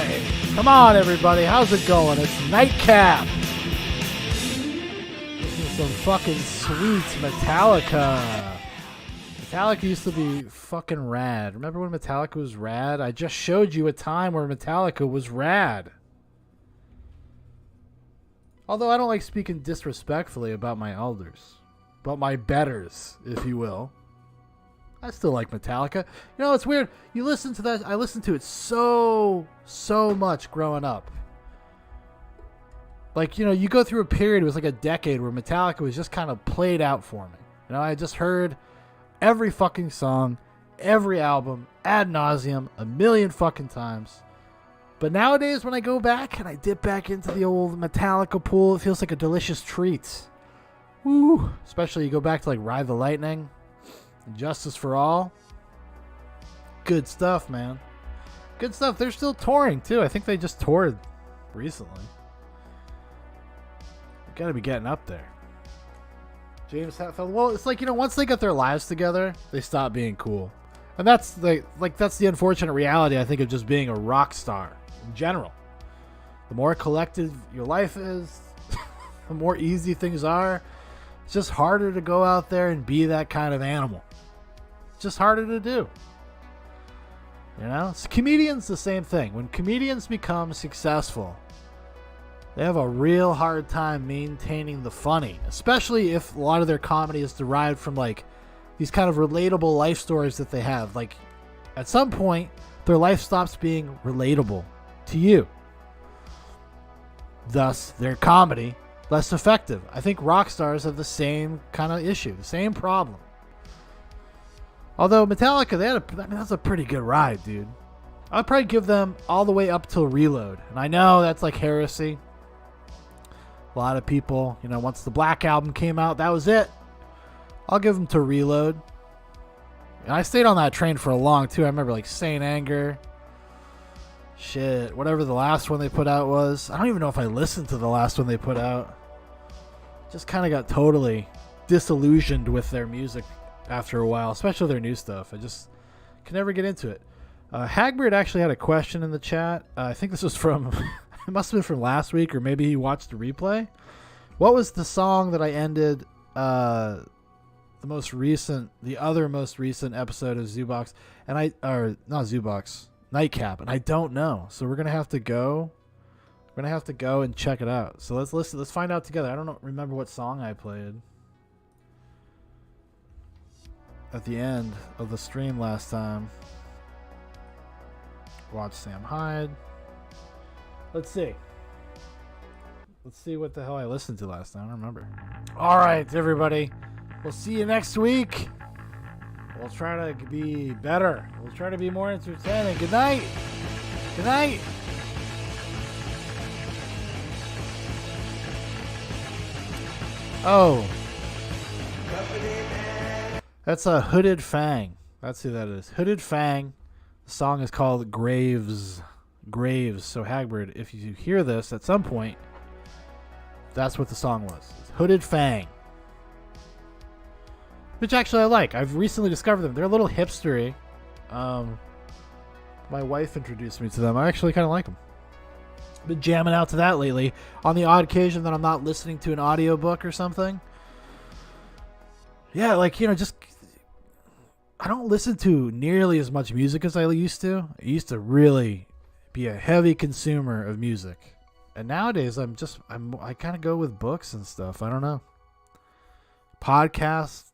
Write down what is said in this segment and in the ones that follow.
right. Come on, everybody. How's it going? It's NIGHTCAP. This is some fucking sweet Metallica. Metallica used to be fucking rad. Remember when Metallica was rad? I just showed you a time where Metallica was rad. Although I don't like speaking disrespectfully about my elders. About my betters, if you will. I still like Metallica. You know, it's weird. You listen to that. I listened to it so much growing up. Like, you know, you go through a period, it was like a decade where Metallica was just kind of played out for me. You know, I just heard every fucking song, every album, ad nauseum, a million fucking times. But nowadays, when I go back and I dip back into the old Metallica pool, it feels like a delicious treat. Woo! Especially you go back to like Ride the Lightning. Justice for All. Good stuff, man. Good stuff. They're still touring, too. I think they just toured recently. Gotta be getting up there. James Hetfield. Well, it's like, you know, once they get their lives together, they stop being cool. And that's that's the unfortunate reality, I think, of just being a rock star in general. The more collective your life is, the more easy things are. It's just harder to go out there and be that kind of animal. It's just harder to do. You know? So comedians, the same thing. When comedians become successful, they have a real hard time maintaining the funny. Especially if a lot of their comedy is derived from like these kind of relatable life stories that they have. Like at some point, their life stops being relatable to you. Thus, their comedy less effective. I think rock stars have the same kind of issue, the same problem. Although Metallica, that's a pretty good ride, dude. I'd probably give them all the way up till Reload. And I know that's like heresy. A lot of people, you know, once the Black Album came out, that was it. I'll give them to Reload. And I stayed on that train for a long, too. I remember like Saint Anger. Shit, whatever the last one they put out was. I don't even know if I listened to the last one they put out. Just kind of got totally disillusioned with their music after a while, especially their new stuff. I just can never get into it. Hagbard actually had a question in the chat. I think this was from, it must have been from last week, or maybe he watched the replay. What was the song that I ended the other most recent episode of Zoobox? NIGHTCAP, and I don't know. So we're gonna have to go. We're gonna have to go and check it out. So let's listen. Let's find out together. I don't remember what song I played at the end of the stream last time. Watch Sam Hyde. Let's see. Let's see what the hell I listened to last time. I don't remember. All right, everybody. We'll see you next week. We'll try to be better. We'll try to be more entertaining. Good night. Good night. Oh. That's a Hooded Fang. That's who that is. Hooded Fang. The song is called Graves. Graves. So Hagbard, if you hear this at some point, that's what the song was. It's Hooded Fang. Which actually I like. I've recently discovered them. They're a little hipstery. My wife introduced me to them. I actually kind of like them. Been jamming out to that lately. On the odd occasion that I'm not listening to an audiobook or something. Yeah, like, you know, just... I don't listen to nearly as much music as I used to. I used to really be a heavy consumer of music. And nowadays, I kind of go with books and stuff. I don't know. Podcasts.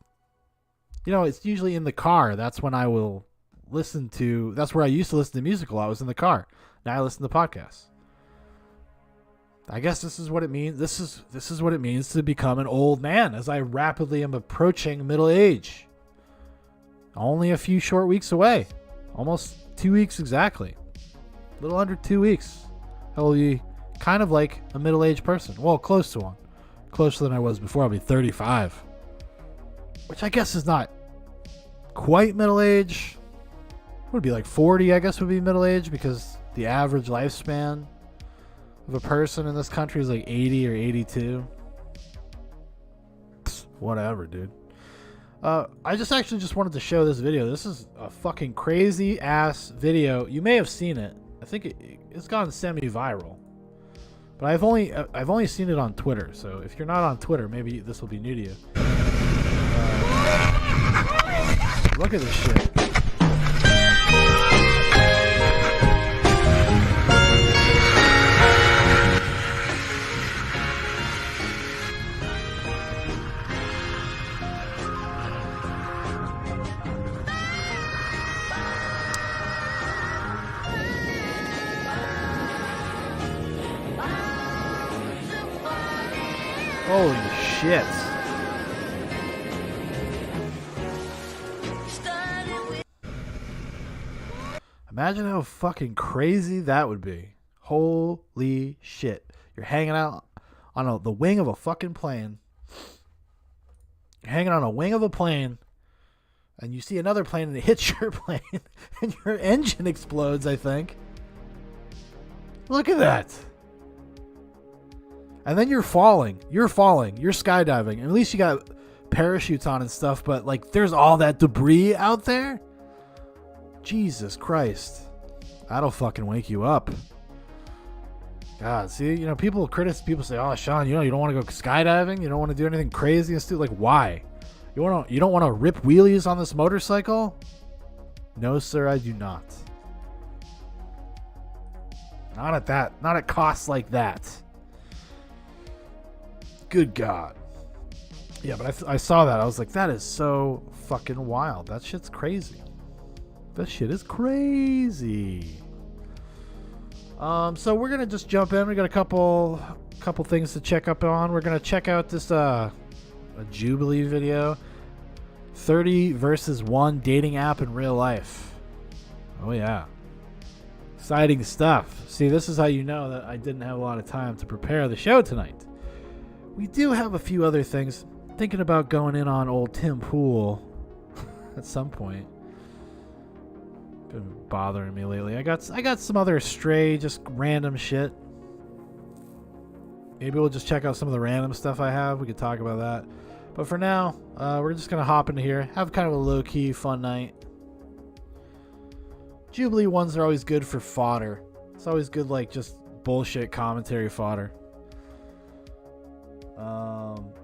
You know, it's usually in the car. That's when I will listen to... That's where I used to listen to music a lot, was in the car. Now I listen to podcasts. I guess this is what it means. This is what it means to become an old man, as I rapidly am approaching middle age. Only a few short weeks away. Almost 2 weeks exactly. A little under 2 weeks. I will be kind of like a middle-aged person. Well, close to one. Closer than I was before. I'll be 35. Which I guess is not quite middle age. Would be like 40, I guess, would be middle age, because the average lifespan of a person in this country is like 80 or 82. Psst, whatever, dude. I just wanted to show this video. This is a fucking crazy ass video. You may have seen it. I think it's gone semi-viral. But I've only seen it on Twitter. So if you're not on Twitter, maybe this will be new to you. Look at this shit. Holy shit. Imagine how fucking crazy that would be. Holy shit. You're hanging out on the wing of a fucking plane. You're hanging on a wing of a plane, and you see another plane, and it hits your plane, and your engine explodes, I think. Look at that. And then you're falling. You're skydiving. And at least you got parachutes on and stuff, but like there's all that debris out there. Jesus Christ. That'll fucking wake you up. God, see, people say, "Oh, Shaun, you don't want to go skydiving? You don't want to do anything crazy and stupid." Like, why? You don't want to rip wheelies on this motorcycle? No, sir, I do not. Not at costs like that. Good God. Yeah, but I saw that. I was like, that is so fucking wild. That shit's crazy. That shit is crazy. So we're gonna just jump in. We got a couple things to check up on. We're gonna check out this a Jubilee video. 30 versus 1 dating app in real life. Oh yeah. Exciting stuff. See, this is how you know that I didn't have a lot of time to prepare the show tonight. We do have a few other things. Thinking about going in on old Tim Pool at some point. Been bothering me lately. I got some other stray, just random shit. Maybe we'll just check out some of the random stuff I have. We could talk about that. But for now, we're just gonna hop into here, have kind of a low-key, fun night. Jubilee ones are always good for fodder. It's always good, like just bullshit commentary fodder.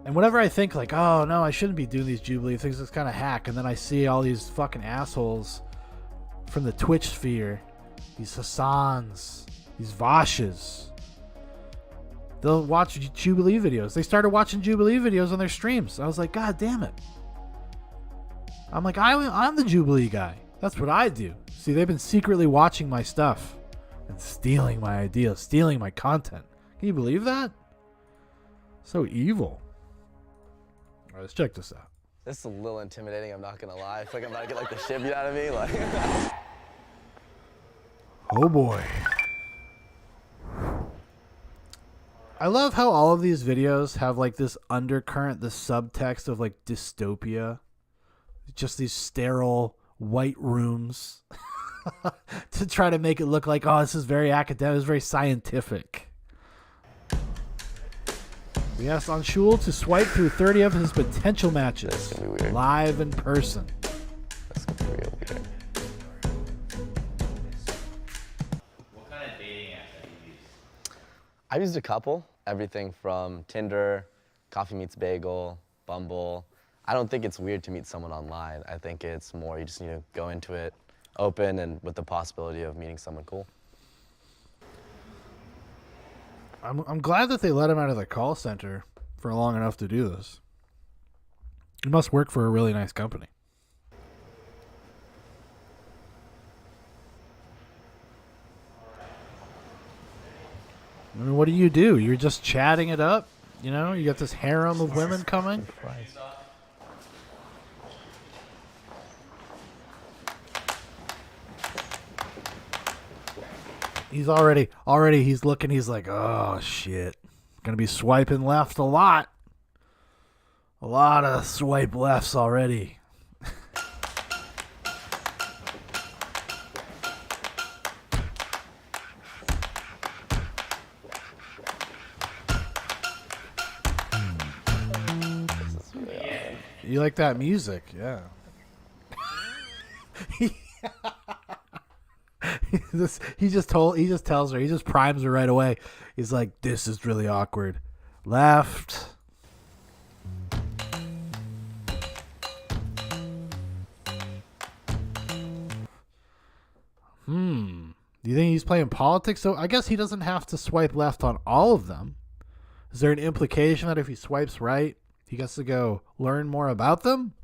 And whenever I think like, oh no, I shouldn't be doing these Jubilee things, it's kind of hack, and then I see all these fucking assholes from the Twitch sphere, these Hassans, these Vashes, they'll watch Jubilee videos. They started watching Jubilee videos on their streams. I was like, God damn it. I'm like, I'm the Jubilee guy. That's what I do. See, they've been secretly watching my stuff and stealing my ideas, stealing my content. Can you believe that? So evil. All right, let's check this out. This is a little intimidating, I'm not gonna lie. I feel like I'm about to get the shit beat out of me. Like. Oh boy. I love how all of these videos have like this undercurrent, this subtext of like dystopia. Just these sterile white rooms to try to make it look like, oh, this is very academic, this is very scientific. We asked Anshul to swipe through 30 of his potential matches live in person. That's gonna be real weird. What kind of dating apps have you used? I've used a couple. Everything from Tinder, Coffee Meets Bagel, Bumble. I don't think it's weird to meet someone online. I think it's more you just need to go into it open and with the possibility of meeting someone cool. I'm glad that they let him out of the call center for long enough to do this. He must work for a really nice company. I mean, what do? You're just chatting it up? You know, you got this harem of women coming? He's already he's looking, he's like, oh shit. Gonna be swiping left a lot. A lot of swipe lefts already. You like that music, yeah. He just tells her. He just primes her right away. He's like, "This is really awkward." Left. Do you think he's playing politics? So I guess he doesn't have to swipe left on all of them. Is there an implication that if he swipes right, he gets to go learn more about them?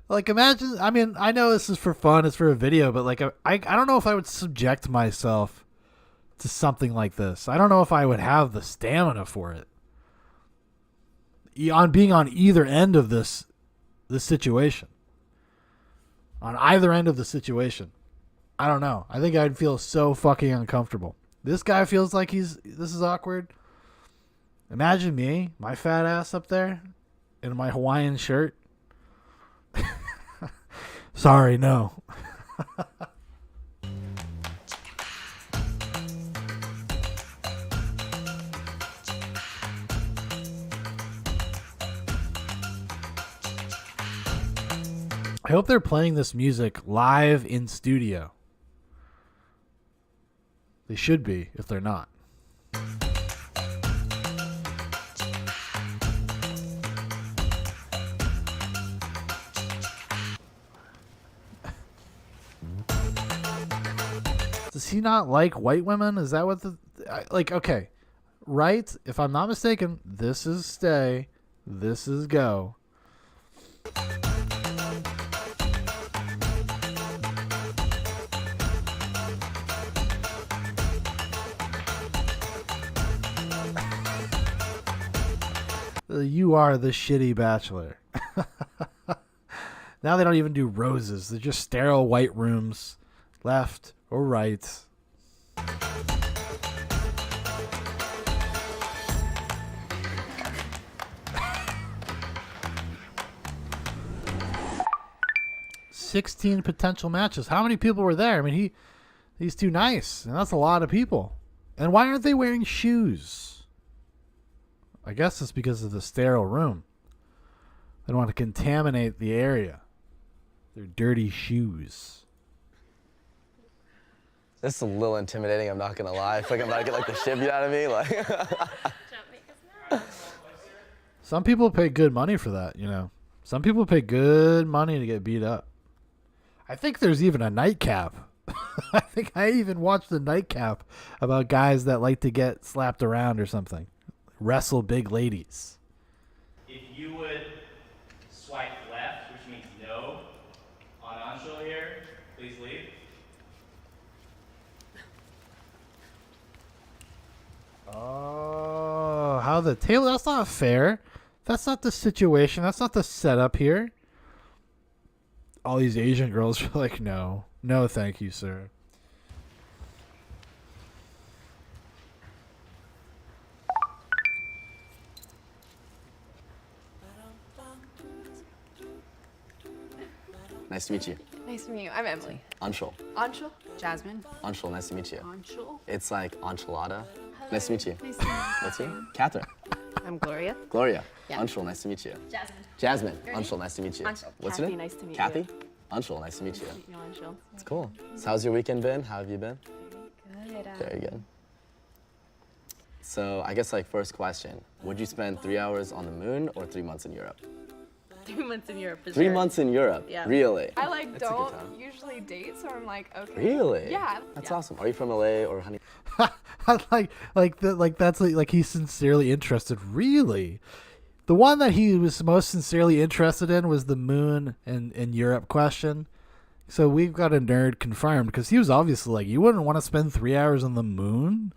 Like, imagine, I mean, I know this is for fun, it's for a video, but like, I don't know if I would subject myself to something like this. I don't know if I would have the stamina for it. On being on either end of this situation. On either end of the situation. I don't know. I think I'd feel so fucking uncomfortable. This guy feels like this is awkward. Imagine me, my fat ass up there, in my Hawaiian shirt. Sorry, no. I hope they're playing this music live in studio. They should be, if they're not. Does he not like white women? Is that what like, okay. Right? If I'm not mistaken, this is stay, this is go. You are the shitty bachelor. Now they don't even do roses. They're just sterile white rooms. Left or right. $16 potential matches. How many people were there? I mean, he's too nice, and that's a lot of people. And why aren't they wearing shoes? I guess it's because of the sterile room. They don't want to contaminate the area. Their dirty shoes. This is a little intimidating, I'm not gonna lie. I feel like I'm about to get like the shit beat out of me. Some people pay good money for that, you know. Some people pay good money to get beat up. I think there's even a nightcap. I think I even watched the nightcap about guys that like to get slapped around or something. Wrestle big ladies. If you would swipe left, which means no, on Anshul here, please leave. Oh, how the table? That's not fair. That's not the situation. That's not the setup here. All these Asian girls are like, no, thank you, sir. Nice to meet you. Nice to meet you. I'm Emily. Anshul. Anshul? Jasmine. Anshul, nice to meet you. Anshul. It's like enchilada. Hello. Nice to meet you. Nice to meet you. What's your Catherine. I'm Gloria. Gloria. Yeah. Anshul, nice to meet you. Jasmine. Jasmine. Your name? Anshul, nice to meet you. Anshul. What's Kathy, your name? nice to meet Kathy? you. Anshul, nice to meet you. Nice to meet you, Anshul. It's cool. So how's your weekend been? How have you been? Good. Very good. So I guess like first question, would you spend 3 hours on the moon or 3 months in Europe? 3 months in Europe. 3 months in Europe? Yeah. Really? I like That's a good don't time. usually date, so I'm like, okay. Really? Yeah. That's awesome. Are you from LA or Honey? like he's sincerely interested. Really, the one that he was most sincerely interested in was the moon and Europe question. So we've got a nerd confirmed because he was obviously like, you wouldn't want to spend 3 hours on the moon.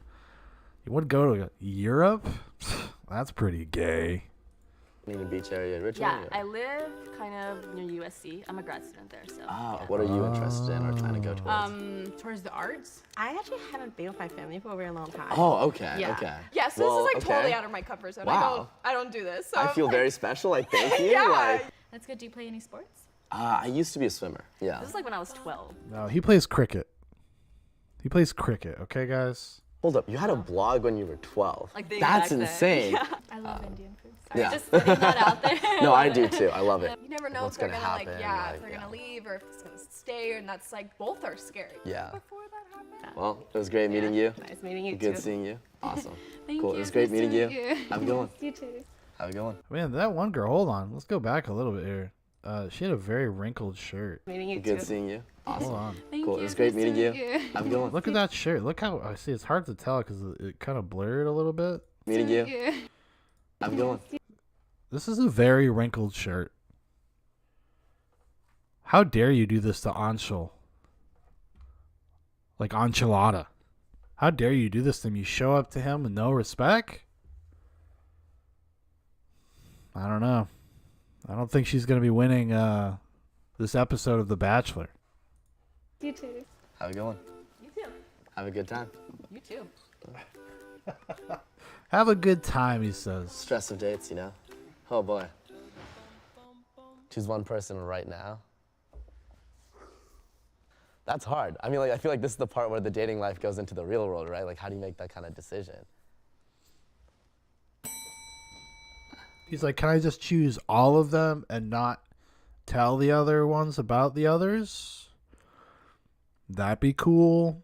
You would go to Europe. That's pretty gay. Meaning beach area originally? Yeah, or- I live kind of near USC. I'm a grad student there, so. Ah, yeah. what are you interested in or trying to go towards? Towards the arts. I actually haven't been with my family for a very long time. Oh, okay, Yeah. okay. Yeah, so Well, this is like totally okay. out of my comfort zone. Wow. I don't do this. So I I'm feel like, very special, like thank you. Yeah. Like, That's good. Do you play any sports? I used to be a swimmer, yeah. This is like when I was 12. No, he plays cricket. He plays cricket. Okay, guys. Hold up, you had a blog when you were 12. Like the That's exact thing. insane. I love Indian food. Yeah. Just putting that out there. No, I do too. I love it. You never know What's if they're gonna gonna like, happen, yeah, like, if they're yeah. gonna leave or if it's gonna stay, and that's like both are scary. Yeah. Before that happened. Well, it was great meeting you. Nice meeting you Good too. seeing you. Awesome. Thank Cool. you. It was great Nice to meeting meet you. Have a good one. You too. Have a good one. Man, that one girl. Hold on. Let's go back a little bit here. She had a very wrinkled shirt. Meeting you Good too. seeing you. Hold Awesome. on. Thank Cool. you. It was great Nice to meeting meet you. Have a good one. Look at that shirt. Look how I see. It's hard to tell because it kind of blurred a little bit. Meeting you. Have a good one. This is a very wrinkled shirt. How dare you do this to Anshul? Like enchilada. How dare you do this to him? You show up to him with no respect? I don't know. I don't think she's going to be winning this episode of The Bachelor. You too. Have a good one. You too. Have a good time. You too. Have a good time, he says. Stress of dates, you know? Oh boy. Choose one person right now. That's hard. I mean, like, I feel like this is the part where the dating life goes into the real world, right? Like, how do you make that kind of decision? He's like, can I just choose all of them and not tell the other ones about the others? That'd be cool.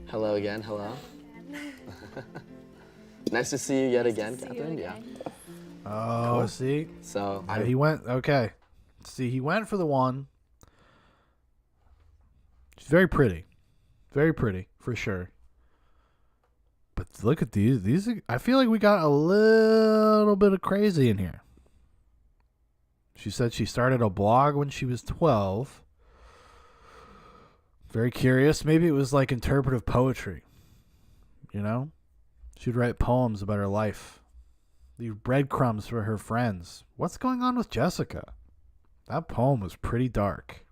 Hello again. Hello. Nice to see you yet again, Catherine. Yeah. Oh, Cool. see? So Yeah, he went, okay. See, he went for the one. She's very pretty. Very pretty, for sure. But look at these. These are, I feel like we got a little bit of crazy in here. She said she started a blog when she was 12. Very curious. Maybe it was like interpretive poetry. You know? She'd write poems about her life. Leave breadcrumbs for her friends. What's going on with Jessica? That poem was pretty dark.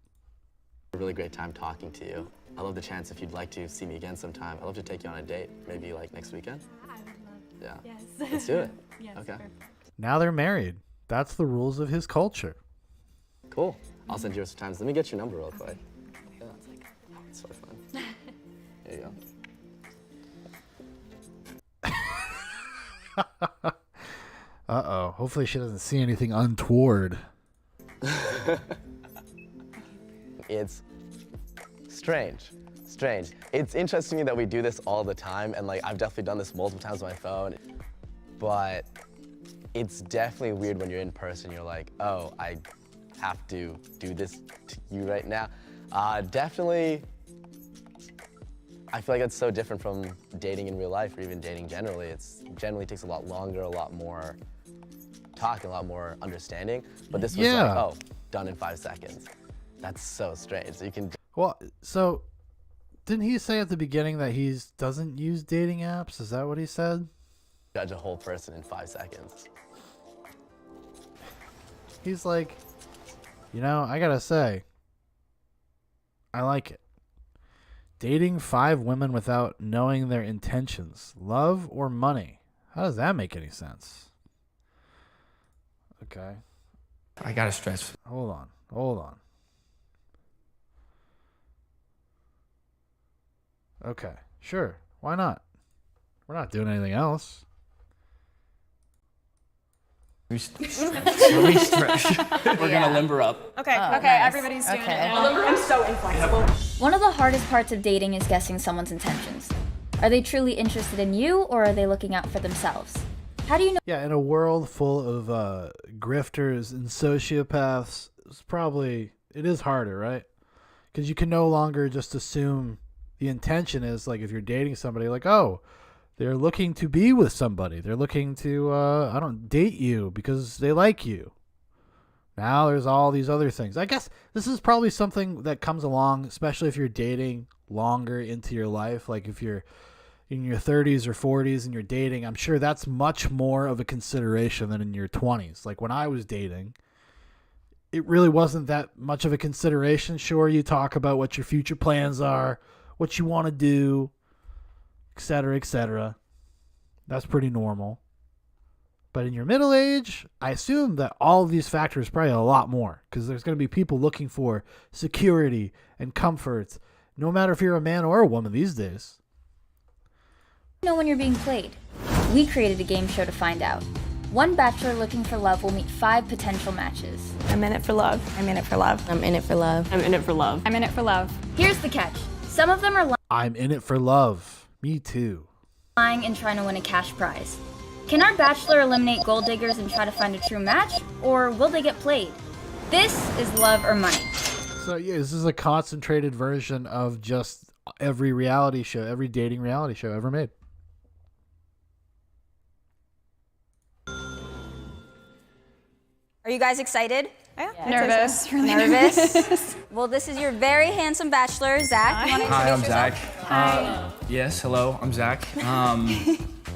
a really great time talking to you. I love the chance if you'd like to see me again sometime. I'd love to take you on a date, maybe like next weekend. I would love. Yeah. Yes. Let's do it. Yes. Okay. Perfect. Now they're married. That's the rules of his culture. Cool. I'll send you some times. Let me get your number real quick. Yeah. It's so fun. There you go. Uh-oh. Hopefully she doesn't see anything untoward. It's strange. It's interesting to me that we do this all the time, and like I've definitely done this multiple times on my phone, but it's definitely weird when you're in person. You're like, oh, I have to do this to you right now. Definitely, I feel like it's so different from dating in real life or even dating generally. It's generally takes a lot longer, a lot more talking, a lot more understanding. But this was like, oh, done in 5 seconds. That's so strange. So you can. Well, so didn't he say at the beginning that he doesn't use dating apps? Is that what he said? Judge a whole person in 5 seconds. He's like, you know, I gotta say, I like it. Dating 5 women without knowing their intentions, love or money. How does that make any sense? Okay. I gotta stress. Hold on. Okay, sure. Why not? We're not doing anything else. We stretch. We're gonna limber up. Okay, Oh, okay, nice. everybody's doing Okay. it. I'm so inflexible. One of the hardest parts of dating is guessing someone's intentions. Are they truly interested in you, or are they looking out for themselves? How do you know? Yeah, in a world full of grifters and sociopaths, it is harder, right? Because you can no longer just assume the intention is, like, if you're dating somebody, like, oh, they're looking to be with somebody. They're looking to, date you because they like you. Now there's all these other things. I guess this is probably something that comes along, especially if you're dating longer into your life. Like if you're in your 30s or 40s and you're dating, I'm sure that's much more of a consideration than in your 20s. Like when I was dating, it really wasn't that much of a consideration. Sure, you talk about what your future plans are, what you want to do, etc., etc. That's pretty normal. But in your middle age, I assume that all of these factors probably a lot more, because there's going to be people looking for security and comfort, No matter if you're a man or a woman these days. Know when you're being played. We created a game show to find out. One bachelor looking for love will meet 5 potential matches. I'm in it for love. I'm in it for love. I'm in it for love. I'm in it for love. I'm in it for love. Here's the catch. Some of them are I'm in it for love. Me too. lying and trying to win a cash prize. Can our bachelor eliminate gold diggers and try to find a true match, or will they get played? This is Love or Money. So yeah, this is a concentrated version of just every reality show, every dating reality show ever made. Are you guys excited? Nervous. Really Nervous? Well, this is your very handsome bachelor, Zach. You want to Hi, I'm introduce Zach. yourself? Yes, hello, I'm Zach.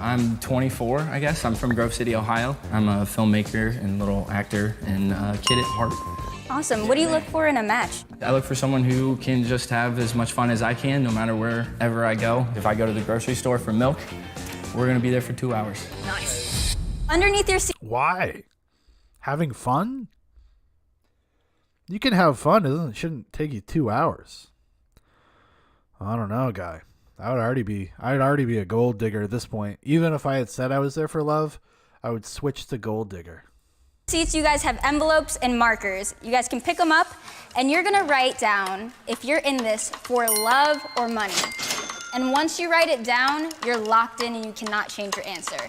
I'm 24, I guess. I'm from Grove City, Ohio. I'm a filmmaker and little actor and kid at heart. Awesome. What do you look for in a match? I look for someone who can just have as much fun as I can, no matter wherever I go. If I go to the grocery store for milk, we're gonna be there for 2 hours. Nice. Underneath your seat. Why? Having fun? You can have fun. It shouldn't take you 2 hours. I don't know, guy. I'd already be a gold digger at this point. Even if I had said I was there for love, I would switch to gold digger. Seats, you guys have envelopes and markers. You guys can pick them up, and you're gonna write down if you're in this for love or money. And once you write it down, you're locked in and you cannot change your answer.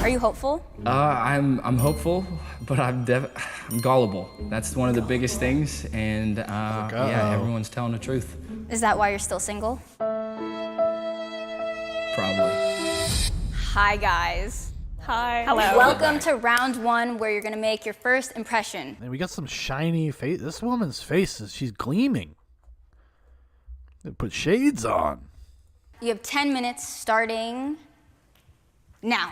Are you hopeful? I'm hopeful, but I'm gullible. That's one of the biggest things, and yeah, everyone's telling the truth. Is that why you're still single? Probably. Hi, guys. Hi. Hello. Welcome to round 1, where you're gonna make your first impression. And we got some shiny face. This woman's face she's gleaming. They put shades on. You have 10 minutes starting now.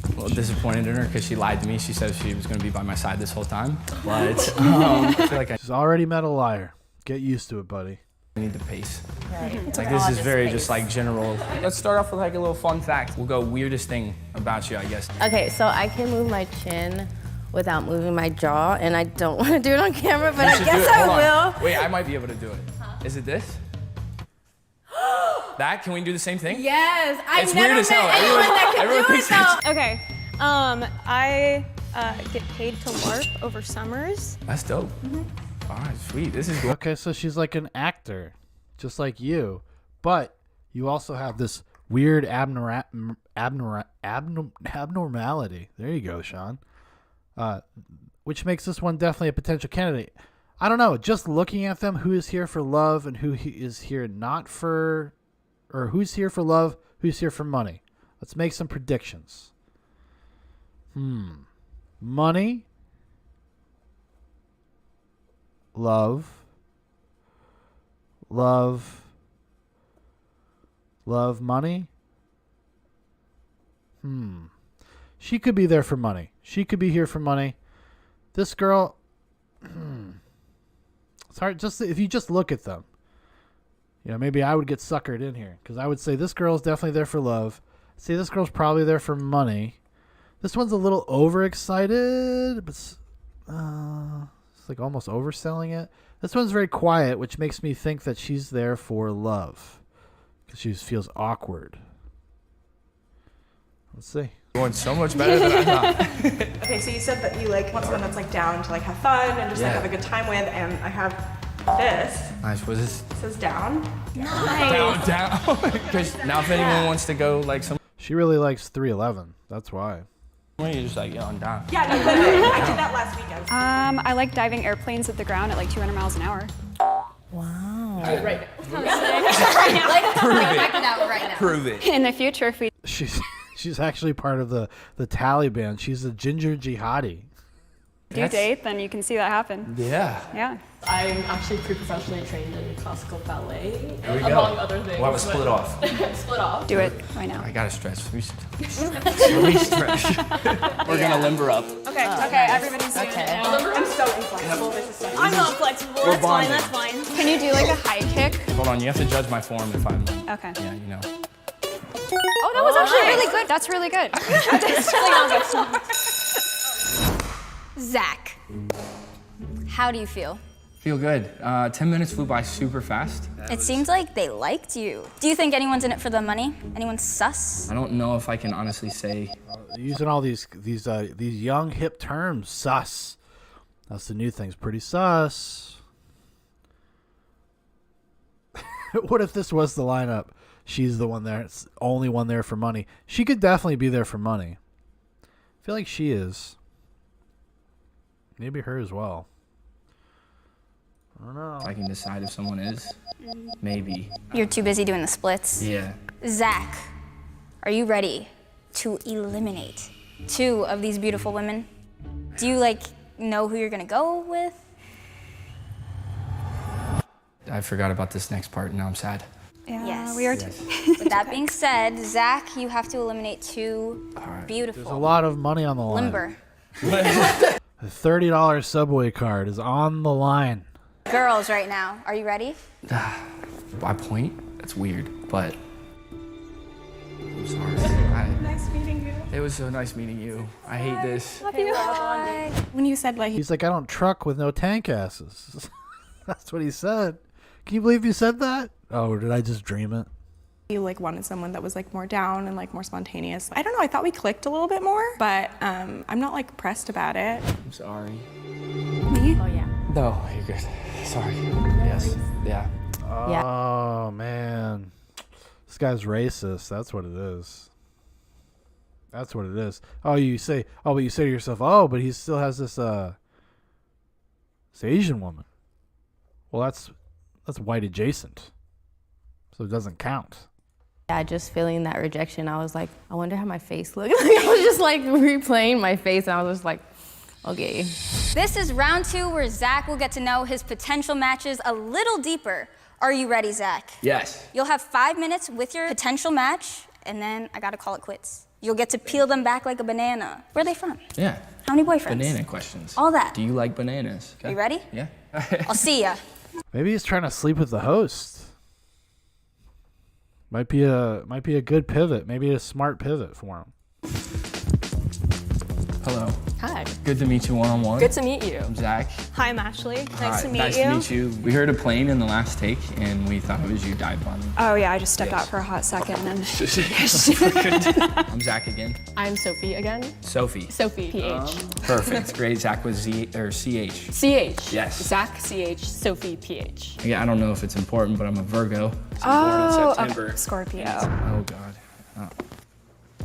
A little disappointed in her because she lied to me. She said she was going to be by my side this whole time. But I feel like She's already met a liar. Get used to it, buddy. I need the pace. Like this is very just like general. Let's start off with like a little fun fact. We'll go weirdest thing about you, I guess. Okay, so I can move my chin without moving my jaw, and I don't want to do it on camera, but I guess I will. Wait, I might be able to do it. Is it this? That? Can we do the same thing? Yes, It's weird as hell. Everyone thinks it's... Okay, I get paid to LARP over summers. That's dope. All right, sweet. This is good. Okay, so she's like an actor, just like you, but you also have this weird abnormality. There you go, Shaun. Which makes this one definitely a potential candidate. I don't know. Just looking at them, who is here for love and who is here not for, or who's here for love, who's here for money. Let's make some predictions. Money. Love, money. She could be there for money. She could be here for money. This girl, it's hard. Just if you just look at them, maybe I would get suckered in here because I would say this girl's definitely there for love. See, this girl's probably there for money. This one's a little overexcited, but it's like almost overselling it. This one's very quiet, which makes me think that she's there for love because she feels awkward. Let's see. Going so much better than I thought. Okay, so you said that you want someone that's down to have fun and just have a good time with, and I have this. Nice. What's this? It says down. Nice. Down. Because now if anyone wants to go some. She really likes 311. That's why. You're just I'm down. Yeah, no, literally. I did that last weekend. I like diving airplanes at the ground at 200 miles an hour. Wow. Right now. Prove it. In the future, if we She's actually part of the Taliban. She's a ginger jihadi. do date, then you can see that happen. Yeah. Yeah. I'm actually pre-professionally trained in classical ballet, There we go. among other things. We'll have a split off. Split off. Do it right now. I gotta stretch. We stretch. We're gonna limber up. Okay, everybody's doing it now. I'm so inflexible. This is so I'm not flexible. We're That's fine. bonding. That's fine. Can you do a high kick? Hold on, you have to judge my form if I'm. Okay. Yeah, Oh, that was actually really good. That's really good. Zach, how do you feel? Feel good. 10 minutes flew by super fast. It seems like they liked you. Do you think anyone's in it for the money? Anyone sus? I don't know if I can honestly say. Using all these young hip terms, sus. That's the new thing's pretty sus. What if this was the lineup? She's the one there. It's the only one there for money. She could definitely be there for money. I feel like she is. Maybe her as well. I don't know. I can decide if someone is. Maybe. You're too busy doing the splits. Yeah. Zach, are you ready to eliminate 2 of these beautiful women? Do you know who you're gonna go with? I forgot about this next part, and now I'm sad. Yeah, Yes. we are too. With that being said, Zach, you have to eliminate 2 beautiful. There's a lot of money on the line. Limber. The $30 Subway card is on the line. Girls right now, are you ready? By point? That's weird, but I'm sorry. Nice meeting you. It was so nice meeting you. I hate this. When you said He's like, I don't truck with no tank asses. That's what he said. Can you believe you said that? Oh, did I just dream it? you wanted someone that was more down and more spontaneous. I don't know, I thought we clicked a little bit more, but I'm not pressed about it. I'm sorry. Me? Oh, yeah. No, you're good. Sorry. Yes. Yeah. Oh, man. This guy's racist. That's what it is. That's what it is. Oh, you say to yourself, oh, but he still has this Asian woman. Well, that's white adjacent. So it doesn't count. Yeah, just feeling that rejection, I was like, I wonder how my face looked. I was just replaying my face, and I was just like, okay. This is round 2 where Zach will get to know his potential matches a little deeper. Are you ready, Zach? Yes. You'll have 5 minutes with your potential match, and then I gotta call it quits. You'll get to peel them back like a banana. Where are they from? Yeah. How many boyfriends? Banana questions. All that. Do you like bananas? Are you ready? Yeah. I'll see ya. Maybe he's trying to sleep with the host. Might be a good pivot. Maybe a smart pivot for him. Hello. Hi. Good to meet you one-on-one. Good to meet you. I'm Zach. Hi, I'm Ashley. Nice to meet Nice you. to meet you. We heard a plane in the last take, and we thought it was you dive bombing. Oh yeah, I just stepped out for a hot second and I'm Zach again. I'm Sophie again. Sophie. Sophie, PH. Perfect. Great. Zach was Z or CH. CH. Yes. Zach, CH, Sophie, PH. Yeah, I don't know if it's important, but I'm a Virgo. So oh, born in September. Scorpio. Oh God. Oh.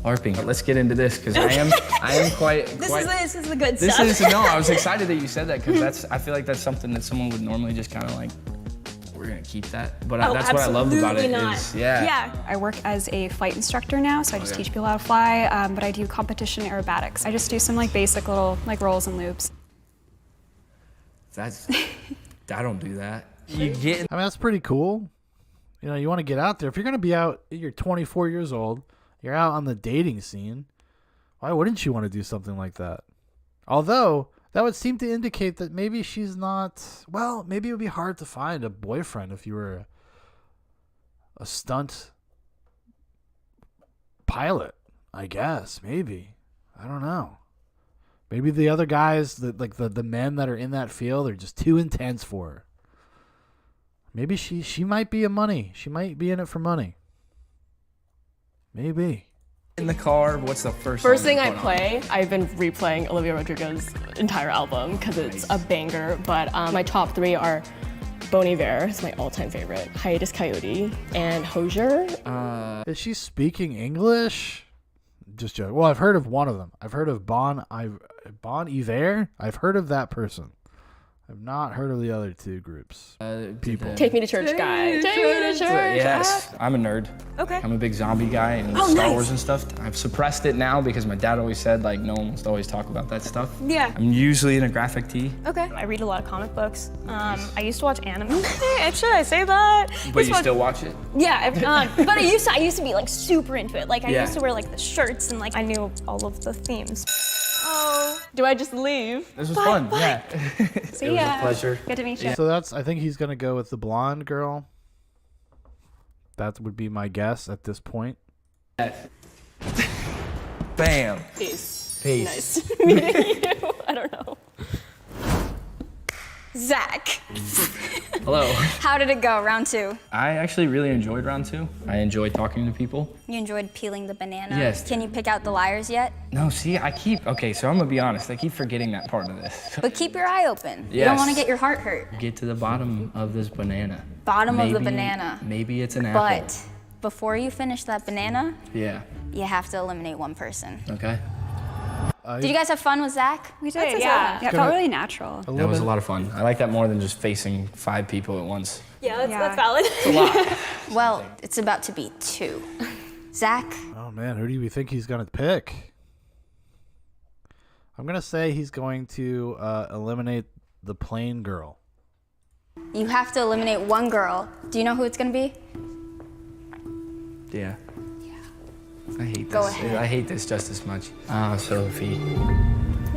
LARPing. Let's get into this because I am quite. This is the good This stuff. is no. I was excited that you said that because I feel like that's something that someone would normally just kind of we're gonna keep that. But that's what I love about it is Yeah, I work as a flight instructor now, so I just teach people how to fly. But I do competition aerobatics. I just do some basic little rolls and loops. I don't do that. You get. I mean, that's pretty cool. You want to get out there. If you're going to be out, you're 24 years old, you're out on the dating scene, why wouldn't you want to do something like that? Although, that would seem to indicate that maybe she's not, well, maybe it would be hard to find a boyfriend if you were a stunt pilot, I guess. Maybe. I don't know. Maybe the other guys, the men that are in that field are just too intense for her. Maybe she might be she might be in it for money. Maybe. In the car, what's the first Thing I play, I've been replaying Olivia Rodrigo's entire album because it's a banger, but my top 3 are Bon Iver, it's my all-time favorite, Hiatus Coyote, and Hozier. Is she speaking English? Just joking. Well, I've heard of one of them. I've heard of Bon Iver. I've heard of that person. I've not heard of the other 2 groups. People. Take Me to Church guy. Take Me to Church. Yes, I'm a nerd. Okay. I'm a big zombie guy and Star Wars and stuff. I've suppressed it now because my dad always said no one wants to always talk about that stuff. Yeah. I'm usually in a graphic tee. Okay. I read a lot of comic books. I used to watch anime. Should I say that? But you still watch it? Yeah, but I used to be super into it. I Yeah. used to wear the shirts and I knew all of the themes. Oh, do I just leave? This was fun. Yeah. See It was ya. a pleasure. Good to meet you. So I think he's going to go with the blonde girl. That would be my guess at this point. Bam. Peace. Peace. Nice meeting you. I don't know. Zach, Hello. how did it go, round 2? I actually really enjoyed round 2. I enjoyed talking to people. You enjoyed peeling the banana? Yes. Can you pick out the liars yet? No, see, okay, so I'm gonna be honest. I keep forgetting that part of this. But keep your eye open. You Yes. don't want to get your heart hurt. Get to the bottom of this banana. Bottom of the banana. Maybe it's an apple. But before you finish that banana, Yeah. you have to eliminate one person. Okay. Did you guys have fun with Zach? We did, yeah. It felt really natural. That was a lot of fun. I like that more than just facing 5 people at once. Yeah, that's valid. It's a lot. Well, it's about to be 2. Zach? Oh man, who do you think he's gonna pick? I'm gonna say he's going to eliminate the plain girl. You have to eliminate one girl. Do you know who it's gonna be? Yeah. I hate this. Go ahead. I hate this just as much. Sophie.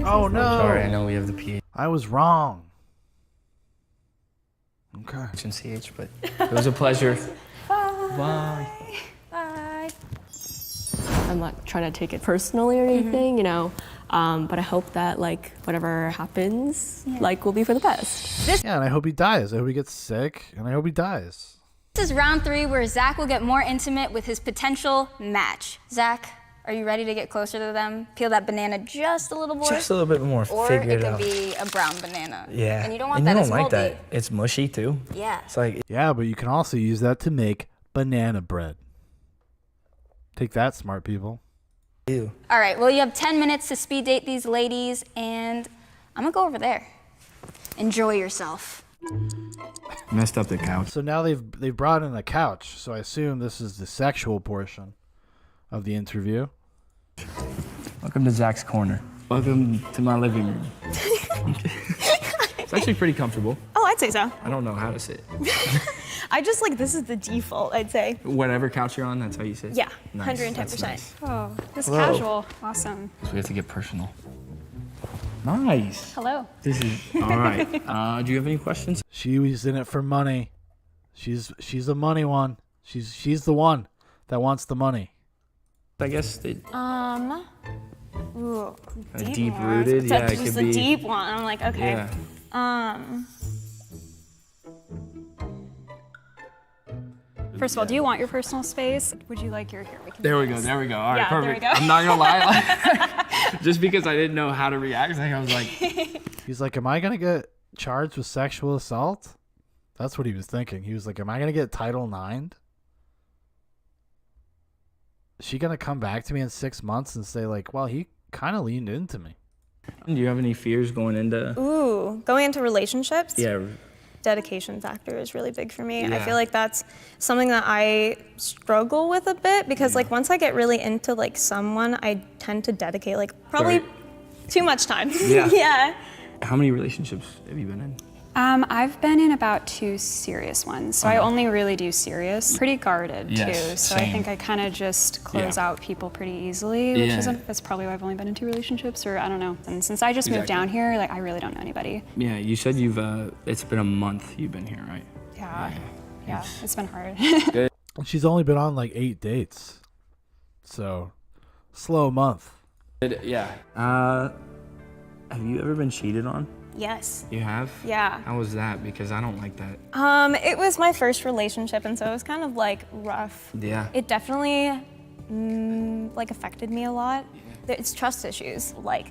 Oh no! Sorry, I know we have the PH I was wrong. Okay. and CH, but it was a pleasure. Bye. Bye. I'm not trying to take it personally or anything, you know, but I hope that like whatever happens, like will be for the best. Yeah, and I hope he dies. I hope he gets sick, and I hope he dies. This is round 3 where Zach will get more intimate with his potential match. Zach, are you ready to get closer to them? Peel that banana just a little more? Just a little bit more. Or Figure it it could out. be a brown banana. Yeah. And you don't want that. You It's don't like moldy. that. It's mushy too. Yeah. It's like Yeah, but you can also use that to make banana bread. Take that, smart people. ew. All right, well, you have 10 minutes to speed date these ladies, and I'm gonna go over there. Enjoy yourself. Messed up the couch. So now they've brought in a couch. So I assume this is the sexual portion of the interview. Welcome to Zach's corner. Welcome to my living room. It's actually pretty comfortable. Oh, I'd say so. I don't know how to sit. I just like, this is the default, I'd say. Whatever couch you're on, that's how you sit. Yeah, Nice. 110%. That's nice. Oh, this Hello. casual. Awesome. So we have to get personal. Nice. Hello. This is all right. Do you have any questions? She was in it for money. She's the money one. She's the one that wants the money. I guess they Ooh, deep one. rooted. Yeah, That's it just could a be. deep one. I'm like, okay. Yeah. First of all, do you want your personal space? Would you like your here? We can There do we go. this. There we go. All right, Yeah, there we perfect. go. I'm not gonna lie. Just because I didn't know how to react, I was like, He's like, am I gonna get charged with sexual assault? That's what he was thinking. He was like, am I gonna get Title IX? Is she gonna come back to me in 6 months and say like, well, he kind of leaned into me? do you have any fears going into? Ooh, going into relationships? Yeah. Dedication factor is really big for me. I Yeah. feel like that's something that I struggle with a bit because like once I get really into like someone, I tend to dedicate like probably Right. too much time. Yeah. Yeah. How many relationships have you been in? I've been in about 2 serious ones, so I only really do serious. Pretty guarded Yes, too, so I same. think I kind of just close Yeah. out people pretty easily, which Yeah. that's probably why I've only been in 2 relationships, or I don't know. And since I just moved Exactly. down here, like I really don't know anybody. Yeah, you said you've. It's been a month you've been here, right? Yeah, it's been hard. And she's only been on like 8 dates, so slow month. Yeah. Have you ever been cheated on? Yes. You have? Yeah. How was that? Because I don't like that. It was my first relationship, and so it was kind of like rough. Yeah. It definitely like affected me a lot. It's trust issues. Like,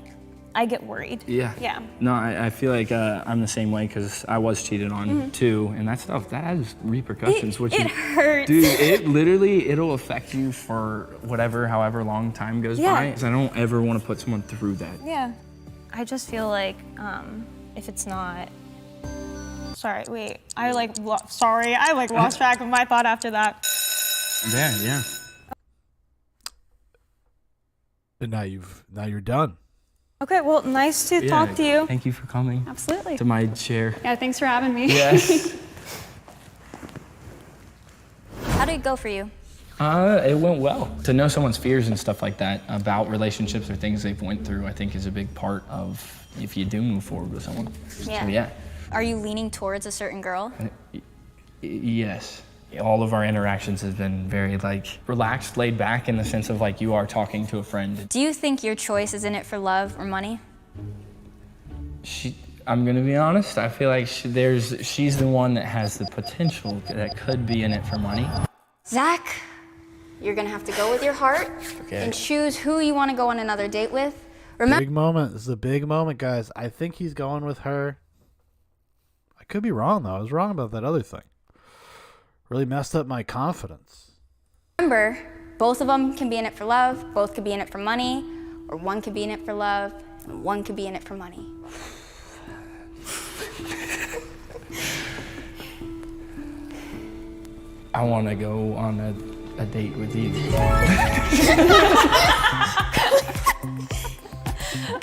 I get worried. Yeah. Yeah. No, I feel like I'm the same way because I was cheated on too, and that stuff that has repercussions. It hurts. Dude, it'll affect you for however long time goes Yeah. by. 'Cause I don't ever want to put someone through that. Yeah. I just feel like if it's not. Sorry, wait. I lost track of my thought after that. Yeah. And now you're done. Okay, well, nice to talk to you. Thank you for coming Absolutely. to my chair. Yeah, thanks for having me. Yes. How did it go for you? It went well. To know someone's fears and stuff like that about relationships or things they've went through, I think is a big part of if you do move forward with someone. Yeah. So, yeah. Are you leaning towards a certain girl? Yes. All of our interactions have been very relaxed, laid back in the sense of you are talking to a friend. Do you think your choice is in it for love or money? I'm gonna be honest. I feel like she's the one that has the potential that could be in it for money. Zach, you're gonna have to go with your heart and choose who you want to go on another date with. Remember, Big moment. This is a big moment, guys. I think he's going with her. I could be wrong, though. I was wrong about that other thing. Really messed up my confidence. remember, both of them can be in it for love, both could be in it for money, or one could be in it for love, and one could be in it for money. I want to go on a date with you.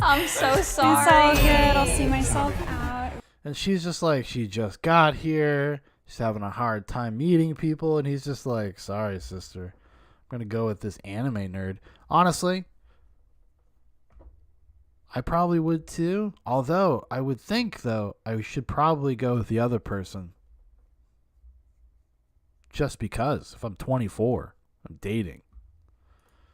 I'm so sorry. It's all good. I'll see myself out. And she's just like, she just got here. She's having a hard time meeting people. And he's just like, sorry, sister. I'm going to go with this anime nerd. Honestly, I probably would too. Although, I would think, though, I should probably go with the other person. Just because. If I'm 24, I'm dating.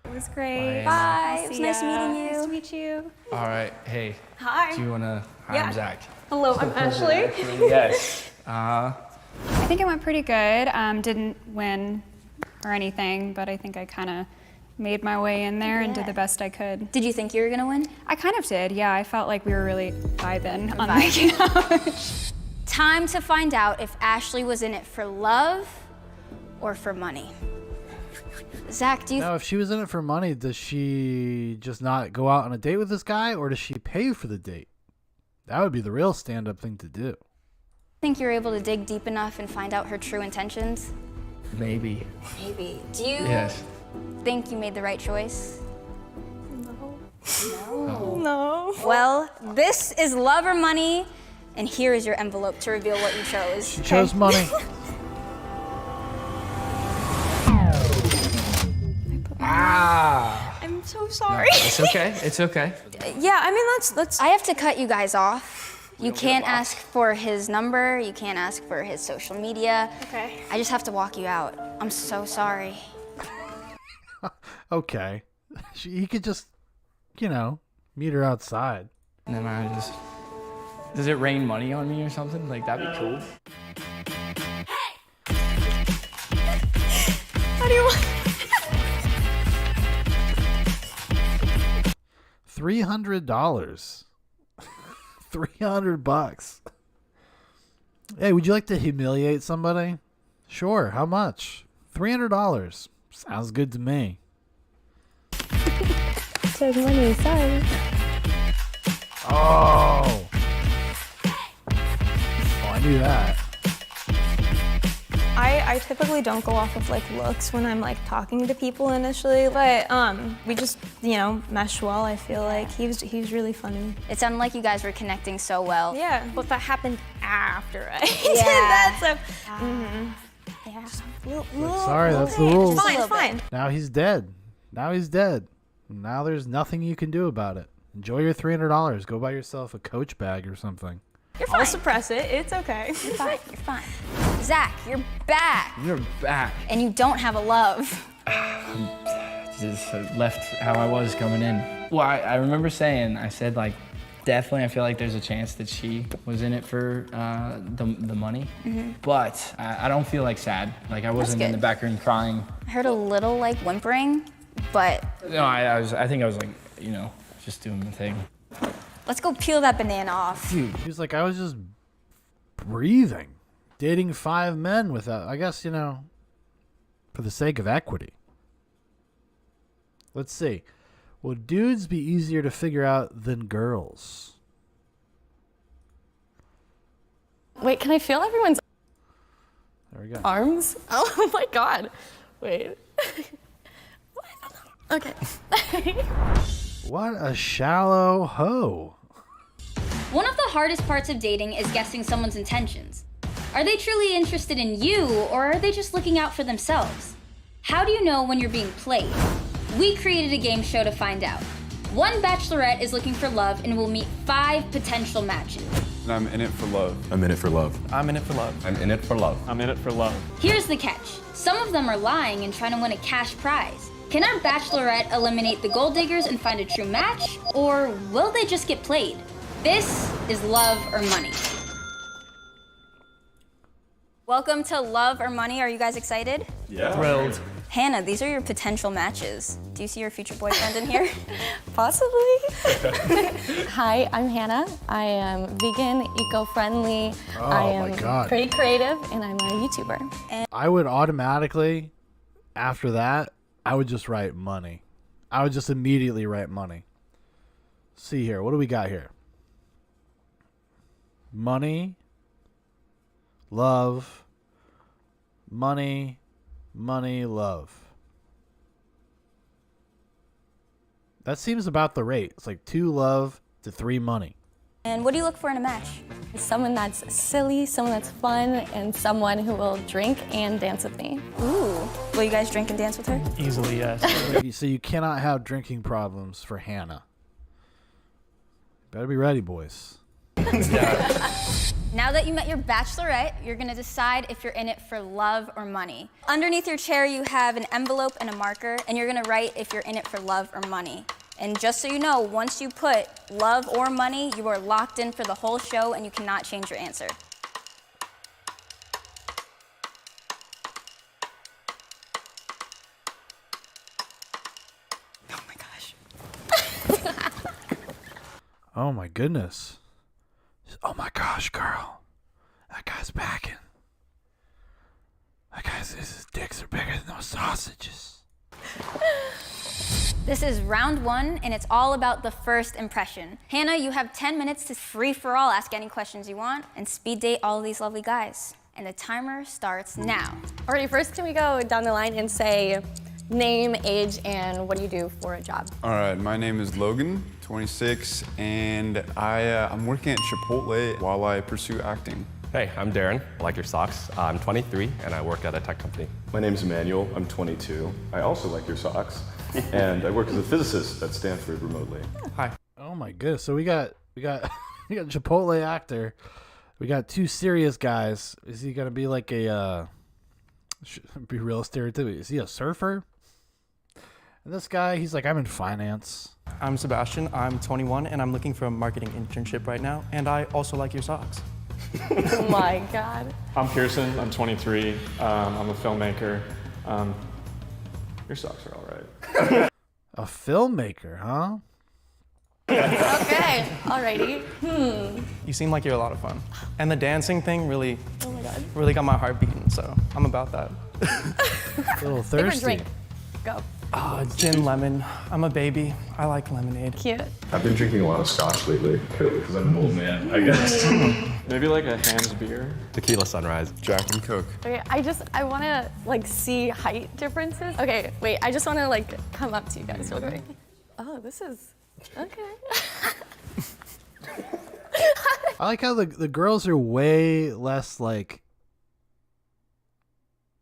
It was great. Bye. It was nice meeting you. Nice to meet you. All right, hey. Hi. Do you want to... Hi, Yeah. I'm Zach. Hello, I'm Ashley. Yes. I think it went pretty good. Didn't win or anything, but I think I kind of made my way in there and did the best I could. Did you think you were gonna win? I kind of did, yeah. I felt like we were really vibing on the couch. Time to find out if Ashley was in it for love or for money. Zach, do you... Now, if she was in it for money, does she just not go out on a date with this guy, or does she pay for the date? That would be the real stand-up thing to do. think you're able to dig deep enough and find out her true intentions? Maybe. Maybe. Do you Yes. think you made the right choice? No. Well, this is love or money, and here is your envelope to reveal what you chose. She chose money. Ah. I'm so sorry. It's okay. It's okay. Yeah, I mean, let's. I have to cut you guys off. You can't ask for his number. You can't ask for his social media. Okay. I just have to walk you out. I'm so sorry. Okay. He could just, you know, meet her outside. And then I just... Does it rain money on me or something? Like, that'd be cool. How do you want? $300. $300. Hey, would you like to humiliate somebody? Sure. How much? $300. Sounds good to me. Says money, sorry. Oh. I knew that. I typically don't go off of like looks when I'm like talking to people initially, but we just, you know, mesh well. I feel like he's really funny. It sounded like you guys were connecting so well. Yeah, but that happened after I did Yeah. that. So, Yeah. Sorry, that's the rules. it's fine. It's fine. Now he's dead. Now he's dead. Now there's nothing you can do about it. Enjoy your $300. Go buy yourself a Coach bag or something. You're fine. I'll suppress it. It's okay. You're fine. You're fine. Zach, you're back. You're back. And you don't have a love. Just left how I was coming in. Well, I remember saying, I said, like, definitely I feel like there's a chance that she was in it for the money. Mm-hmm. But I don't feel like sad. Like, I wasn't in the back room crying. I heard a little, like, whimpering, but... No, I think I was, like, you know, just doing the thing. Let's go peel that banana off. Dude, he was like, I was just breathing. Dating 5 men without, I guess, you know, for the sake of equity. Let's see. Will dudes be easier to figure out than girls? Wait, can I feel everyone's There we go. arms? Oh my god. Wait. Okay. What a shallow hoe. One of the hardest parts of dating is guessing someone's intentions. Are they truly interested in you, or are they just looking out for themselves? How do you know when you're being played? We created a game show to find out. One bachelorette is looking for love and will meet 5 potential matches. I'm in it for love. I'm in it for love. I'm in it for love. I'm in it for love. I'm in it for love. Here's the catch. Some of them are lying and trying to win a cash prize. Can our bachelorette eliminate the gold diggers and find a true match, or will they just get played? This is love or money. Welcome to Love or Money. Are you guys excited? Yeah. Thrilled. Hannah, these are your potential matches. Do you see your future boyfriend in here? Possibly. Hi, I'm Hannah. I am vegan, eco-friendly. Oh I am my God. pretty creative, and I'm a YouTuber. I would automatically, after that, I would just write money. I would just immediately write money. See here, what do we got here? Money, love, money, money, love. That seems about the rate. It's like 2 love to 3 money. And what do you look for in a match? Someone that's silly, someone that's fun, and someone who will drink and dance with me. Ooh. Will you guys drink and dance with her? Easily, yes. So you cannot have drinking problems for Hannah. Better be ready, boys. Now that you met your bachelorette, you're gonna decide if you're in it for love or money. Underneath your chair, you have an envelope and a marker, and you're gonna write if you're in it for love or money. And just so you know, once you put love or money, you are locked in for the whole show and you cannot change your answer. Oh my gosh. Oh my goodness. Oh my gosh, girl. That guy's packing. That guy's his dicks are bigger than those sausages. This is round 1, and it's all about the first impression. Hannah, you have 10 minutes to free-for-all, ask any questions you want, and speed date all of these lovely guys. And the timer starts now. Alrighty, first can we go down the line and say name, age, and what do you do for a job? All right, my name is Logan, 26, and I'm working at Chipotle while I pursue acting. Hey, I'm Darren. I like your socks. I'm 23, and I work at a tech company. My name's Emmanuel. I'm 22. I also like your socks. And I work as a physicist at Stanford remotely. Hi. Oh my goodness. So we got we got Chipotle actor. We got 2 serious guys. Is he gonna be like a be real stereotypical? Is he a surfer? And this guy, he's like, I'm in finance. I'm Sebastian. I'm 21, and I'm looking for a marketing internship right now. And I also like your socks. Oh my God. I'm Pearson. I'm 23. I'm a filmmaker. Your socks are all right. A filmmaker, huh? Okay, alrighty. You seem like you're a lot of fun. And the dancing thing really, Oh my God. really got my heart beating, so I'm about that. A little Favorite thirsty. drink. Go. Gin lemon. I'm a baby. I like lemonade. Cute. I've been drinking a lot of scotch lately because I'm an old man, I guess. Maybe like a Hamm's beer. Tequila Sunrise. Jack and Coke. Okay, I want to like see height differences. Okay, wait, I just want to like come up to you guys real quick. Oh, this is, okay. I like how the girls are way less like,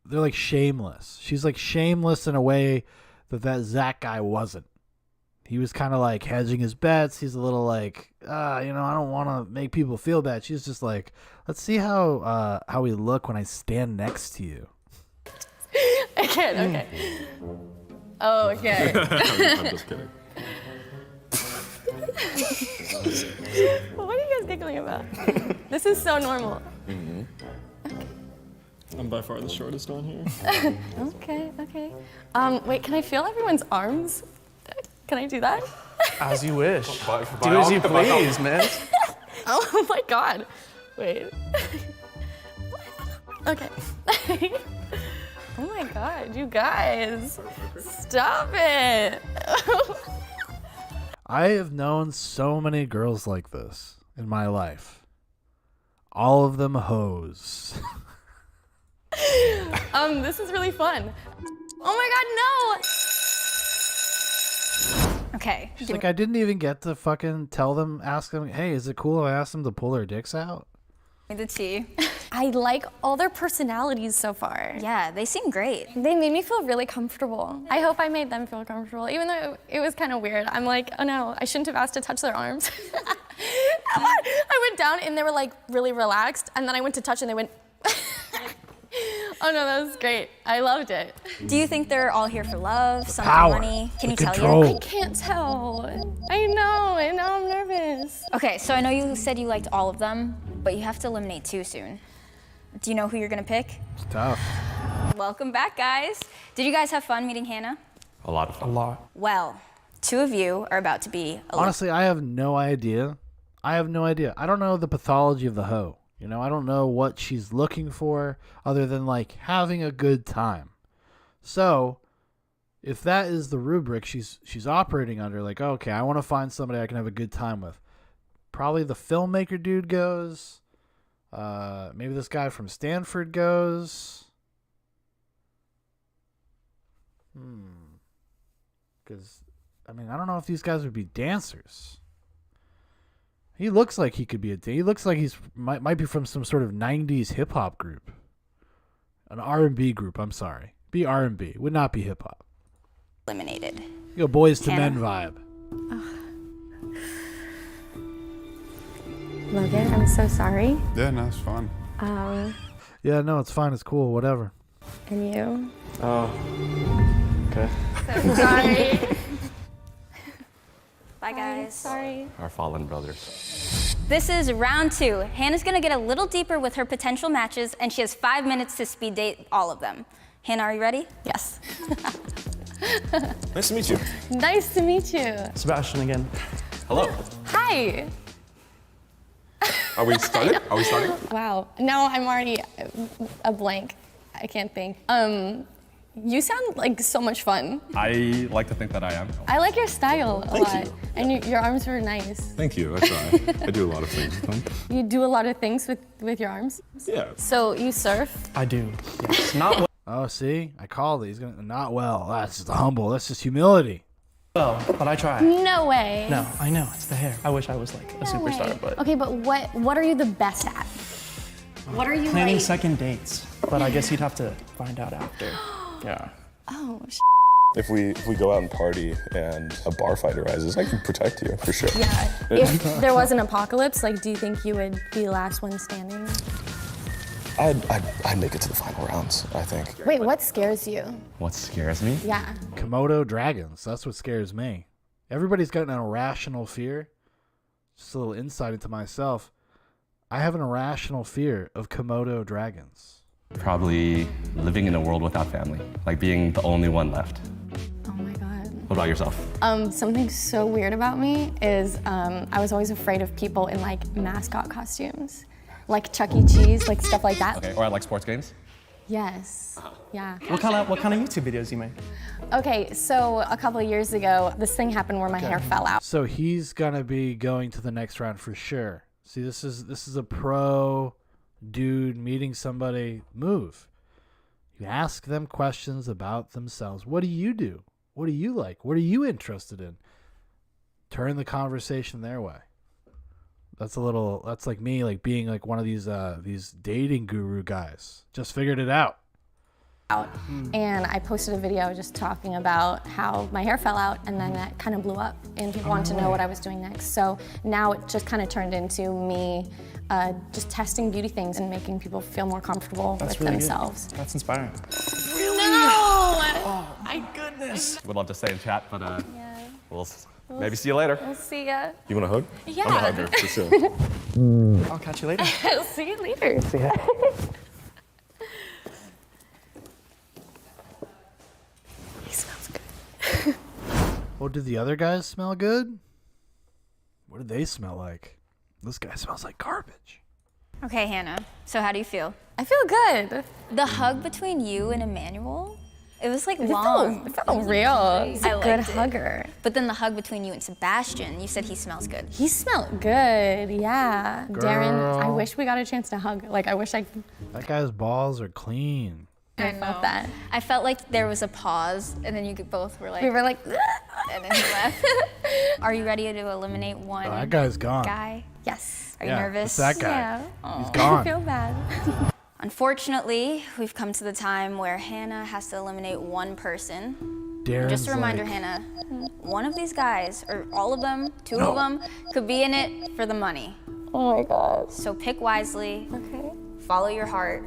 they're like shameless. She's like shameless in a way that Zach guy wasn't. He was kind of like hedging his bets. He's a little like, I don't want to make people feel bad. She's just like, let's see how we look when I stand next to you. Okay. Oh, okay. I'm just kidding. What are you guys giggling about? This is so normal. Mm-hmm. I'm by far the shortest on here. Okay. Wait, can I feel everyone's arms? Can I do that? As you wish. Do as you please, man. Oh my God. Wait. Okay. Oh my God, you guys. Stop it. I have known so many girls like this in my life. All of them hoes. This is really fun. Oh my God, no! Okay. She's like, I didn't even get to fucking ask them, hey, is it cool if I ask them to pull their dicks out? The tea. I like all their personalities so far. Yeah, they seem great. They made me feel really comfortable. I hope I made them feel comfortable, even though it was kind of weird. I'm like, oh no, I shouldn't have asked to touch their arms. I went down and they were like really relaxed, and then I went to touch and they went, Oh no, that was great. I loved it. Do you think they're all here for love, some for power, money? Can the you tell control. yet? I can't tell. I know, and now I'm nervous. Okay, so I know you said you liked all of them, but you have to eliminate 2 soon. Do you know who you're gonna pick? It's tough. Welcome back, guys. Did you guys have fun meeting Hannah? A lot of fun. A lot. Well, 2 of you are about to be eliminated. Honestly, I have no idea. I don't know the pathology of the hoe. You know, I don't know what she's looking for other than like having a good time. So, if that is the rubric she's operating under, like, okay, I want to find somebody I can have a good time with. Probably the filmmaker dude goes. Maybe this guy from Stanford goes. Because, I mean, I don't know if these guys would be dancers. He looks like he could be he looks like he's might be from some sort of 90s hip hop group. An R&B group, I'm sorry. Be R&B, would not be hip hop. Eliminated. You go Boys to Hannah. Men vibe. Logan, I'm so sorry. Yeah, no, it's fun. Yeah, no, it's fine, it's cool, whatever. And you? Oh, okay. So sorry. Bye, guys. Sorry. Our fallen brothers. This is round 2. Hannah's gonna get a little deeper with her potential matches, and she has 5 minutes to speed date all of them. Hannah, are you ready? Yes. Nice to meet you. Nice to meet you. Sebastian again. Hello. Hi. Are we started? Are we starting? Wow. Now I'm already a blank. I can't think. You sound like so much fun. I like to think that I am. I like your style a Thank lot. you. And your arms were nice. Thank you. I try. I do a lot of things with them. You do a lot of things with your arms. Yeah. So you surf? I do. Yes. Not Oh, see? I called it. He's gonna not well. That's just humble. That's just humility. well, but I try. No way. No, I know. It's the hair. I wish I was like a superstar, but Okay, but what are you the best at? What are you planning like? second dates. But I guess you'd have to find out after. Yeah. Oh, If we go out and party and a bar fight arises, I can protect you for sure. yeah. If there was an apocalypse, like, do you think you would be last one standing? I'd make it to the final rounds, I think. Wait, what scares you? What scares me? Yeah. Komodo dragons. That's what scares me. Everybody's got an irrational fear. Just a little insight into myself. I have an irrational fear of Komodo dragons. Probably living in a world without family, like being the only one left. Oh my God. What about yourself? Something so weird about me is I was always afraid of people in like mascot costumes, like Chuck E. Cheese, like stuff like that. Okay, or I like sports games. Yes. Yeah. What kind of YouTube videos you make? Okay, so a couple of years ago, this thing happened where my hair fell out. So he's gonna be going to the next round for sure. See, this is a pro dude meeting somebody move. You ask them questions about themselves. What do you do? What do you like? What are you interested in? Turn the conversation their way. That's like me, like being like one of these dating guru guys. Just figured it out. And I posted a video just talking about how my hair fell out, and then that kind of blew up, and people wanted to know what I was doing next. So now it just kind of turned into me just testing beauty things and making people feel more comfortable with really themselves. Good. That's inspiring. No! Oh my goodness. Would love to stay in chat, but we'll maybe see you later. We'll see ya. You want a hug? Yeah. I'm a hugger, for sure. I'll catch you later. See you later. See ya. He smells good. Well, did the other guys smell good? What did they smell like? This guy smells like garbage. Okay, Hannah. So how do you feel? I feel good. The hug between you and Emmanuel, it was like long. It felt real. He's a good liked it. hugger. But then the hug between you and Sebastian, you said he smells good. He smelled good, yeah. Darren, I wish we got a chance to hug. Like, I wish I That guy's balls are clean. felt that. I felt like there was a pause, and then you both were like, We were like, and then he left. Are you ready to eliminate one That guy's gone. guy? yes. Are you Yeah, nervous? it's that guy. Yeah. He's gone. I feel bad. Unfortunately, we've come to the time where Hannah has to eliminate one person. Darren's Just a reminder, like, Hannah, one of these guys, or all of them, two of them, could be in it for the money. Oh my God. So pick wisely, Okay. follow your heart,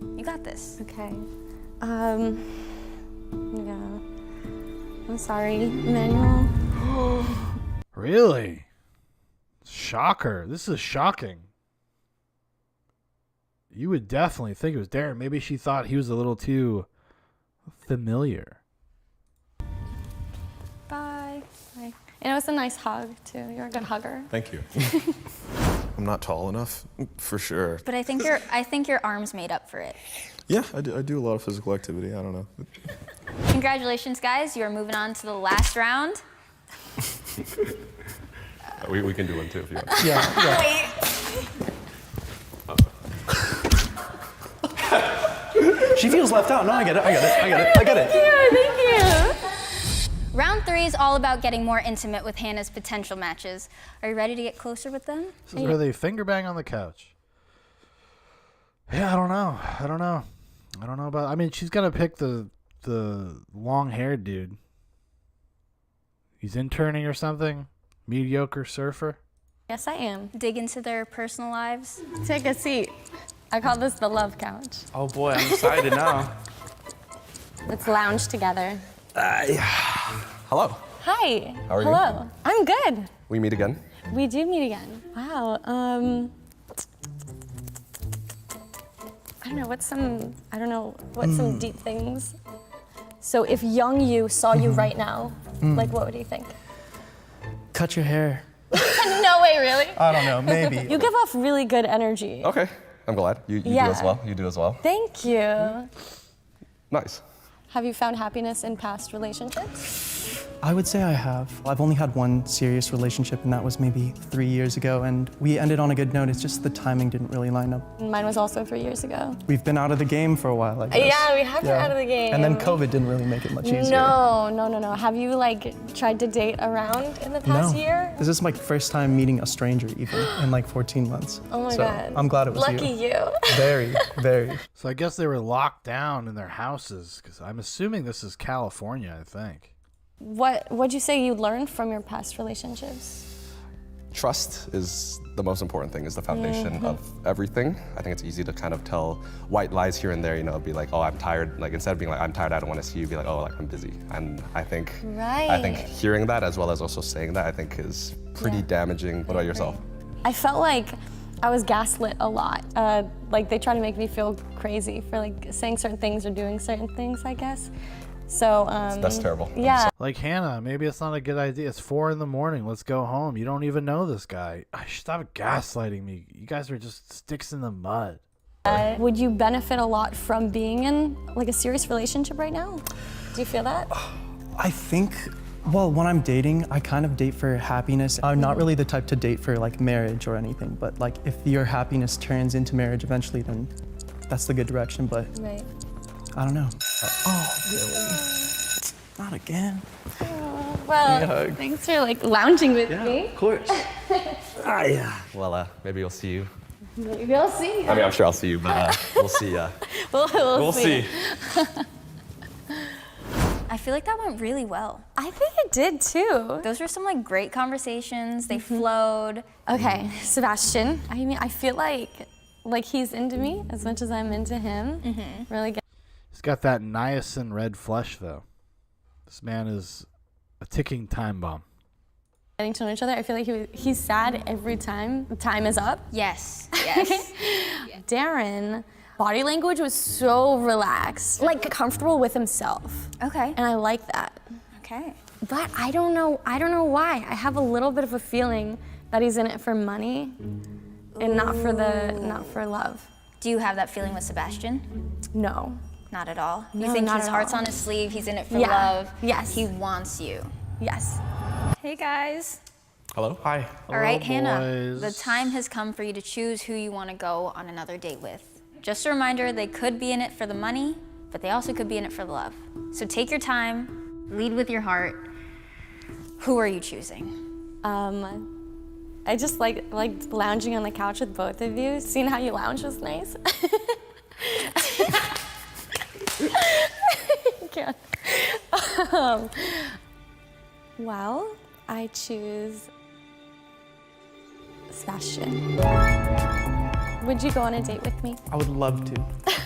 You got this. Okay. Yeah. I'm sorry, Emmanuel. Really? Shocker. This is shocking. You would definitely think it was Darren. Maybe she thought he was a little too familiar. Bye. Bye. And it was a nice hug, too. You're a good hugger. Thank you. I'm not tall enough, for sure. But I think your arms made up for it. Yeah, I do a lot of physical activity. I don't know. Congratulations, guys. You are moving on to the last round. We can do one too if you want. Yeah. Wait. She feels left out. No, I get it. Thank you. Round 3 is all about getting more intimate with Hannah's potential matches. Are you ready to get closer with them? This is where they finger bang on the couch. Yeah, I don't know about. I mean, she's gonna pick the long-haired dude. He's interning or something. Mediocre surfer. Yes, I am. Dig into their personal lives. Take a seat. I call this the love couch. Oh boy, I'm excited now. Let's lounge together. Hello. Hi. How are you? Hello. I'm good. We meet again. We do meet again. Wow. I don't know what's some deep things. So if young you saw you right now, like what would you think? Cut your hair. No way, really? I don't know, maybe. You give off really good energy. Okay, I'm glad. You do as well. You do as well. Thank you. Nice. Have you found happiness in past relationships? I would say I have. I've only had one serious relationship, and that was maybe 3 years ago, and we ended on a good note. It's just the timing didn't really line up. Mine was also 3 years ago. We've been out of the game for a while, I guess. Yeah, we have been out of the game. And then COVID didn't really make it much easier. No. Have you tried to date around in the past year? This is my first time meeting a stranger even in like 14 months. Oh my God. I'm glad it was Lucky you. Very, very. So I guess they were locked down in their houses because I'm assuming this is California. I think. What'd you say you learned from your past relationships? Trust is the most important thing, is the foundation of everything. I think it's easy to kind of tell white lies here and there, be like, oh, I'm tired. Like instead of being like, I'm tired, I don't want to see you, be like, oh, like I'm busy. And I think hearing that as well as also saying that, I think is pretty damaging. What about yourself? I felt like I was gaslit a lot. Like they try to make me feel crazy for like saying certain things or doing certain things, I guess. So that's terrible. Yeah. Like Hannah, maybe it's not a good idea. It's 4 a.m. Let's go home. You don't even know this guy. Stop gaslighting me. You guys are just sticks in the mud. Would you benefit a lot from being in like a serious relationship right now? Do you feel that? I think, well, when I'm dating, I kind of date for happiness. I'm not really the type to date for like marriage or anything, but like if your happiness turns into marriage eventually, then that's the good direction, but right. I don't know. Oh, really? Not again. Well, thanks for like lounging with me. Of course. Well, maybe you'll see you. Maybe we'll see. I mean, I'm sure I'll see you, but we'll see. We'll see. I feel like that went really well. I think it did too. Those were some like great conversations. They flowed. Okay, Sebastian. I mean, I feel like he's into me as much as I'm into him. Really good. He's got that niacin red flush though. This man is a ticking time bomb. Getting to know each other, I feel like he's sad every time the time is up. Yes. Darren, body language was so relaxed, like comfortable with himself. Okay. And I like that. Okay. But I don't know why. I have a little bit of a feeling that he's in it for money and not for love. Do you have that feeling with Sebastian? No. Not at all? No, you think not his at heart's all. on his sleeve, he's in it for love? Yes. He wants you? Yes. Hey guys. Hello. Hi. All right, Hello, Hannah, boys. the time has come for you to choose who you want to go on another date with. Just a reminder, they could be in it for the money, but they also could be in it for the love. So take your time, lead with your heart. Who are you choosing? I just like lounging on the couch with both of you. Seeing how you lounge was nice. Can't. Well, I choose Sebastian. Would you go on a date with me? I would love to.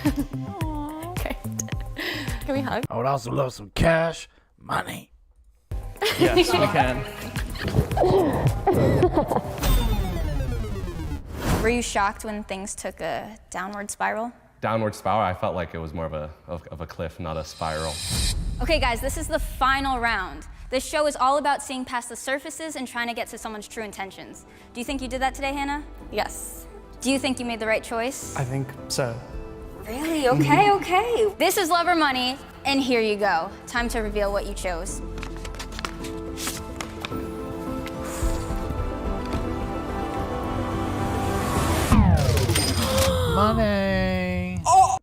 Great. Can we hug? I would also love some cash money. Yes, we can. Were you shocked when things took a downward spiral? Downward spiral, I felt like it was more of a cliff, not a spiral. Okay, guys, this is the final round. This show is all about seeing past the surfaces and trying to get to someone's true intentions. Do you think you did that today, Hannah? Yes. Do you think you made the right choice? I think so. Really? Okay, okay. This is Love or Money, and here you go. Time to reveal what you chose. Money.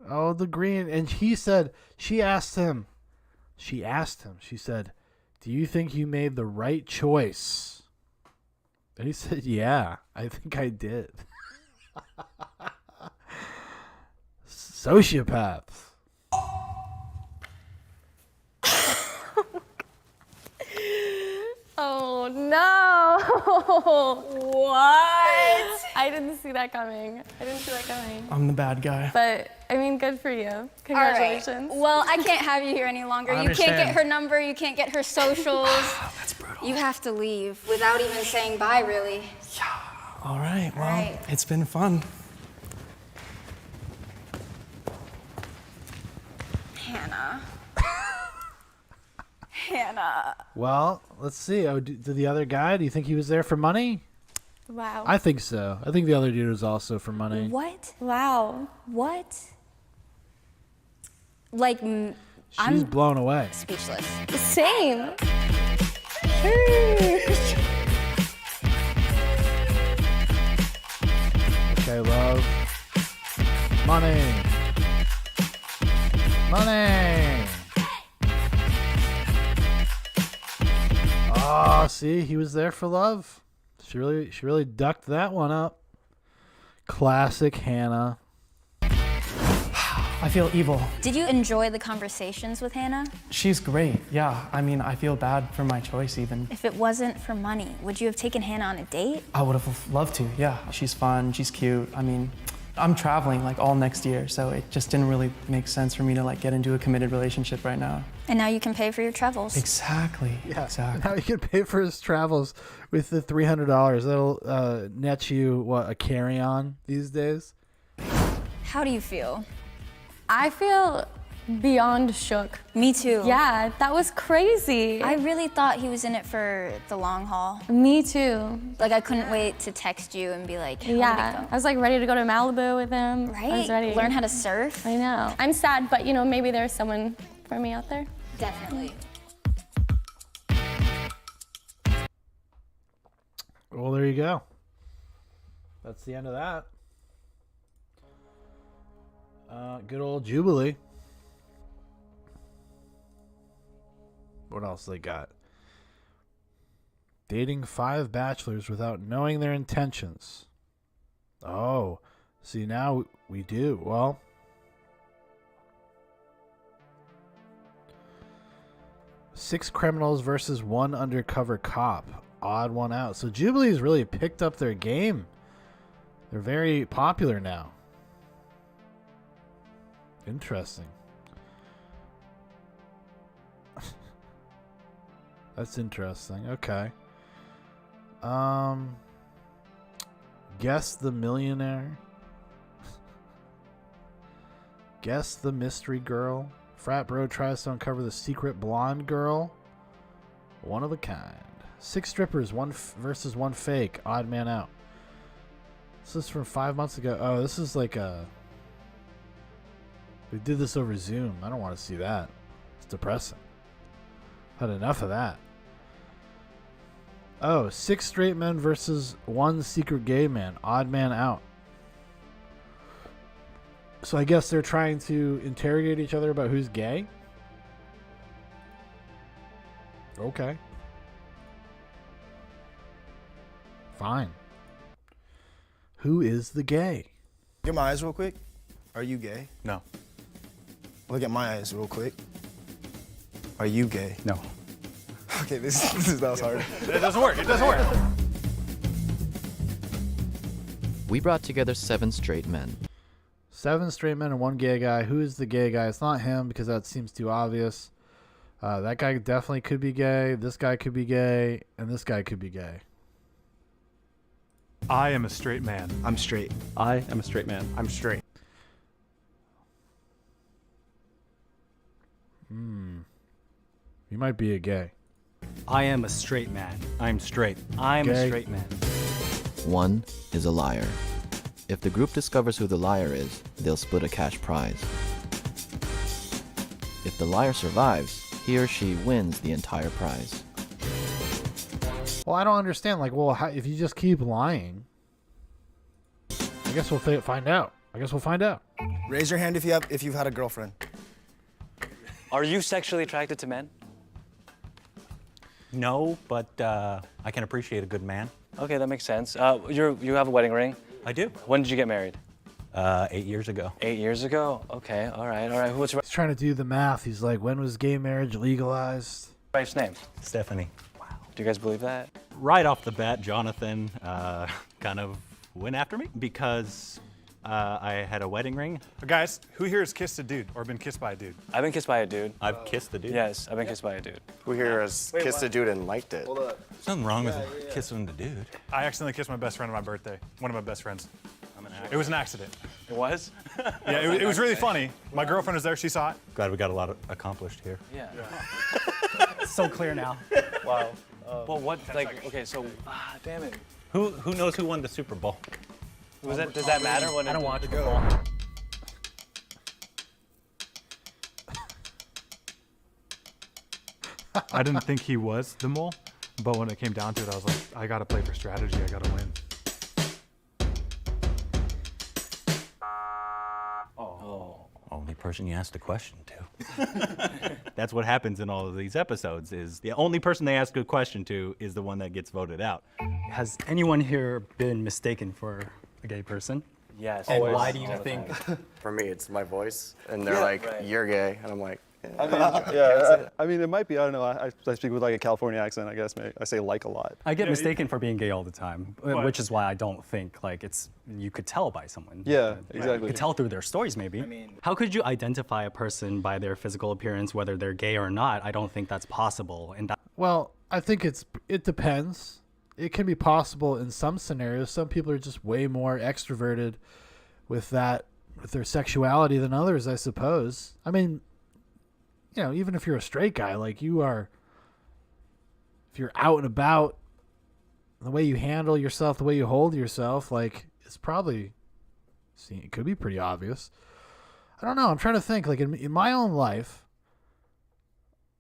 Oh, the green. And she said, she said, do you think you made the right choice? And he said, yeah, I think I did. Sociopaths. Oh no! What? I didn't see that coming. I'm the bad guy. But I mean, good for you. Congratulations. All right. Well, I can't have you here any longer. I You can't get understand. her number. You can't get her socials. That's brutal. You have to leave without even saying bye, really. All right, well, right. it's been fun. Hannah. Hannah. Well, let's see. Oh, did the other guy, do you think he was there for money? Wow. I think so. I think the other dude was also for money. What? Wow. What? Like, She's I'm blown away. speechless. Same. Okay, love. Money. Money. Oh, see, he was there for love. She really ducked that one up. Classic Hannah. I feel evil. Did you enjoy the conversations with Hannah? She's great, yeah. I mean, I feel bad for my choice even. If it wasn't for money, would you have taken Hannah on a date? I would have loved to, yeah. She's fun, she's cute. I mean, I'm traveling like all next year, so it just didn't really make sense for me to like get into a committed relationship right now. And now you can pay for your travels. Exactly, exactly. Now he can pay for his travels with the $300. That'll net you, what, a carry-on these days? How do you feel? I feel beyond shook. Me too. Yeah, that was crazy. I really thought he was in it for the long haul. Me too. Like, I couldn't wait to text you and be like, how Yeah, did it I was like ready to go to Malibu with him. go? I was Right? ready. Learn how to surf? I know. I'm sad, but you know, maybe there's someone for me out there. Definitely. Well, there you go. That's the end of that. Good old Jubilee. What else they got? Dating 5 bachelors without knowing their intentions. Oh, see, now we do. Well, six criminals versus 1 undercover cop. Odd one out. So Jubilee's really picked up their game. They're very popular now. Interesting. That's interesting. Okay. Guess the millionaire. Guess the mystery girl. Frat bro tries to uncover the secret blonde girl. One of a kind. 6 strippers, 1 versus 1 fake. Odd man out. This is from 5 months ago. Oh, this is like a... We did this over Zoom. I don't want to see that. It's depressing. Had enough of that. Oh, 6 straight men versus 1 secret gay man. Odd man out. So I guess they're trying to interrogate each other about who's gay? Okay. Fine. Who is the gay? Look at my eyes real quick. Are you gay? No. Look at my eyes real quick. Are you gay? No. Okay, that was hard. It doesn't work. It doesn't work. We brought together 7 straight men. 7 straight men and 1 gay guy. Who is the gay guy? It's not him because that seems too obvious. That guy definitely could be gay. This guy could be gay. And this guy could be gay. I am a straight man. I'm straight. I am a straight man. I'm straight. You might be a gay. I am a straight man. I'm straight. I'm a Gay. straight man. 1 is a liar. If the group discovers who the liar is, they'll split a cash prize. If the liar survives, he or she wins the entire prize. Well, I don't understand. Like, well, if you just keep lying, I guess we'll find out. Raise your hand if you've had a girlfriend. Are you sexually attracted to men? No, but I can appreciate a good man. Okay, that makes sense. You have a wedding ring? I do. When did you get married? 8 years ago. 8 years ago? Okay, all right. What's your He's trying to do the math. He's like, when was gay marriage legalized? wife's name? Stephanie. Do you guys believe that? Right off the bat, Jonathan kind of went after me because I had a wedding ring. Guys, who here has kissed a dude or been kissed by a dude? I've been kissed by a dude. I've kissed a dude. Yes, I've been kissed by a dude. Who here has kissed a dude and liked it? There's nothing wrong with kissing the dude. I accidentally kissed my best friend on my birthday. One of my best friends. It was an accident. It was? Yeah, it was really funny. My girlfriend was there. She saw it. Glad we got a lot accomplished here. Yeah. It's so clear now. Wow. Well, what, like, okay, so, damn it. Who knows who won the Super Bowl? Does that matter? When I don't watch football. I didn't think he was the mole, but when it came down to it, I was like, I gotta play for strategy. I gotta win. Only person you asked a question to. That's what happens in all of these episodes, is the only person they ask a question to is the one that gets voted out. Has anyone here been mistaken for a gay person? Yes. And always. why do you think? For me, it's my voice, and they're like, "You're gay," and I'm like, I mean, I mean, it might be. I don't know. I speak with like a California accent. I guess maybe I say like a lot. I get mistaken for being gay all the time, which is why I don't think like you could tell by someone. Yeah, exactly. You could tell through their stories, maybe. How could you identify a person by their physical appearance, whether they're gay or not? I don't think that's possible. And Well, I think it depends. It can be possible in some scenarios. Some people are just way more extroverted with their sexuality than others, I suppose. I mean, you know, even if you're a straight guy, like you are, if you're out and about, the way you handle yourself, the way you hold yourself, like it's probably, it could be pretty obvious. I don't know. I'm trying to think. Like in my own life,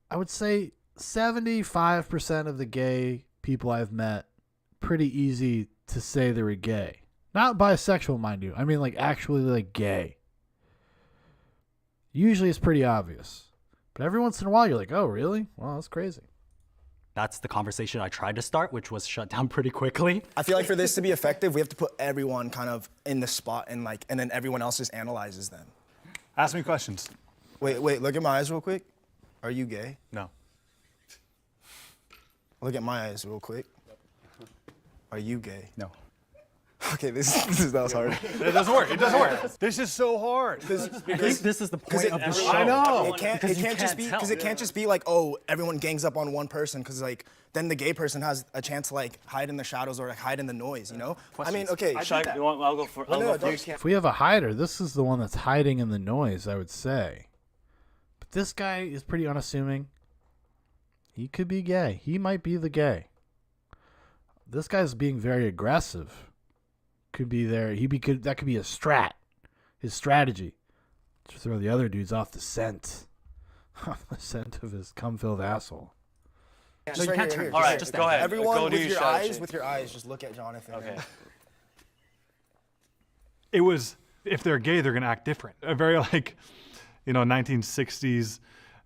I would say 75% of the gay people I've met, pretty easy to say they were gay. Not bisexual, mind you. I mean, like actually like gay. Usually it's pretty obvious. But every once in a while, you're like, oh, really? Well, that's crazy. that's the conversation I tried to start, which was shut down pretty quickly. I feel like for this to be effective, we have to put everyone kind of in the spot and then everyone else just analyzes them. Ask me questions. Wait, look at my eyes real quick. Are you gay? No. Look at my eyes real quick. Are you gay? No. Okay, this is that was hard. It doesn't work. It doesn't work. This is so hard. I think this is the point of the show. I know. It can't just be like, oh, everyone gangs up on one person, because like then the gay person has a chance to like hide in the shadows or like hide in the noise, you know? I mean, okay. I'll go for. If we have a hider, this is the one that's hiding in the noise, I would say. But this guy is pretty unassuming. He could be gay. He might be the gay. This guy's being very aggressive. Could be there. That could be a strat. His strategy to throw the other dudes off the scent. Off the scent of his cum-filled asshole. Yeah, So you can't turn. All right, Just go ahead. Everyone Go do with your your strategy. eyes, just look at Jonathan. Okay. It was, if they're gay, they're gonna act different. A very 1960s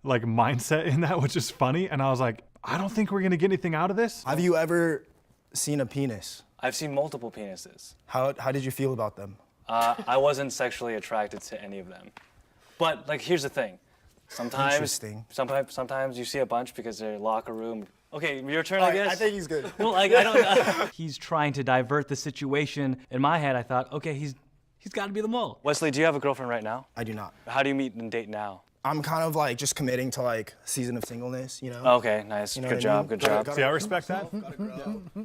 mindset in that, which is funny. And I was like, I don't think we're gonna get anything out of this. Have you ever seen a penis? I've seen multiple penises. How did you feel about them? I wasn't sexually attracted to any of them. But here's the thing. Interesting. Sometimes you see a bunch because they're locker room. Okay, your turn, I guess. I think he's good. Well, I don't. He's trying to divert the situation. In my head, I thought, okay, he's He's got to be the mole. Wesley, do you have a girlfriend right now? I do not. How do you meet and date now? I'm kind of like just committing to like a season of singleness, you know? Okay, nice. You know Good what I job, mean? good job. See, I respect that.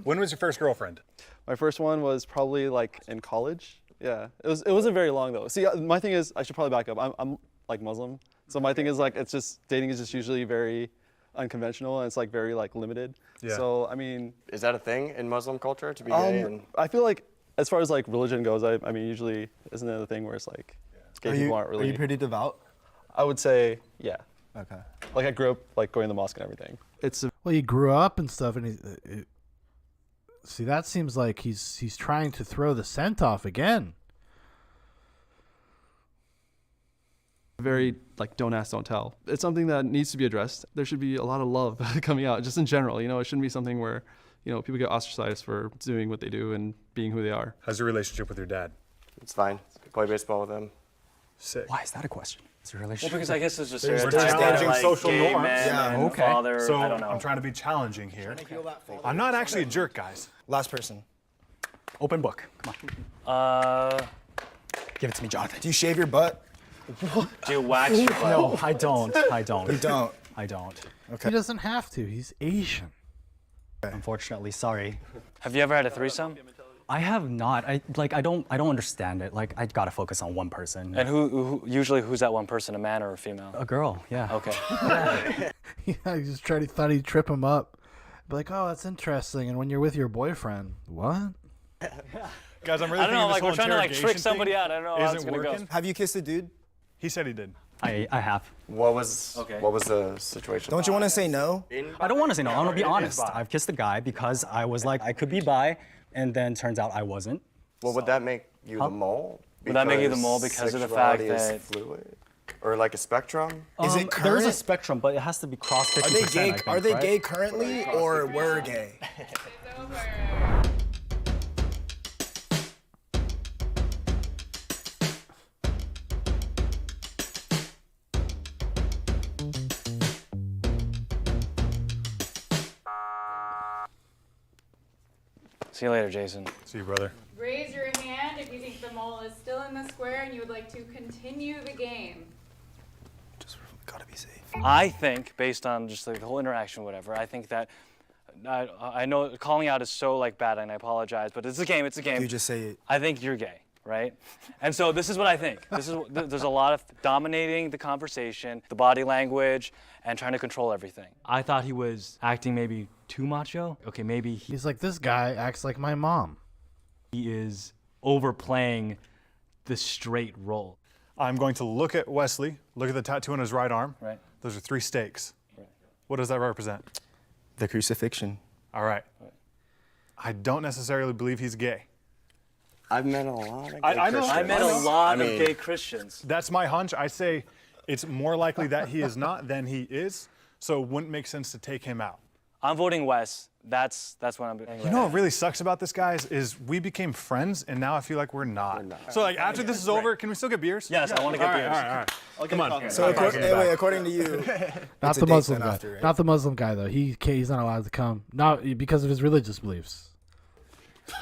When was your first girlfriend? My first one was probably like in college. Yeah, it wasn't very long though. See, my thing is, I should probably back up. I'm like Muslim, so my thing is like it's just dating is just usually very unconventional and it's like very like limited. Yeah. So I mean, is that a thing in Muslim culture to be gay? And I feel like as far as like religion goes, I mean usually isn't it a thing where it's like gay people aren't really. Are you pretty devout? I would say yeah. Okay. Like I grew up like going to the mosque and everything. It's Well, he grew up and stuff, and see, that seems like he's trying to throw the scent off again. very like don't ask, don't tell. It's something that needs to be addressed. There should be a lot of love coming out, just in general. You know, it shouldn't be something where, you know, people get ostracized for doing what they do and being who they are. How's your relationship with your dad? It's fine. Play baseball with him. Sick. Why is that a question? It's a Well, relationship. because I guess it's just We're stereotypes challenging like social gay norms. men and okay. father. So I don't know. I'm trying to be challenging here. I'm not actually a jerk, guys. Last person. Open book. Come on. Give it to me, Jonathan. Do you shave your butt? Do you wax your butt? No, I don't. I don't. You don't? I don't. Okay. He doesn't have to. He's Asian. Unfortunately, sorry. Have you ever had a threesome? I have not. I don't understand it. Like I gotta focus on one person. And who usually who's that one person? A man or a female? A girl. Yeah. Okay. Yeah, he just thought he'd trip him up. Be like, oh, that's interesting. And when you're with your boyfriend, what? Guys, I'm really I don't know, thinking this like, we're whole trying to, like, trick interrogation somebody thing out. I don't know how it's isn't gonna go. working. Have you kissed a dude? He said he did. I have. What was the situation? Don't you want to say no? I don't want to say no. I want to be honest. I've kissed a guy because I was like I could be bi, and then turns out I wasn't. Well, would that make you the mole? Would that make you the mole because of the fact sexuality is that fluid, or like a spectrum? Is it There is a current? spectrum, but it has to be cross 50%. Are they gay? I think, Are they right? gay currently or were gay? See you later, Jason. See you, brother. Raise your hand if you think the mole is still in the square and you would like to continue the game. Gotta be safe. I think, based on just like the whole interaction, whatever, I think that I know calling out is so like bad, and I apologize, but it's a game. It's a game. You just say it. I think you're gay, right? And so this is what I think. There's a lot of dominating the conversation, the body language, and trying to control everything. I thought he was acting maybe too macho. Okay, maybe He's like, this guy acts like my mom. he is overplaying the straight role. I'm going to look at Wesley, look at the tattoo on his right arm. Right. Those are 3 stakes. Right. What does that represent? The crucifixion. All right. I don't necessarily believe he's gay. I've met a lot of gay I know. Christians. I met a lot I of mean, gay Christians. That's my hunch. I say it's more likely that he is not than he is, so it wouldn't make sense to take him out. I'm voting Wes. That's what I'm doing. You know what really sucks about this, guys, is we became friends, and now I feel like we're not. So, like, after this is over, can we still get beers? Yes, I want to get beers. All right. Come on. So according to you, Not it's the a date Muslim then guy. after, right? Not the Muslim guy though. He's not allowed to come. Not because of his religious beliefs.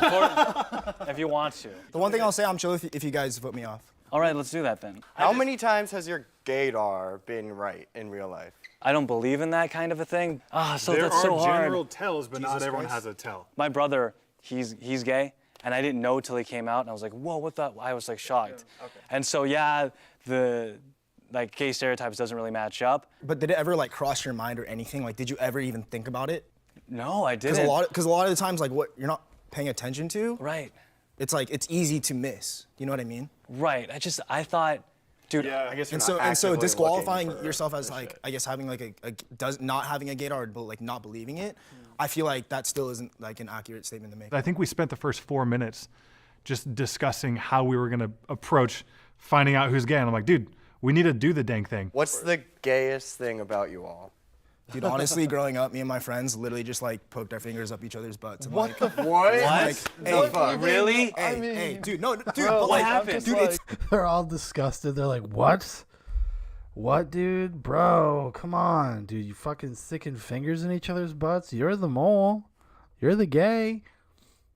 If you want to. The one thing I'll say, I'm chill if you guys vote me off. All right, let's do that then. How many times has your gaydar been right in real life? I don't believe in that kind of a thing. So There that's so are hard. general tells, but not Jesus everyone Christ. has a tell. My brother, he's gay, and I didn't know till he came out, and I was like, whoa, what the? I was like shocked. And so yeah, the like gay stereotypes doesn't really match up. But did it ever like cross your mind or anything? Like, did you ever even think about it? No, I Because didn't. a lot of the times, like what you're not paying attention to, Right. it's like it's easy to miss. You know what I mean? Right. I thought, dude. I guess And so disqualifying yourself as like I guess having like not having a gaydar but like not believing it, I feel like that still isn't like an accurate statement to make. I think we spent the first 4 minutes just discussing how we were going to approach finding out who's gay. And I'm like, dude, we need to do the dang thing. What's the gayest thing about you all? Dude, honestly, growing up, me and my friends literally just like poked our fingers up each other's butts. And, What like, the what? Like, hey, Really? Hey, dude, no, dude, Bro, but what like, happened? dude, it's They're all disgusted. They're like, what? What, dude? Bro, come on, dude. You fucking sticking fingers in each other's butts? You're the mole. You're the gay.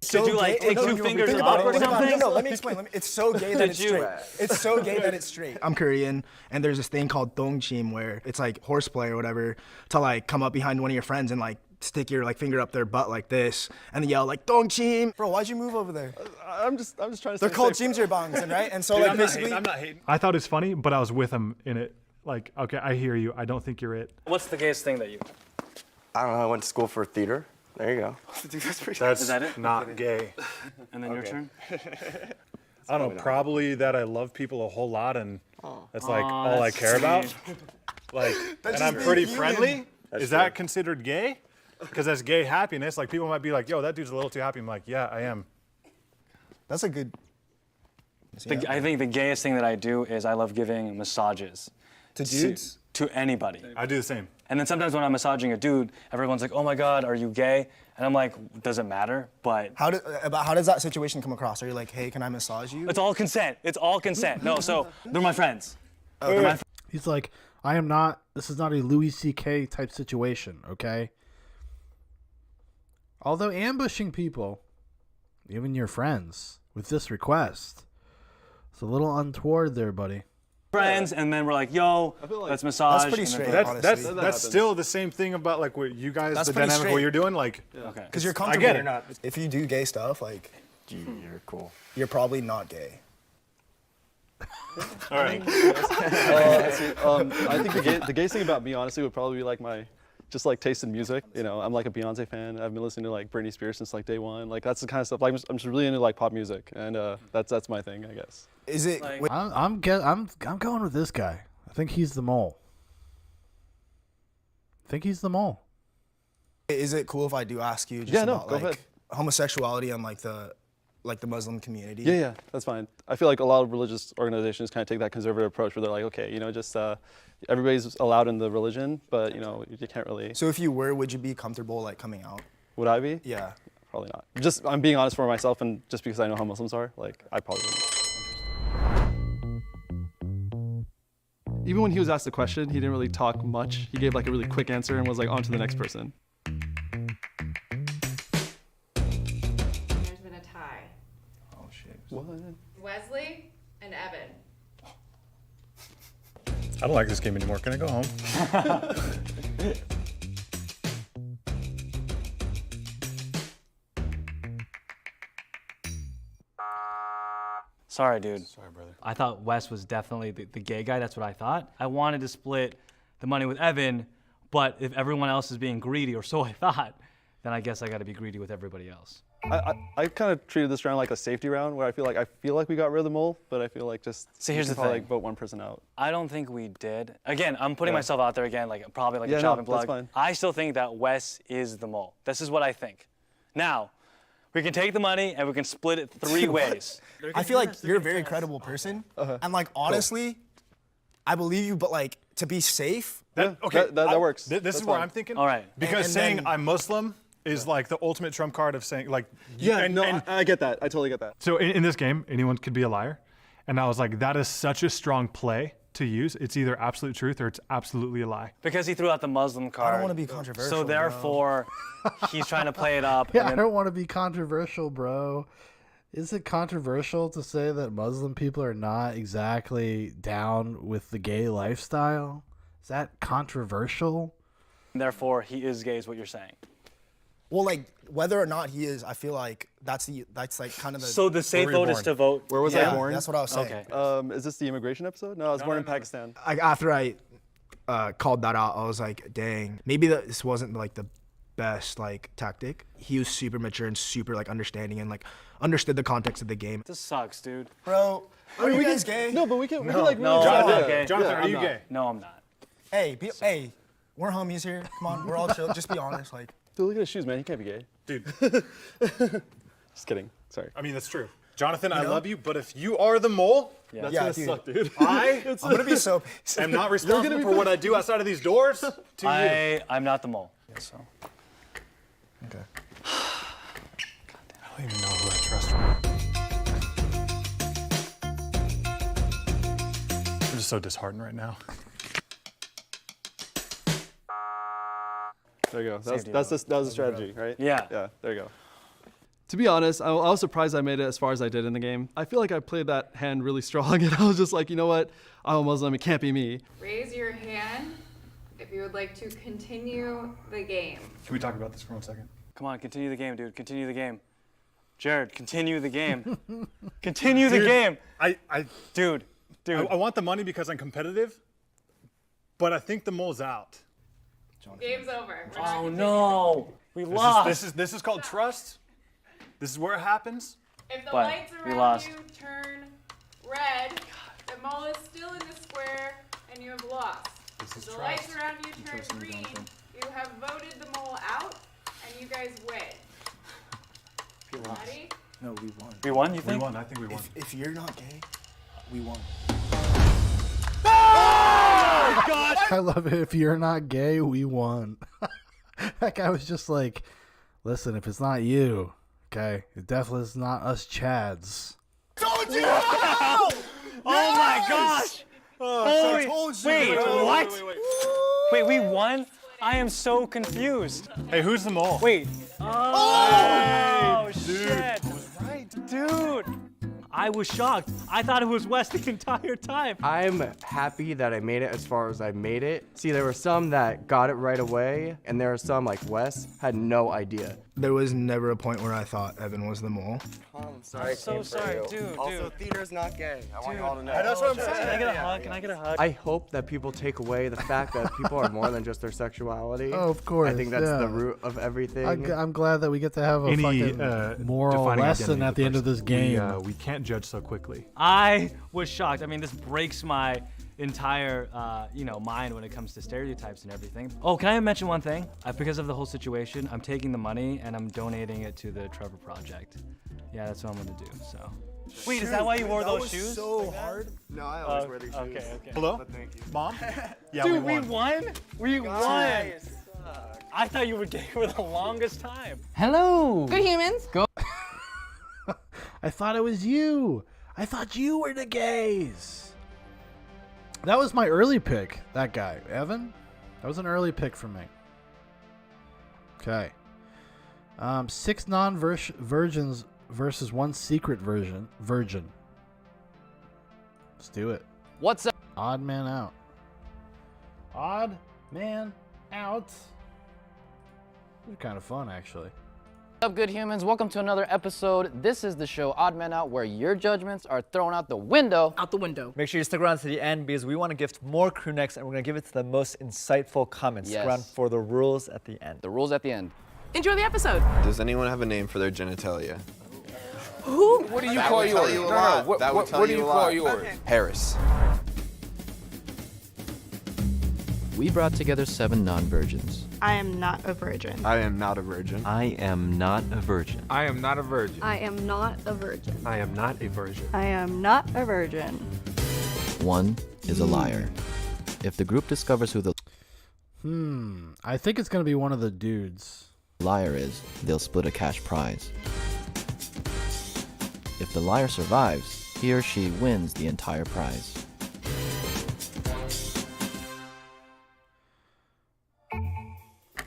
So you like gay. take two fingers think up about or it. something? No, let me explain. It's so gay that it's Did you- straight. It's so gay that it's straight. I'm Korean, and there's this thing called dongchim where it's like horseplay or whatever to like come up behind one of your friends and like stick your like finger up their butt like this and yell like dongchim. Bro, why'd you move over there? I'm just trying to. They're called jimjirbangs, right? And so Dude, like basically, I'm not hating. I thought it's funny, but I was with him in it. Like, okay, I hear you. I don't think you're it. What's the gayest thing that you? I don't know. I went to school for theater. There you go. Dude, that's pretty. That's Is that it? not gay. And then your turn. I don't know. Probably that I love people a whole lot, and that's like all I care about. Like, That's and I'm just pretty being friendly. human. Is that considered gay? Because that's gay happiness. Like people might be like, "Yo, that dude's a little too happy." I'm like, "Yeah, I am." that's a good. I think the gayest thing that I do is I love giving massages. To dudes? To anybody. I do the same. And then sometimes when I'm massaging a dude, everyone's like, "Oh my God, are you gay?" And I'm like, "Does it matter?" But How does that situation come across? Are you like, hey, can I massage you? it's all consent. It's all consent. No, so they're my friends. He's like, I am not. This is not a Louis C.K. type situation. Okay. Although ambushing people, even your friends, with this request, it's a little untoward there, buddy. Friends, and then we're like, "Yo, like let's massage." pretty and then- straight. That's still the same thing about like what you guys, That's the pretty dynamic what straight. you're doing. Like, Okay. Because you're I comfortable. get it. You're not. If you do gay stuff, like You're cool. you're probably not gay. all right. I think the gayest thing about me, honestly, would probably be like my just like taste in music. You know, I'm like a Beyonce fan. I've been listening to like Britney Spears since like day one. Like that's the kind of stuff. Like I'm just really into like pop music, and that's my thing, I guess. Is it? Like- wait, I'm going with this guy. I think he's the mole. Is it cool if I do ask you just Yeah, no, about go like ahead. homosexuality and like the Muslim community? Yeah, that's fine. I feel like a lot of religious organizations kind of take that conservative approach where they're like, okay, you know, just everybody's allowed in the religion, but you know, you can't really. So if you were, would you be comfortable like coming out? Would I be? Yeah. Probably not. Just I'm being honest for myself, and just because I know how Muslims are, like I probably wouldn't. Even when he was asked the question, he didn't really talk much. He gave like a really quick answer and was like, on to the next person. There's been a tie. Oh shit. What? Wesley and Evan. I don't like this game anymore. Can I go home? Sorry, dude. Sorry, brother. I thought Wes was definitely the gay guy. That's what I thought. I wanted to split the money with Evan, but if everyone else is being greedy, or so I thought, then I guess I got to be greedy with everybody else. I kind of treated this round like a safety round where I feel like we got rid of the mole, but I feel like just See, here's we the could probably, thing. like vote one person out. I don't think we did. Again, I'm putting Yeah. myself out there again, like probably like Yeah, a no, chopping that's plug. fine. I still think that Wes is the mole. This is what I think. Now, we can take the money and we can split it 3 ways. I feel like you're a very credible person, and like honestly, I believe you. But like to be safe, Okay, that works. This That's is where fine. I'm thinking. All right. Because And saying then- I'm Muslim is like the ultimate trump card of saying like. I get that. I totally get that. So in this game, anyone could be a liar, and I was like, that is such a strong play to use. It's either absolute truth or it's absolutely a lie. Because he threw out the Muslim card. I don't want to be controversial. So therefore, he's trying to play it up. Yeah, and I then- don't want to be controversial, bro. Is it controversial to say that Muslim people are not exactly down with the gay lifestyle? Is that controversial? Therefore, he is gay, is what you're saying. Well, like whether or not he is, I feel like that's like kind of the. So the safe vote is to vote. Where was Yeah, I born? that's what I was saying. Okay. Is this the immigration episode? No, I was born in Pakistan. After I called that out, I was like, dang, maybe this wasn't like the best like tactic. He was super mature and super like understanding and like understood the context of the game. This sucks, dude. Bro, are you guys gay? No, but we can like No, really I'm not gay. Jonathan, Yeah, are I'm you not. gay? No, I'm not. Hey, we're homies here. Come on, we're all chill. Just be honest, like. Dude, look at his shoes, man. He can't be gay. Dude, Just kidding. Sorry. I mean, that's true. Jonathan, I love you, but if you are the mole, that's Yeah, gonna dude. suck, dude. I'm gonna be so pissed. am not responsible for what I do outside of these doors to you. I'm not the mole. So. Okay. I don't even know who I trust. I'm just so disheartened right now. There you go. Saved you. That was the strategy, right? Yeah. Yeah. There you go. To be honest, I was surprised I made it as far as I did in the game. I feel like I played that hand really strong, and I was just like, you know what? I'm a Muslim, it can't be me. Raise your hand if you would like to continue the game. Can we talk about this for 1 second? Come on, continue the game, dude. Continue the game. Jared, continue the game. Continue the game. Dude. I want the money because I'm competitive, but I think the mole's out. Game's over. Oh no, we lost. This is called trust. This is where it happens. If the But lights we around lost. you turn red, the mole is still in the square and you have lost. If the lights around you turn green, you have voted the mole out and you guys win. We lost. Ready? No, we won. We won, you think? We won. I think we won. If you're not gay, we won. Oh, God. I love it. If you're not gay, we won. That guy was just like, listen, if it's not you, okay, it definitely is not us Chads. Told you! Oh my gosh! I told you. Wait, what? Wait, we won? I am so confused. Hey, who's the mole? Wait. Oh, shit. Dude. I was shocked. I thought it was Wes the entire time. I'm happy that I made it as far as I made it. See, there were some that got it right away, and there are some, like Wes, had no idea. There was never a point where I thought Evan was the mole. I'm sorry. I'm so sorry, dude. Also, theater's not gay. I want you all to know. That's what I'm saying. Can I get a hug? Can I get a hug? I hope that people take away the fact that people are more than just their sexuality. Oh, of course. I think that's yeah. the root of everything. I'm glad that we get to have a fucking moral defining lesson identity at the end of this game. We can't judge so quickly. I was shocked. I mean, this breaks my entire, mind when it comes to stereotypes and everything. Oh, can I mention one thing? Because of the whole situation, I'm taking the money and I'm donating it to the Trevor Project. Yeah, that's what I'm gonna do. So. Wait, is that why you wore those shoes? So hard. No, I always wear these shoes. Okay. Hello? But thank you. Mom? Yeah, Dude, we won. We won. I thought you were gay for the longest time. Hello. Good humans. Go. I thought it was you. I thought you were the gays. That was my early pick, that guy. Evan? That was an early pick for me. Okay. 6 non-virgins versus 1 secret virgin. Let's do it. What's up? Odd man out. Odd man out. These are kind of fun, actually. What's up, good humans? Welcome to another episode. This is the show Odd Men Out, where your judgments are thrown out the window. Out the window. Make sure you stick around to the end because we want to gift more crew necks and we're going to give it to the most insightful comments. Yes. Stick around for the rules at the end. The rules at the end. Enjoy the episode. Does anyone have a name for their genitalia? Who? What do you call yours? No. What do you call yours? Harris. We brought together 7 non-virgins. I am not a virgin. I am not a virgin. I am not a virgin. I am not a virgin. I am not a virgin. I am not a virgin. I am not a virgin. 1 is a liar. If the group discovers who the I think it's going to be one of the dudes. liar is, they'll split a cash prize. If the liar survives, he or she wins the entire prize.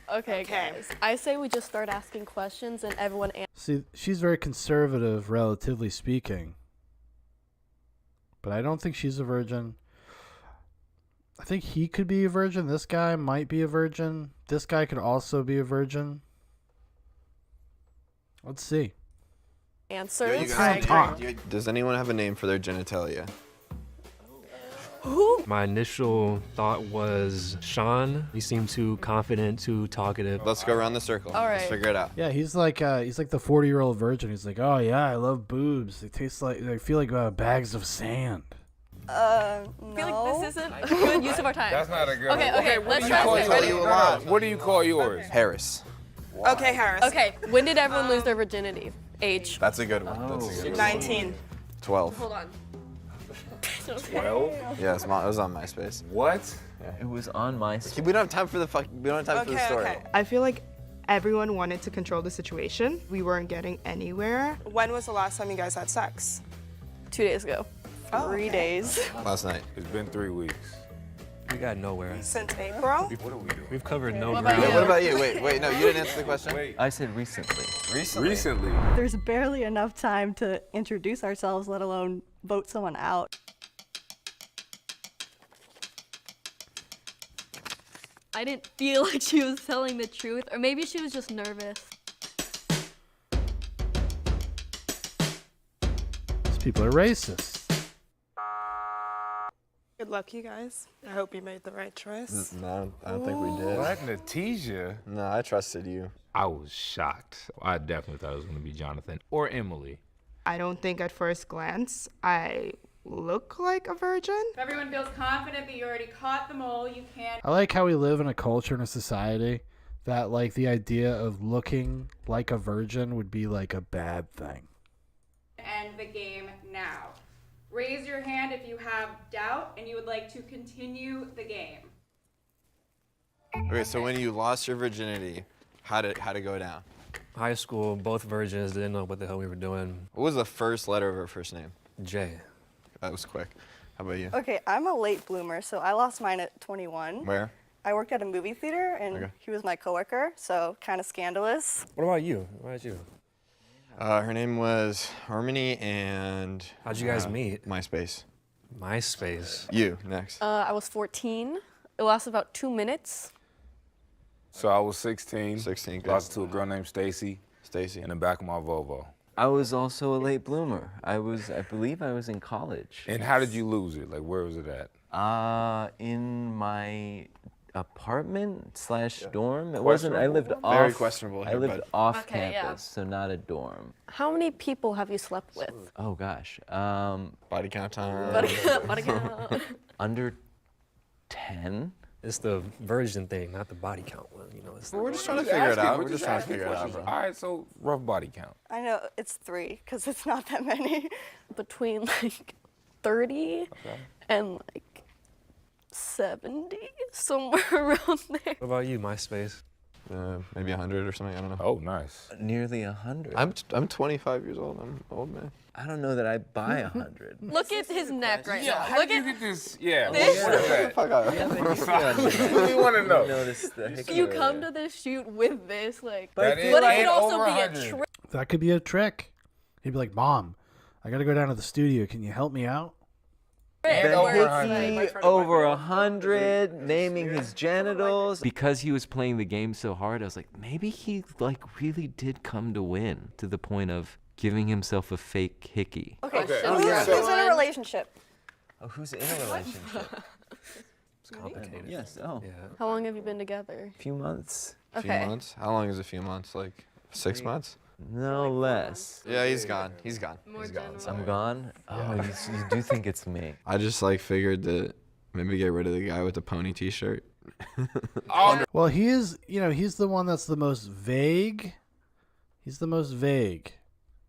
Okay, guys. I say we just start asking questions and everyone See, she's very conservative, relatively speaking. But I don't think she's a virgin. I think he could be a virgin. This guy might be a virgin. This guy could also be a virgin. Let's see. answers. Does anyone have a name for their genitalia? Who? My initial thought was Shaun. He seemed too confident, too talkative. Let's go around the circle. All Let's right. figure it out. Yeah, he's like the 40-year-old virgin. He's like, oh yeah, I love boobs. They taste like, they feel like bags of sand. No. I feel like this isn't a good use of our time. That's not a good Okay, one. let's try this. Ready? What do you call yours? Harris. Okay, Harris. Okay, when did everyone lose their virginity? Age. That's a good one. That's a good one. 19. 12. Hold on. 12? Yeah, it was on MySpace. What? Yeah. It was on MySpace. We don't have time for the We don't have time for the story. I feel like everyone wanted to control the situation. We weren't getting anywhere. When was the last time you guys had sex? 2 days ago. Oh, 3 days. Last night. It's been 3 weeks. We got nowhere. Since April? What are we doing? We've covered no What ground. about you? What about you? Wait, no, you didn't answer the question. I said recently. Recently? There's barely enough time to introduce ourselves, let alone vote someone out. I didn't feel like she was telling the truth, or maybe she was just nervous. These people are racist. Good luck, you guys. I hope you made the right choice. No, I don't think we did. What? Natisha? No, I trusted you. I was shocked. I definitely thought it was going to be Jonathan or Emily. I don't think at first glance I look like a virgin. If everyone feels confident that you already caught the mole, you can I like how we live in a culture and a society that like the idea of looking like a virgin would be like a bad thing. end the game now. Raise your hand if you have doubt and you would like to continue the game. Okay, so when you lost your virginity, how'd it go down? High school, both virgins, didn't know what the hell we were doing. What was the first letter of her first name? J. That was quick. How about you? Okay, I'm a late bloomer, so I lost mine at 21. Where? I worked at a movie theater, and he was my coworker, so kind of scandalous. What about you? What about you? Her name was Harmony, and... How'd you guys meet? MySpace. MySpace? You, next. I was 14. It lasted about 2 minutes. So I was 16. 16. Good. Lost to a girl named Stacy. Stacy. In the back of my Volvo. I was also a late bloomer. I believe I was in college. And how did you lose it? Like, where was it at? In my apartment / dorm. It wasn't. I lived off. Very questionable here, I lived but- off Okay, yeah. campus, so not a dorm. How many people have you slept with? Oh gosh. Body count time. Body count. Under 10. It's the virgin thing, not the body count one. You know, it's We're just trying to figure it out. We're just trying to figure it out, questions. bro. All right, so rough body count. I know, it's 3, because it's not that many. Between like 30 and like 70, somewhere around there. What about you, MySpace? Maybe 100 or something. I don't know. Oh, nice. Nearly 100. I'm 25 years old. I'm an old man. I don't know that I'd buy 100. Look at his neck right Yeah, now. how Look did at you get this? Yeah, this. what is that? Fuck What do you want to know? Notice the hickey You over come there. to this shoot with this, like, That but is it like could also over be 100. a trick. That could be a trick. He'd be like, Mom, I gotta go down to the studio. Can you help me out? And The over 100. hickey over 100, naming his genitals. Because he was playing the game so hard, I was like, maybe he like really did come to win to the point of giving himself a fake hickey. Okay, Okay. so who's in a relationship? Oh, who's in a relationship? It's complicated. Yes. Oh, Yeah. How long have you been together? a few months. A few Okay. months? How long is a few months? Like 6 months? No less. Yeah, he's gone. He's gone. More He's gone. general. I'm gone. Oh, you do think it's me? I just like figured to maybe get rid of the guy with the pony T-shirt. Well, he is, he's the one that's the most vague. He's the most vague.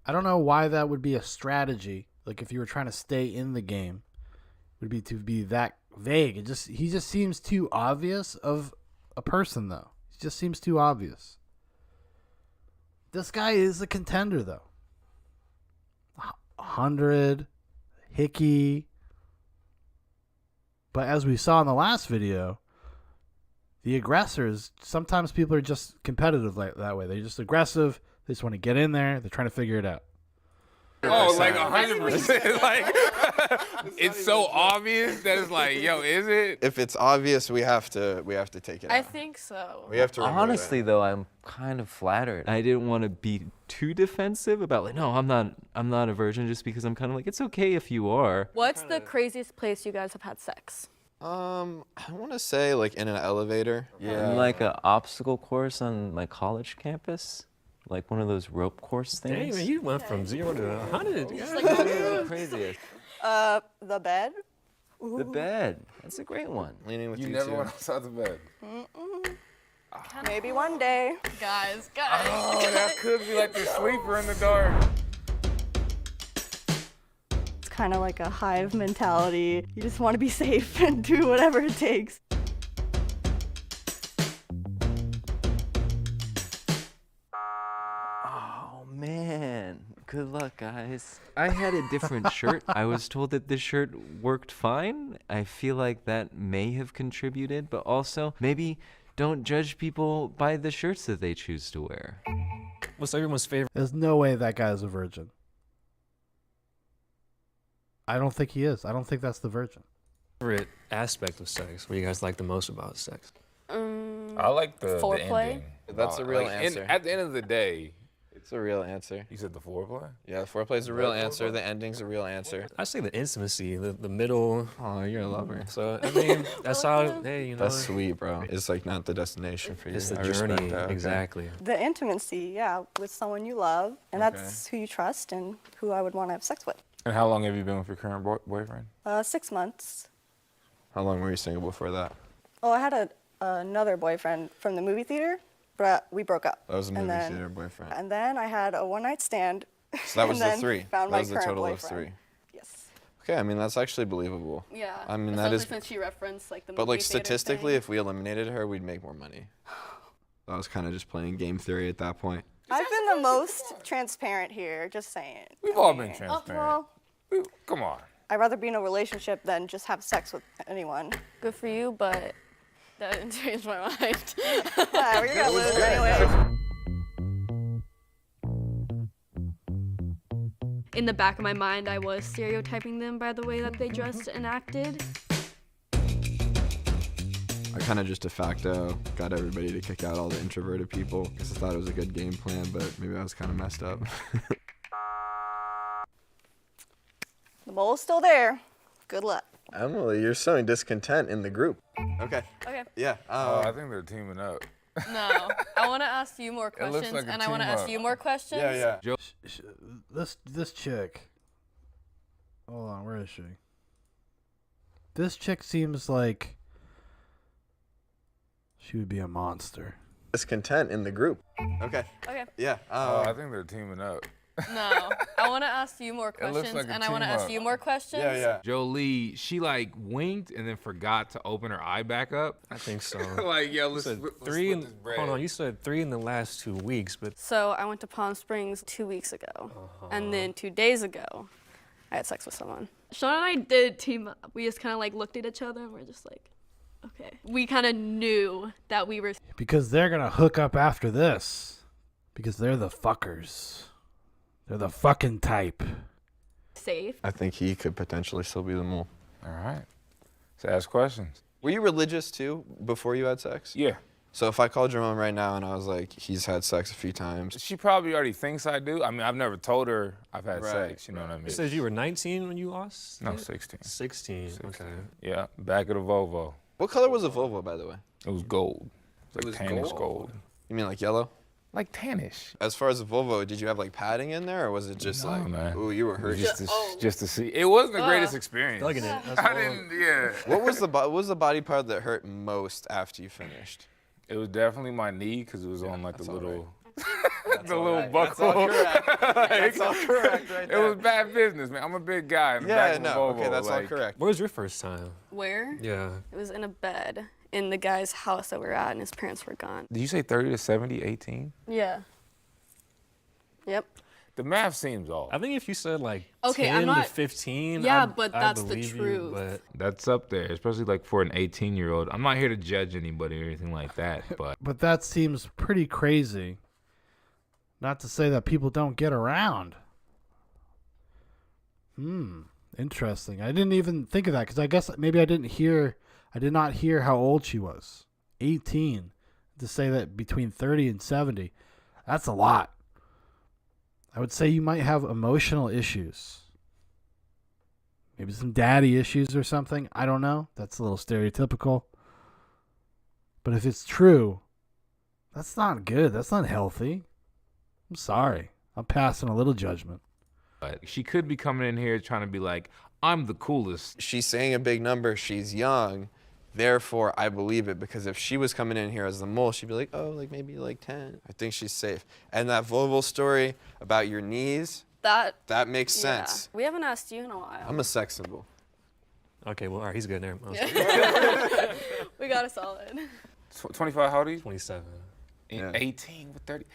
I don't know why that would be a strategy. Like if you were trying to stay in the game, would be to be that vague. He just seems too obvious of a person though. He just seems too obvious. This guy is a contender though. 100, hickey. But as we saw in the last video, the aggressors, sometimes people are just competitive like that way. They're just aggressive. They just want to get in there. They're trying to figure it out. Oh, like 100%. Like, it's so obvious that it's like, yo, is it? If it's obvious, we have to take it I out. think so. We have to remove Honestly, though, I'm kind of flattered. I didn't want to be too defensive about like, no, I'm not a virgin, just because I'm kind of like, it's okay if you are. What's the craziest place you guys have had sex? I want to say like in an elevator. In like an obstacle course on my college campus, like one of those rope course Dang, things. man, you went from 0 to 100. Craziest. The bed? The bed. That's a great one. Leaning with You you never too. went outside the bed. Maybe one day. Guys. Oh, that could be like the sweeper in the dark. It's kind of like a hive mentality. You just want to be safe and do whatever it takes. Oh man, Good luck, guys. I had a different shirt. I was told that this shirt worked fine. I feel like that may have contributed, but also maybe don't judge people by the shirts that they choose to wear. What's everyone's favorite? There's no way that guy's a virgin. I don't think he is. I don't think that's the virgin. Favorite aspect of sex? What do you guys like the most about sex? I like the Foreplay. ending. That's a real answer. At the end of the day, It's a real answer. you said the foreplay? Yeah, the foreplay's a real answer. The ending's a real answer. I say the intimacy, the middle. Oh, you're a lover. So I mean, that's how. Hey, you know. That's sweet, bro. It's like not the destination for you. It's the I respect journey, that, okay. exactly. The intimacy, yeah, with someone you love, and that's who you trust and who I would want to have sex with. And how long have you been with your current boyfriend? 6 months. How long were you single before that? Oh, I had another boyfriend from the movie theater, but we broke up. That was a And movie then- theater boyfriend. And then I had a one-night stand. So that was and the then 3. Found That my was the current total boyfriend. of 3. Yes. Okay, I mean that's actually believable. Yeah. I mean that is. Especially since she referenced like the But movie like theater statistically, thing. if we eliminated her, we'd make more money. I was kind of just playing game theory at that point. I've been the most transparent here, just saying. We've all been Oh, transparent. well, Come on. I'd rather be in a relationship than just have sex with anyone. Good for you, but that didn't change my mind. Yeah, we're gonna lose anyway. In the back of my mind, I was stereotyping them by the way that they dressed and acted. I kind of just de facto got everybody to kick out all the introverted people because I thought it was a good game plan, but maybe I was kind of messed up. The mole's still there. Good luck. Emily, you're showing discontent in the group. Okay. Okay. Yeah. I think they're teaming up. No, I want to ask you more It looks questions, like a and I want to team ask up. you more questions. Yeah. This chick. Hold on, where is she? This chick seems like she would be a monster. Discontent in the group. Okay. Okay. Yeah. I think they're teaming up. No, I want to ask you more It looks questions, like a and I want to team ask up. you more questions. Jolie, she like winked and then forgot to open her eye back up. I think so. Like, yo, You let's said split three in, this bread. hold on, you said 3 in the last 2 weeks, but So I went to Palm Springs 2 weeks ago, and then 2 days ago, I had sex with someone. Shaun and I did team up. We just kind of like looked at each other, and we're just like, okay. We kind of knew that we were. Because they're gonna hook up after this. Because they're the fuckers. They're the fucking type. Safe. I think he could potentially still be the mole. All right. So ask questions. Were you religious too before you had sex? Yeah. So if I called your mom right now and I was like, he's had sex a few times. She probably already thinks I do. I mean, I've never told her I've had Right, sex. You know what I mean? you said you were 19 when you lost? No, it? 16. 16, okay. Yeah, back of the Volvo. What color was the Volvo, by the way? It was gold. It was Like tannish gold? gold. You mean like yellow? Like tannish. As far as the Volvo, did you have like padding in there, or was it just like, ooh, you were hurt? Just to see. It wasn't the greatest experience. Thugging it. That's I all. didn't. Yeah. What was the body part that hurt most after you finished? It was definitely my knee because it was on like the all little. That's the all little right. buckle. That's all correct. That's all correct right It there. was bad business, man. I'm a big guy. In the Yeah, back of a no, Volvo, okay, that's all like, correct. Where was your first time? Where? Yeah. It was in a bed in the guy's house that we were at, and his parents were gone. Did you say 30 to 70, 18? Yeah. Yep. The math seems off. I think if you said like Okay, 10 I'm not- to 15, Yeah, I'd but that's the believe you, truth. but That's up there, especially like for an 18-year-old. I'm not here to judge anybody or anything like that, but But that seems pretty crazy. Not to say that people don't get around. Interesting. I didn't even think of that because I guess maybe I did not hear how old she was. 18. To say that between 30 and 70, that's a lot. I would say you might have emotional issues. Maybe some daddy issues or something. I don't know. That's a little stereotypical. But if it's true, that's not good. That's not healthy. I'm sorry. I'm passing a little judgment. she could be coming in here trying to be like, I'm the coolest. She's saying a big number. She's young. Therefore, I believe it, because if she was coming in here as the mole, she'd be like, oh, like maybe like 10. I think she's safe. And that Volvo story about your knees, that makes sense. We haven't asked you in a while. I'm a sex symbol. Okay, well, all right, he's good there. We got a solid. 25, how old are you? 27. And 18 with 30.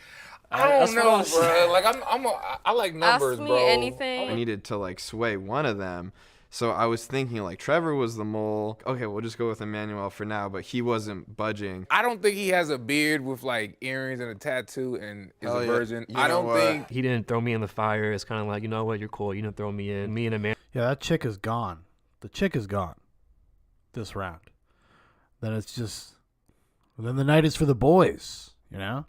I don't know, bro. Like I like numbers, Ask me bro. anything. I needed to like sway one of them. So I was thinking like Trevor was the mole. Okay, we'll just go with Emmanuel for now, but he wasn't budging. I don't think he has a beard with like earrings and a tattoo and is a virgin. You I know don't what? think He didn't throw me in the fire. It's kind of like, you know what, you're cool. You didn't throw me in. Me and Amanda. Yeah, that chick is gone. The chick is gone this round. Then it's just, then the night is for the boys, you know?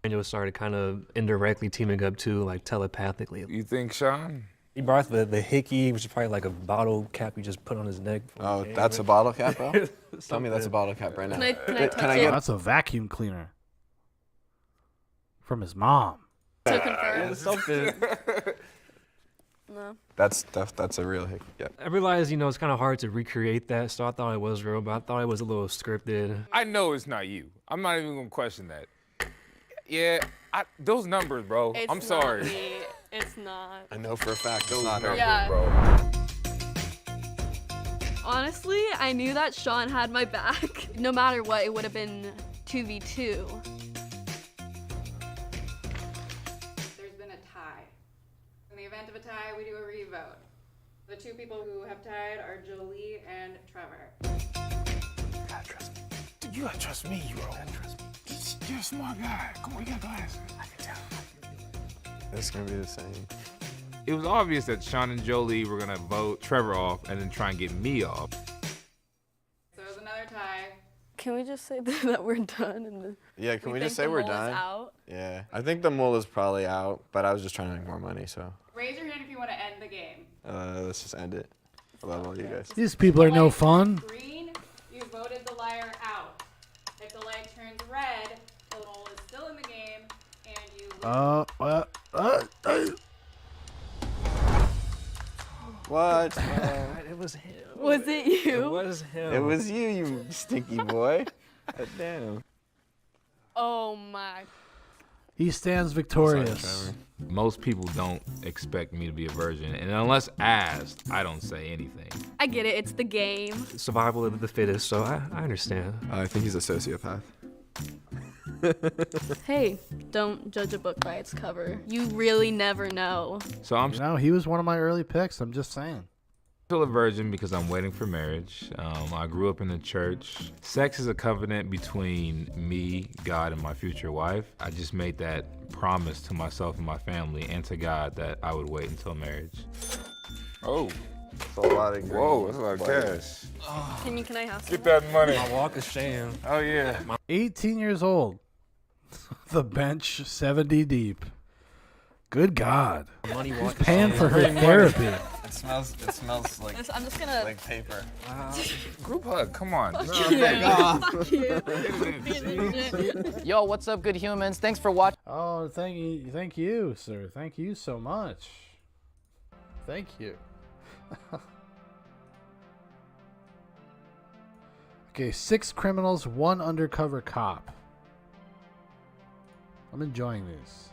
Emmanuel started kind of indirectly teaming up too, like telepathically. You think Shaun? He brought the hickey, which is probably like a bottle cap you just put on his neck. Oh, that's a bottle cap, bro? Tell me that's a bottle cap right now. Can I touch I it? get That's a vacuum cleaner from his mom. To confirm. Something. No. That's a real hickey. Yeah. I realized, you know, it's kind of hard to recreate that, so I thought it was real, but I thought it was a little scripted. I know it's not you. I'm not even gonna question that. Yeah, those numbers, bro. It's I'm sorry. Not me. It's not. I know for a fact it's not her. Yeah. Bro. Honestly, I knew that Shaun had my back. No matter what, it would have been 2v2. There's been a tie. In the event of a tie, we do a revote. The two people who have tied are Jubilee and Trevor. You gotta trust me. Dude, you gotta trust me, bro. You gotta trust me. You're a smart guy. Come on, you got glasses. I can tell. It's gonna be the same. It was obvious that Shaun and Jolie were gonna vote Trevor off and then try and get me off. So it's another tie. Can we just say that we're done? And Yeah, can we just think say the we're mole is done? out? Yeah. I think the mole is probably out, but I was just trying to make more money, so Raise your hand if you want to end the game. let's just end it. I love all you guys. These people are no fun. Green, you voted the liar out. If the light turns red, the mole is still in the game, and you lose. What? It was him. Was it you? It was him. It was you, you stinky boy. Damn. Oh my. He stands victorious. Most people don't expect me to be a virgin, and unless asked, I don't say anything. I get it. It's the game. Survival of the fittest, so I understand. I think he's a sociopath. Hey, don't judge a book by its cover. You really never know. So I'm You know, he was one of my early picks. I'm just saying. still a virgin because I'm waiting for marriage. I grew up in the church. Sex is a covenant between me, God, and my future wife. I just made that promise to myself and my family and to God that I would wait until marriage. Oh. That's a lot of green. Whoa, that's a lot of cash. Can I have some? Get that money. My walk of shame. Oh, yeah. 18 years old. The bench 70 deep. Good God. Money Who's walk of paying shame. for her therapy? It smells like I'm just gonna like paper. Group hug, come on. Fuck you. Yo, what's up, good humans? Thanks for watching. Oh, thank you, sir. Thank you so much. Thank you. Okay, 6 criminals, 1 undercover cop. I'm enjoying these.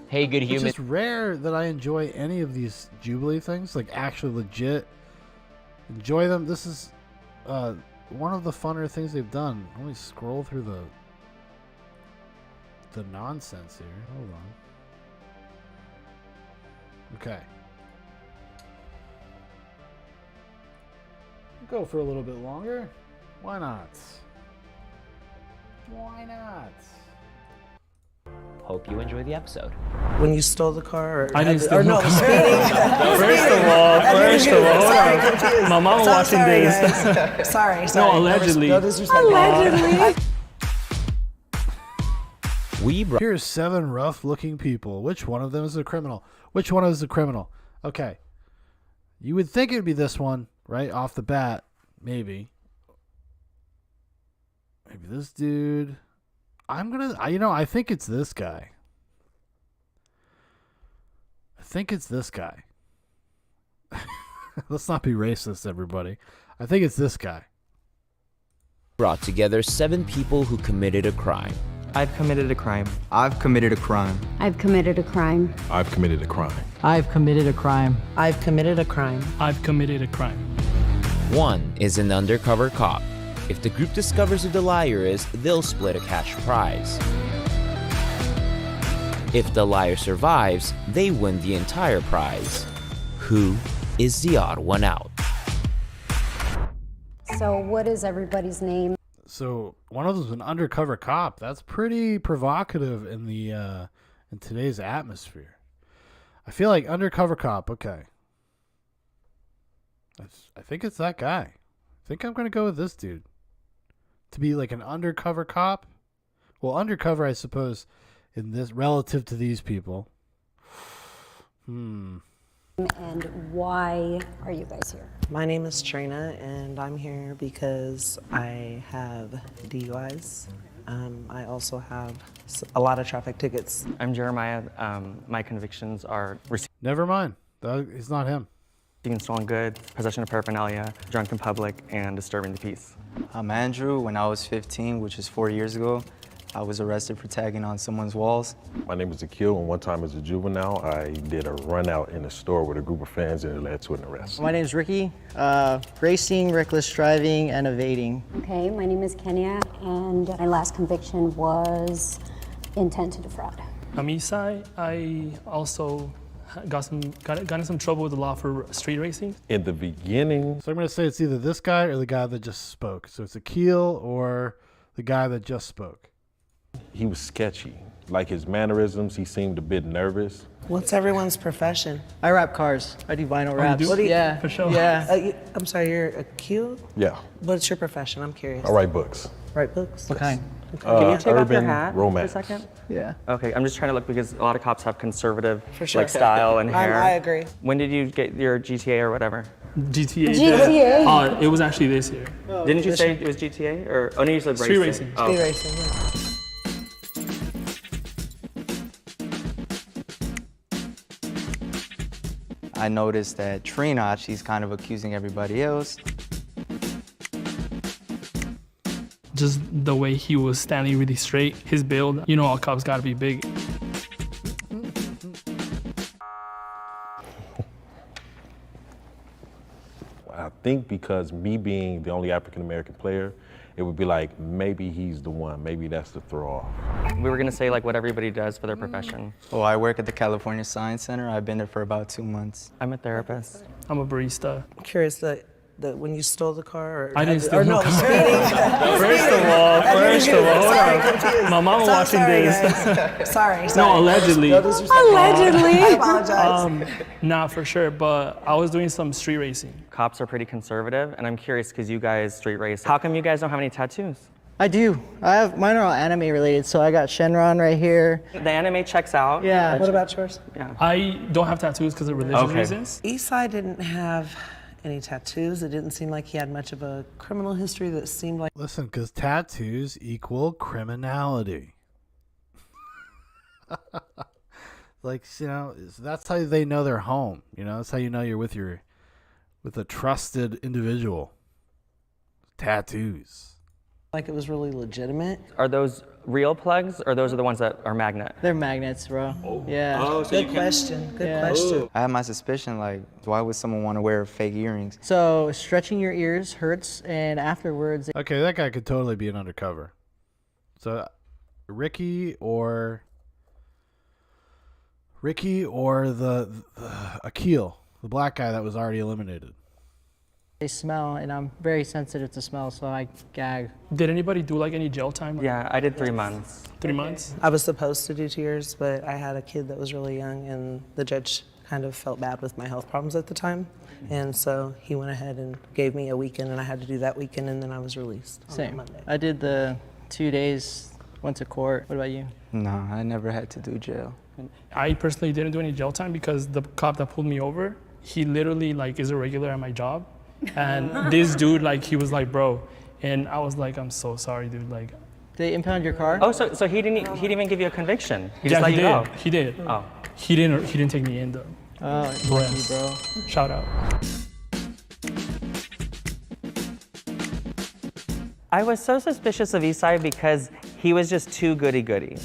Hey, good human. It's just rare that I enjoy any of these Jubilee things, like actually legit enjoy them. This is one of the funner things they've done. Let me scroll through the nonsense here. Hold on. Okay. Go for a little bit longer. Why not? Why not? Hope you enjoy the episode. When you stole the car? Or I didn't steal or no no, car. speeding. First of all, hold on. Confused. My mom So watching sorry, this. guys. sorry. No, allegedly. No disrespect. Here's 7 rough-looking people. Which one of them is a criminal? Which one is a criminal? Okay. You would think it would be this one, right? Off the bat. Maybe. Maybe this dude. I think it's this guy. Let's not be racist, everybody. I think it's this guy. Brought together 7 people who committed a crime. I've committed a crime. I've committed a crime. I've committed a crime. I've committed a crime. I've committed a crime. I've committed a crime. I've committed a crime. 1 is an undercover cop. If the group discovers who the liar is, they'll split a cash prize. If the liar survives, they win the entire prize. Who is the odd one out? So what is everybody's name? So one of them's an undercover cop. That's pretty provocative in the in today's atmosphere. I feel like undercover cop. Okay, I think it's that guy. I think I'm gonna go with this dude to be like an undercover cop. Well, undercover, I suppose, in this relative to these people. And why are you guys here? My name is Trina, and I'm here because I have DUIs. I also have a lot of traffic tickets. I'm Jeremiah. My convictions are Never mind. It's not him. receiving stolen goods, possession of paraphernalia, drunk in public, and disturbing the peace. I'm Andrew. When I was 15, which is 4 years ago, I was arrested for tagging on someone's walls. My name is Akil, and one time as a juvenile, I did a run out in a store with a group of fans, and it led to an arrest. My name is Ricky. Racing, reckless driving, and evading. Okay, my name is Kenya, and my last conviction was intent to defraud. I'm Isai. I also got in some trouble with the law for street racing. In the beginning. So I'm going to say it's either this guy or the guy that just spoke. So it's Akil or the guy that just spoke. He was sketchy. Like his mannerisms, he seemed a bit nervous. What's everyone's profession? I rap cars. I do vinyl raps. What do you, yeah, for sure. Yeah. I'm sorry, you're Akil? Yeah. What's your profession? I'm curious. I write books. Write books? What kind? Can you take off your urban hat romance. for a second? Yeah. Okay, I'm just trying to look because a lot of cops have conservative For sure. like style and hair. I agree. When did you get your GTA or whatever? GTA. It was actually this year. Didn't you say it was GTA or no? You said Street racing. racing. Oh. Street racing, yeah. I noticed that Trina, she's kind of accusing everybody else. Just the way he was standing really straight, his build. You know, all cops gotta be big. I think because me being the only African-American player, it would be like, maybe he's the one. Maybe that's the throw-off. We were gonna say like what everybody does for their profession. Oh, I work at the California Science Center. I've been there for about 2 months. I'm a therapist. I'm a barista. I'm curious that when you stole the car, or I didn't steal no car. First of all, hold on. My mama watching this. Sorry. No, allegedly. No disrespect. Allegedly. I apologize. Nah, for sure, but I was doing some street racing. Cops are pretty conservative, and I'm curious because you guys street race. How come you guys don't have any tattoos? I do. Mine are all anime related, so I got Shenron right here. The anime checks out. Yeah. What about yours? Yeah. I don't have tattoos because of religious reasons. Isai didn't have any tattoos. It didn't seem like he had much of a criminal history that seemed like... Listen, because tattoos equal criminality. Like, you know, that's how they know they're home. You know, that's how you know you're with a trusted individual. Tattoos. Like it was really legitimate. Are those real plugs, or those are the ones that are magnet? They're magnets, bro. Yeah. Oh, Good question. Good question. I have my suspicion, like, why would someone want to wear fake earrings? So stretching your ears hurts, and afterwards. Okay, that guy could totally be an undercover. So, Ricky or the Akil, the black guy that was already eliminated. They smell, and I'm very sensitive to smell, so I gag. Did anybody do like any jail time? Yeah, I did 3 months. 3 months? I was supposed to do 2 years, but I had a kid that was really young, and the judge kind of felt bad with my health problems at the time. And so he went ahead and gave me a weekend, and I had to do that weekend, and then I was released on Same. Monday. I did the 2 days, went to court. What about you? No, I never had to do jail. I personally didn't do any jail time because the cop that pulled me over, he literally like is a regular at my job. And this dude, like, he was like, bro. And I was like, I'm so sorry, dude. Like, They impound your car? Oh, so he didn't even give you a conviction? He just yeah, let he you did. go? He did. Oh. He didn't take me in though. Oh, lucky, bro. Shout out. I was so suspicious of Isai because he was just too goody-goody.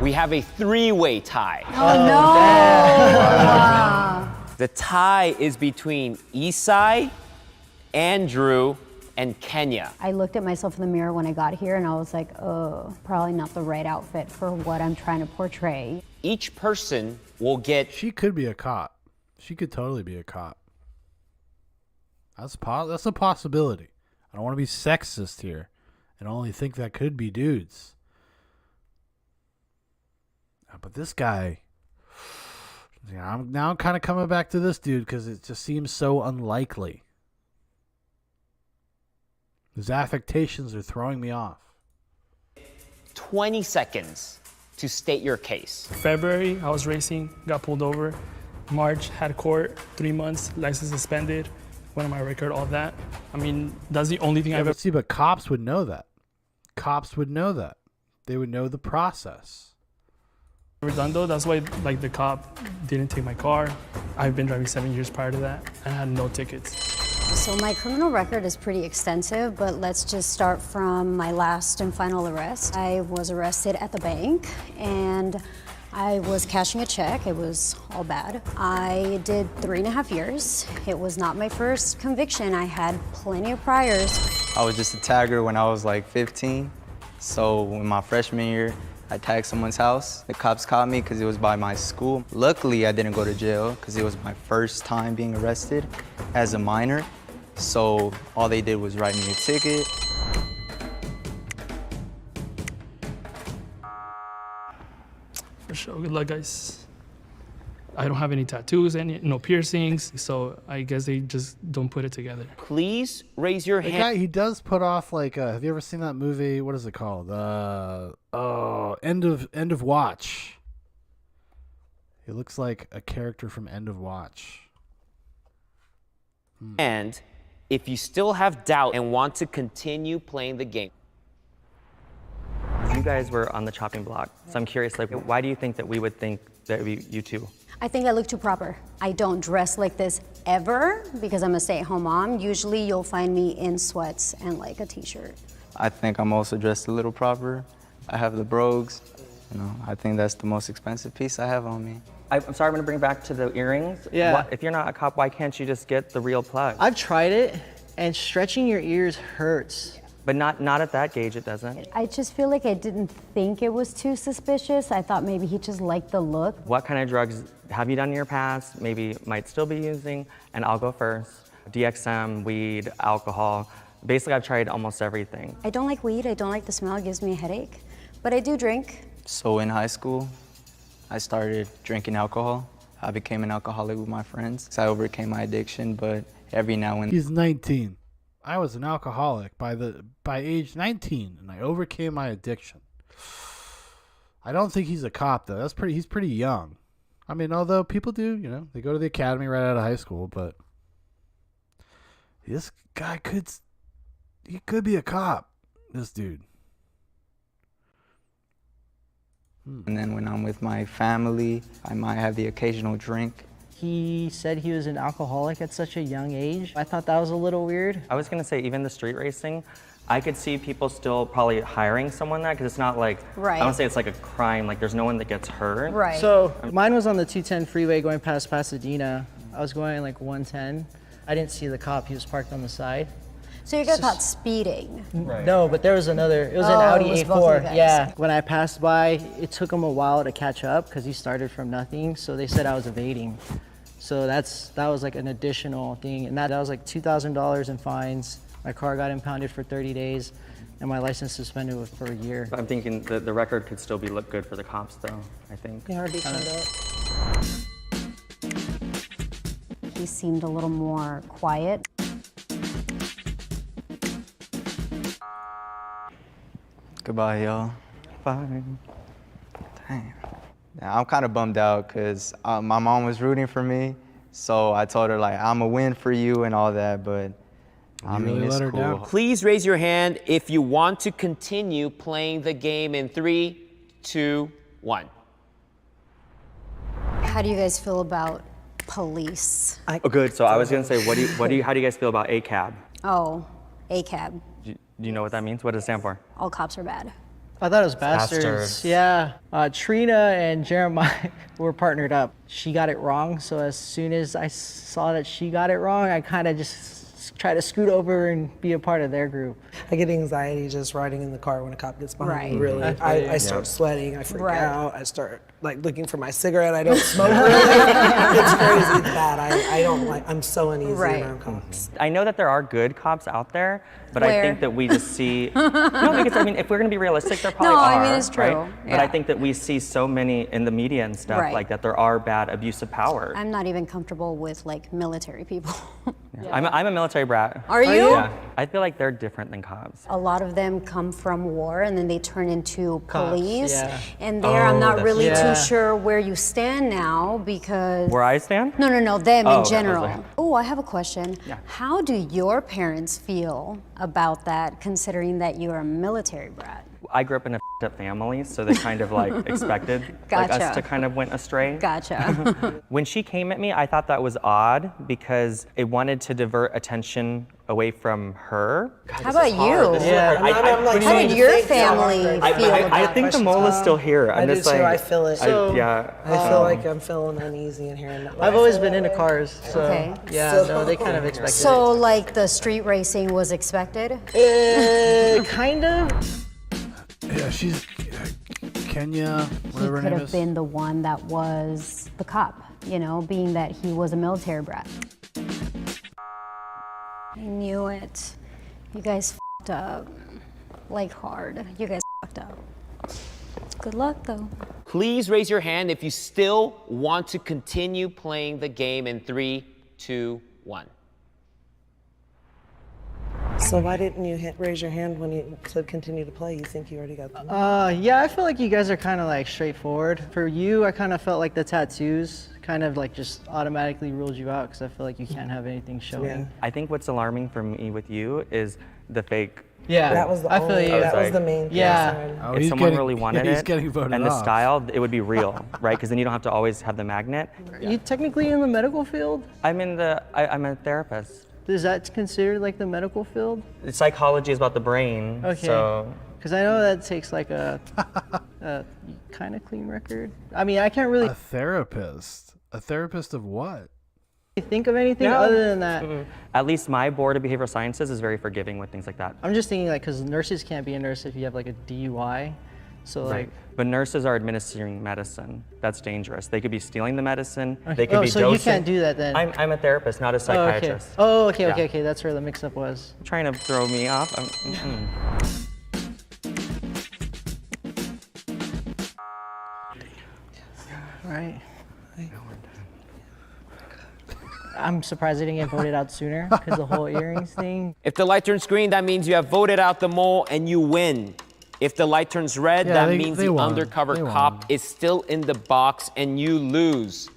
We have a three-way tie. Oh, no! The tie is between Isai, Andrew, and Kenya. I looked at myself in the mirror when I got here and I was like, oh, probably not the right outfit for what I'm trying to portray. Each person will get... She could be a cop. She could totally be a cop. That's a possibility. I don't want to be sexist here and only think that could be dudes. But this guy, I'm now kind of coming back to this dude because it just seems so unlikely. His affectations are throwing me off. 20 seconds to state your case. February, I was racing, got pulled over. March, had court, 3 months, license suspended, went on my record, all that. I mean, that's the only thing I've ever... See, but cops would know that. Cops would know that. They would know the process. done though. That's why like the cop didn't take my car. I've been driving 7 years prior to that and I had no tickets. So my criminal record is pretty extensive, but let's just start from my last and final arrest. I was arrested at the bank and I was cashing a check. It was all bad. I did 3.5 years. It was not my first conviction. I had plenty of priors. I was just a tagger when I was like 15. So in my freshman year, I tagged someone's house. The cops caught me because it was by my school. Luckily, I didn't go to jail because it was my first time being arrested as a minor. So all they did was write me a ticket. For sure. Good luck, guys. I don't have any tattoos, no piercings, so I guess they just don't put it together. Please raise your The hand. guy, he does put off like, have you ever seen that movie? What is it called? End of Watch. He looks like a character from End of Watch. And if you still have doubt and want to continue playing the game. You guys were on the chopping block, so I'm curious, like, why do you think that we would think that it would be you two? I think I look too proper. I don't dress like this ever because I'm a stay-at-home mom. Usually you'll find me in sweats and like a t-shirt. I think I'm also dressed a little proper. I have the brogues. You know, I think that's the most expensive piece I have on me. I'm sorry, I'm gonna bring back to the earrings. Yeah. If you're not a cop, why can't you just get the real plug? I've tried it, and stretching your ears hurts. But not at that gauge, it doesn't. I just feel like I didn't think it was too suspicious. I thought maybe he just liked the look. What kind of drugs have you done in your past, maybe might still be using? And I'll go first. DXM, weed, alcohol. Basically, I've tried almost everything. I don't like weed. I don't like the smell. It gives me a headache. But I do drink. So in high school, I started drinking alcohol. I became an alcoholic with my friends. So I overcame my addiction, but every now and then. He's 19. I was an alcoholic by age 19, and I overcame my addiction. I don't think he's a cop though. He's pretty young. I mean, although people do, they go to the academy right out of high school, but this guy could be a cop. This dude. And then when I'm with my family, I might have the occasional drink. He said he was an alcoholic at such a young age. I thought that was a little weird. I was gonna say, even the street racing, I could see people still probably hiring someone that, because it's not like, Right. I don't say it's like a crime, like there's no one that gets hurt. Right. So mine was on the 210 freeway going past Pasadena. I was going like 110. I didn't see the cop. He was parked on the side. So you got caught speeding. Right. No, but there was another. It was an Oh, Audi it was both of A4. you guys. Yeah. When I passed by, it took him a while to catch up because he started from nothing. So they said I was evading. So that was like an additional thing, and that was like $2,000 in fines. My car got impounded for 30 days, and my license suspended for a year. I'm thinking that the record could still look good for the cops, though. I think. You already turned it. He seemed a little more quiet. Goodbye, y'all. Bye. Damn. Now, I'm kind of bummed out because my mom was rooting for me. So I told her, like, I'm a win for you and all that, but I mean, really it's let her cool. down. Please raise your hand if you want to continue playing the game in 3, 2, 1. How do you guys feel about police? Oh, good. So I was gonna say, how do you guys feel about ACAB? Oh, ACAB. Do you know what that means? What does it stand for? All cops are bad. I thought it was bastards. Yeah. Trina and Jeremiah were partnered up. She got it wrong, so as soon as I saw that she got it wrong, I kind of just try to scoot over and be a part of their group. I get anxiety just riding in the car when a cop gets behind me. Right. Really, I start sweating. I freak Right. out. I start like looking for my cigarette. I don't smoke. Really. It's crazy. It's bad. I don't like. I'm so uneasy around cops. I know that there are good cops out there, but Where? I think that we just see. No, because I mean, if we're going to be realistic, there probably No, are. I mean, it's true. Right? But Yeah. I think that we see so many in the media and stuff Right. like that. There are bad abuse of power. I'm not even comfortable with like military people. I'm a military brat. Are you? Yeah. I feel like they're different than cops. A lot of them come from war and then they turn into Cops, police. yeah. And there I'm Oh, not that's- really Yeah. too sure where you stand now because. Where I stand? No, them Oh, in okay, general. I was like- Oh, I have a question. Yeah. How do your parents feel about that, considering that you're a military brat? I grew up in a up family, so they kind of like expected like us Gotcha. to kind of went astray. Gotcha. When she came at me, I thought that was odd because it wanted to divert attention away from her. How about you? Yeah, How did your family feel about I think the mole is still here. I I'm do just too. like, I feel it. I feel like I'm feeling uneasy in here. And I've always been into cars, so Okay. yeah, no, they kind of expected So, like, the street racing was expected? it. Kind of. Yeah, she's Kenya, He whatever her could name have is. been the one that was the cop, being that he was a military brat. I knew it. You guys f***ed up. Like hard. You guys f***ed up. Good luck, though. Please raise your hand if you still want to continue playing the game in 3, 2, 1. So why didn't you raise your hand when you said continue to play? You think you already got them? Yeah, I feel like you guys are kind of like straightforward. For you, I kind of felt like the tattoos kind of like just automatically ruled you out because I feel like you can't have anything showing. I think what's alarming for me with you is the fake. Yeah, that was the I feel only, you. that was the main Yeah. Oh, if he's someone getting- really wanted he's it getting voted and the off. style, it would be real, right? Because then you don't have to always have the magnet. You technically in the medical field? I'm a therapist. Is that considered like the medical field? Psychology is about the brain. Okay. So Because I know that takes like a kind of clean record. I mean, I can't really A therapist. A therapist of what? think of anything No. other than that. at least my board of behavioral sciences is very forgiving with things like that. I'm just thinking like, because nurses can't be a nurse if you have like a DUI. So like, Right. But nurses are administering medicine. That's dangerous. They could be stealing the medicine. Okay. They could be so dosing. you can't do that then. I'm a therapist, not a Oh, okay. psychiatrist. Oh, okay, Yeah. okay, okay. That's where the mix-up was. Trying to throw me off. Right. I'm surprised I didn't get voted out sooner because the whole earrings thing. If the light turns green, that means you have voted out the mole and you win. If the light turns red, Yeah, that they- means they the won. undercover They won. cop is still in the box and you lose.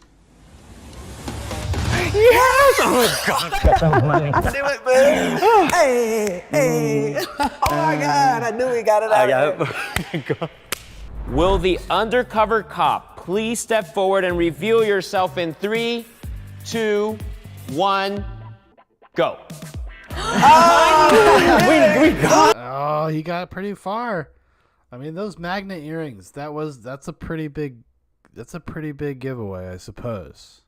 Yes! Oh my God. I knew it, man. Hey, hey. Oh my God. I knew we got it out. Will the undercover cop please step forward and reveal yourself in 3, 2, 1, go. Oh, he got pretty far. I mean, those magnet earrings, that's a pretty big giveaway, I suppose.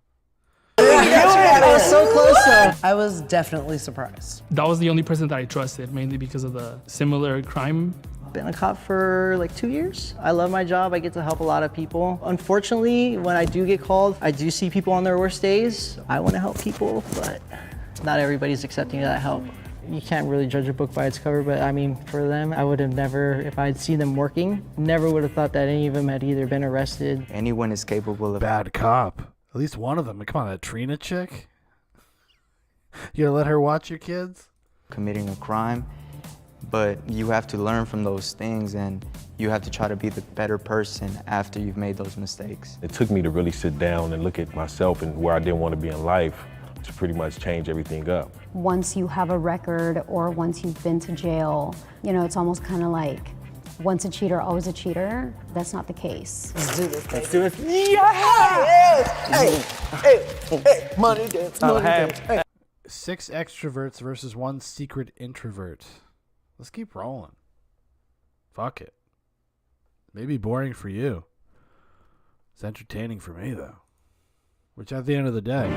I was so close though. I was definitely surprised. That was the only person that I trusted, mainly because of the similar crime. Been a cop for like 2 years. I love my job. I get to help a lot of people. Unfortunately, when I do get called, I do see people on their worst days. I want to help people, but not everybody's accepting of that help. You can't really judge a book by its cover, but I mean, for them, I would have never, if I'd seen them working, never would have thought that any of them had either been arrested. Anyone is capable of Bad cop. At least one of them. Come on, that Trina chick. You gonna let her watch your kids? committing a crime, but you have to learn from those things and you have to try to be the better person after you've made those mistakes. It took me to really sit down and look at myself and where I didn't want to be in life to pretty much change everything up. Once you have a record or once you've been to jail, it's almost kind of like once a cheater, always a cheater. That's not the case. Let's do this. Let's do it. Yes! Hey, money dance, money dance. Hey. 6 extroverts versus 1 secret introvert. Let's keep rolling. Fuck it. Maybe boring for you. It's entertaining for me, though. Which at the end of the day,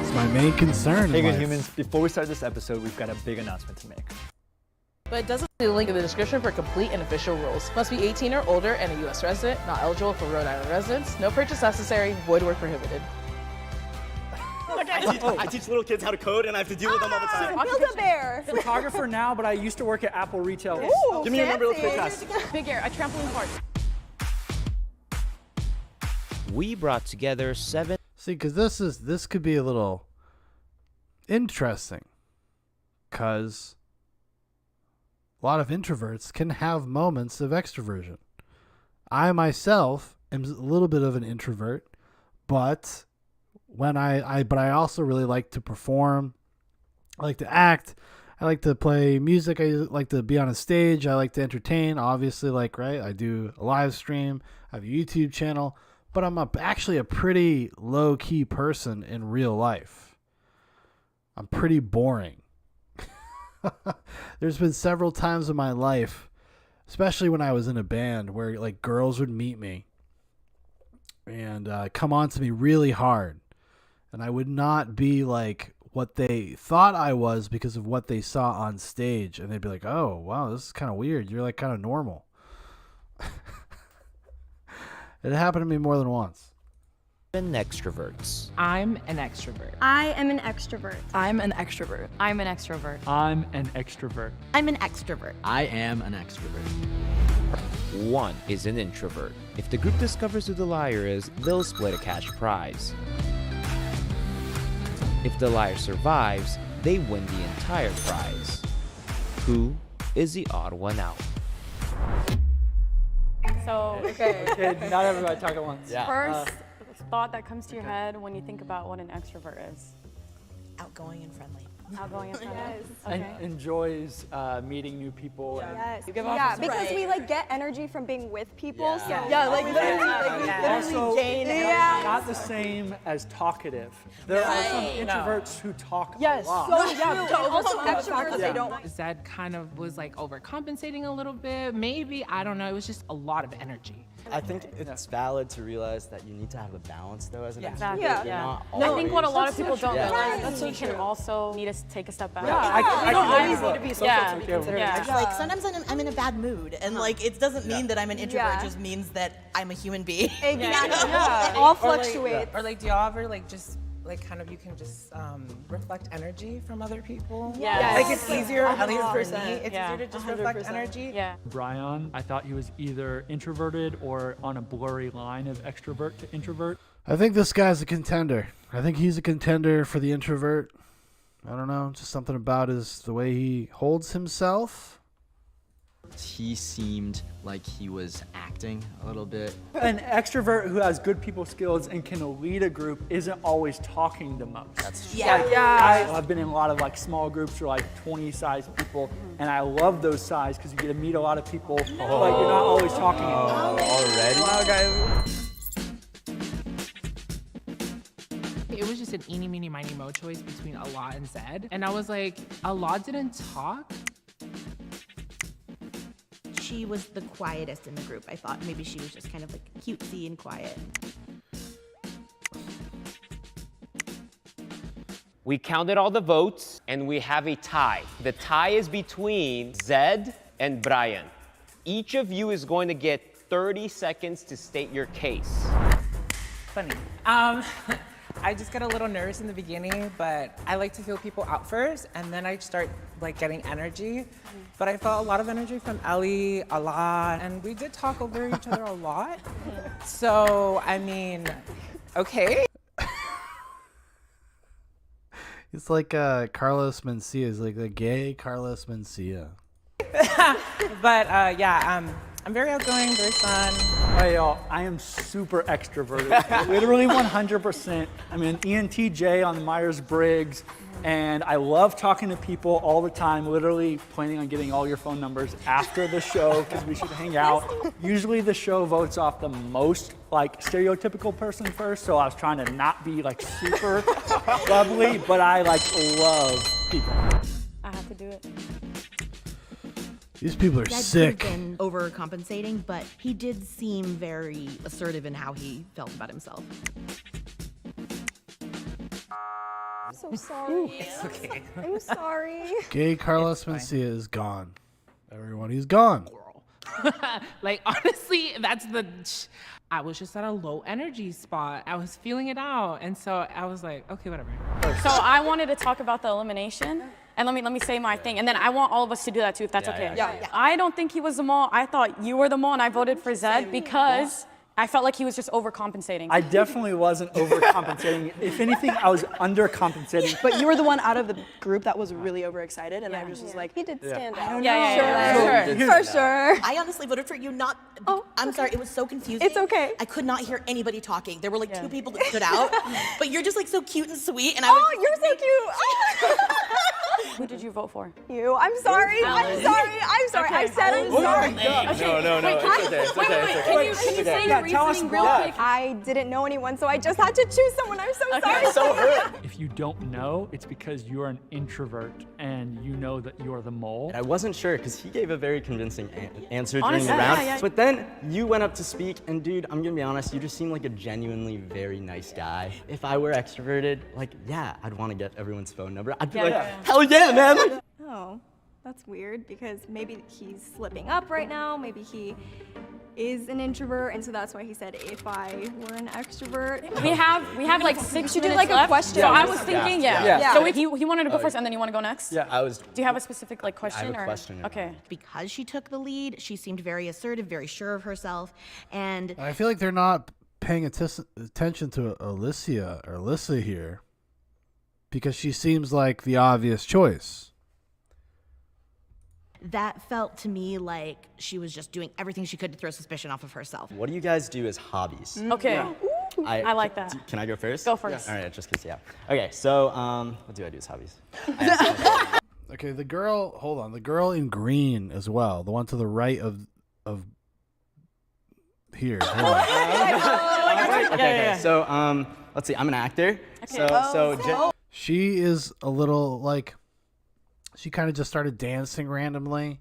it's my main concern. Hey, in good life. humans. Before we start this episode, we've got a big announcement to make. But it doesn't see the link in the description for complete and official rules. Must be 18 or older and a U.S. resident, not eligible for Rhode Island residents. No purchase necessary, void where prohibited. I teach little kids how to code, and I have to deal with them all the time. Build-A-Bear. Photographer now, but I used to work at Apple Retail. Ooh, Give me your number real quick, fancy. guys. Big air, a trampoline park. We brought together 7. See, because this could be a little interesting, because a lot of introverts can have moments of extroversion. I myself am a little bit of an introvert, but when I also really like to perform. I like to act. I like to play music. I like to be on a stage. I like to entertain. Obviously, I do a live stream. I have a YouTube channel. But I'm actually a pretty low-key person in real life. I'm pretty boring. There's been several times in my life, especially when I was in a band, where girls would meet me and come on to me really hard. And I would not be like what they thought I was because of what they saw on stage. And they'd be like, oh, wow, this is kind of weird. You're kind of normal. It happened to me more than once. Extroverts. I'm an extrovert. I am an extrovert. I'm an extrovert. I'm an extrovert. I'm an extrovert. I'm an extrovert. I am an extrovert. 1 is an introvert. If the group discovers who the liar is, they'll split a cash prize. If the liar survives, they win the entire prize. Who is the odd one out? So, Okay, not everybody talk at once. first thought that comes to your head when you think about what an extrovert is? Outgoing and friendly. Outgoing and friendly. Yes. And Okay. enjoys meeting new people. Yes. You give off Yeah, a because right. we get energy from being with people. Yeah. So Yeah, literally Also, gain not the same as talkative. There are some introverts who talk a lot. Also extroverts, they don't want. Zed kind of was overcompensating a little bit. Maybe, I don't know. It was just a lot of energy. I think it's valid to realize that you need to have a balance, though, as an extrovert. Exactly. You're Yeah. not I think what a lot of always- people don't Yeah. realize is we can also need to take a step back. Yeah, I we don't can always agree. need to be social Yeah. to be considered. Yeah. Sometimes I'm in a bad mood, and it doesn't mean that I'm an introvert. Yeah. It just means that I'm a human being. Exactly. Yeah. All fluctuates. Or do y'all ever just you can just reflect energy from other people? Yes. It's easier, at least for me, 100%. it's Yeah. easier to just reflect 100%. energy. Yeah. Brian, I thought he was either introverted or on a blurry line of extrovert to introvert. I think this guy's a contender. I think he's a contender for the introvert. I don't know, just something about the way he holds himself. He seemed like he was acting a little bit. An extrovert who has good people skills and can lead a group isn't always talking the most. That's I've been in a lot of small groups for 20 size people, and I love those size because you get to meet a lot of people, but you're not always talking. Already? Wow, guys. It was just an eeny, meeny, miny, mo choice between Allah and Zed. And I was like, Allah didn't talk. She was the quietest in the group. I thought maybe she was just kind of cutesy and quiet. We counted all the votes, and we have a tie. The tie is between Zed and Brian. Each of you is going to get 30 seconds to state your case. Funny. I just get a little nervous in the beginning, but I like to feel people out first, and then I start getting energy. But I felt a lot of energy from Ellie, a lot, and we did talk over each other a lot. So, okay. It's like Carlos Mencia. He's like the gay Carlos Mencia. But I'm very outgoing, very fun. Hey y'all, I am super extroverted. Literally 100%. I'm an ENTJ on the Myers-Briggs, and I love talking to people all the time, literally planning on getting all your phone numbers after the show because we should hang out. Usually the show votes off the most stereotypical person first, so I was trying to not be super bubbly, but I love people. I have to do it. These people are Zed sick. could have been overcompensating, but he did seem very assertive in how he felt about himself. so sorry. It's okay. I'm sorry. Gay Carlos Mencia is gone. Everyone, he's gone. Like, honestly, I was just at a low energy spot. I was feeling it out. And so I was like, okay, whatever. So I wanted to talk about the elimination. And let me say my thing. And then I want all of us to do that too, if that's okay. Yeah. I don't think he was the mole. I thought you were the mole, and I voted for Zed because I felt like he was just overcompensating. I definitely wasn't overcompensating. If anything, I was undercompensating. But you were the one out of the group that was really overexcited, and I was just like, he did stand out. I don't Yeah, know. For sure. I honestly voted for you, not. I'm sorry, it was so confusing. It's okay. I could not hear anybody talking. There were like two people that stood out, but you're just like so cute and sweet, and I was. Oh, you're so cute. Who did you vote for? You. I'm sorry. I'm sorry. I'm sorry. I said I'm sorry. No, it's okay. Can you say your reasoning real quick? I didn't know anyone, so I just had to choose someone. I'm so sorry. So hurt. If you don't know, it's because you're an introvert and you know that you're the mole. I wasn't sure because he gave a very convincing answer during Honestly, the round. yeah. But then you went up to speak, and dude, I'm gonna be honest, you just seem like a genuinely very nice guy. If I were extroverted, like, yeah, I'd want to get everyone's phone number. I'd be hell yeah, man. Oh, that's weird because maybe he's slipping up right now. Maybe he is an introvert, and so that's why he said if I were an extrovert. We have like 6 minutes should do like a left. question. So I was thinking, Yeah. So he wanted to go first, and then you want to go next? Yeah. I was. Do you have a specific like question? I have a or? question. Okay. Because she took the lead, she seemed very assertive, very sure of herself, and I feel like they're not paying attention to Alyssa here because she seems like the obvious choice. that felt to me like she was just doing everything she could to throw suspicion off of herself. What do you guys do as hobbies? Okay. I like that. Can I go first? Go first. All right, just because, yeah. Okay, so what do I do as hobbies? Okay, the girl in green as well, the one to the right of here. Hold on. Okay. So let's see. I'm an actor. Okay. She is a little like, she kind of just started dancing randomly.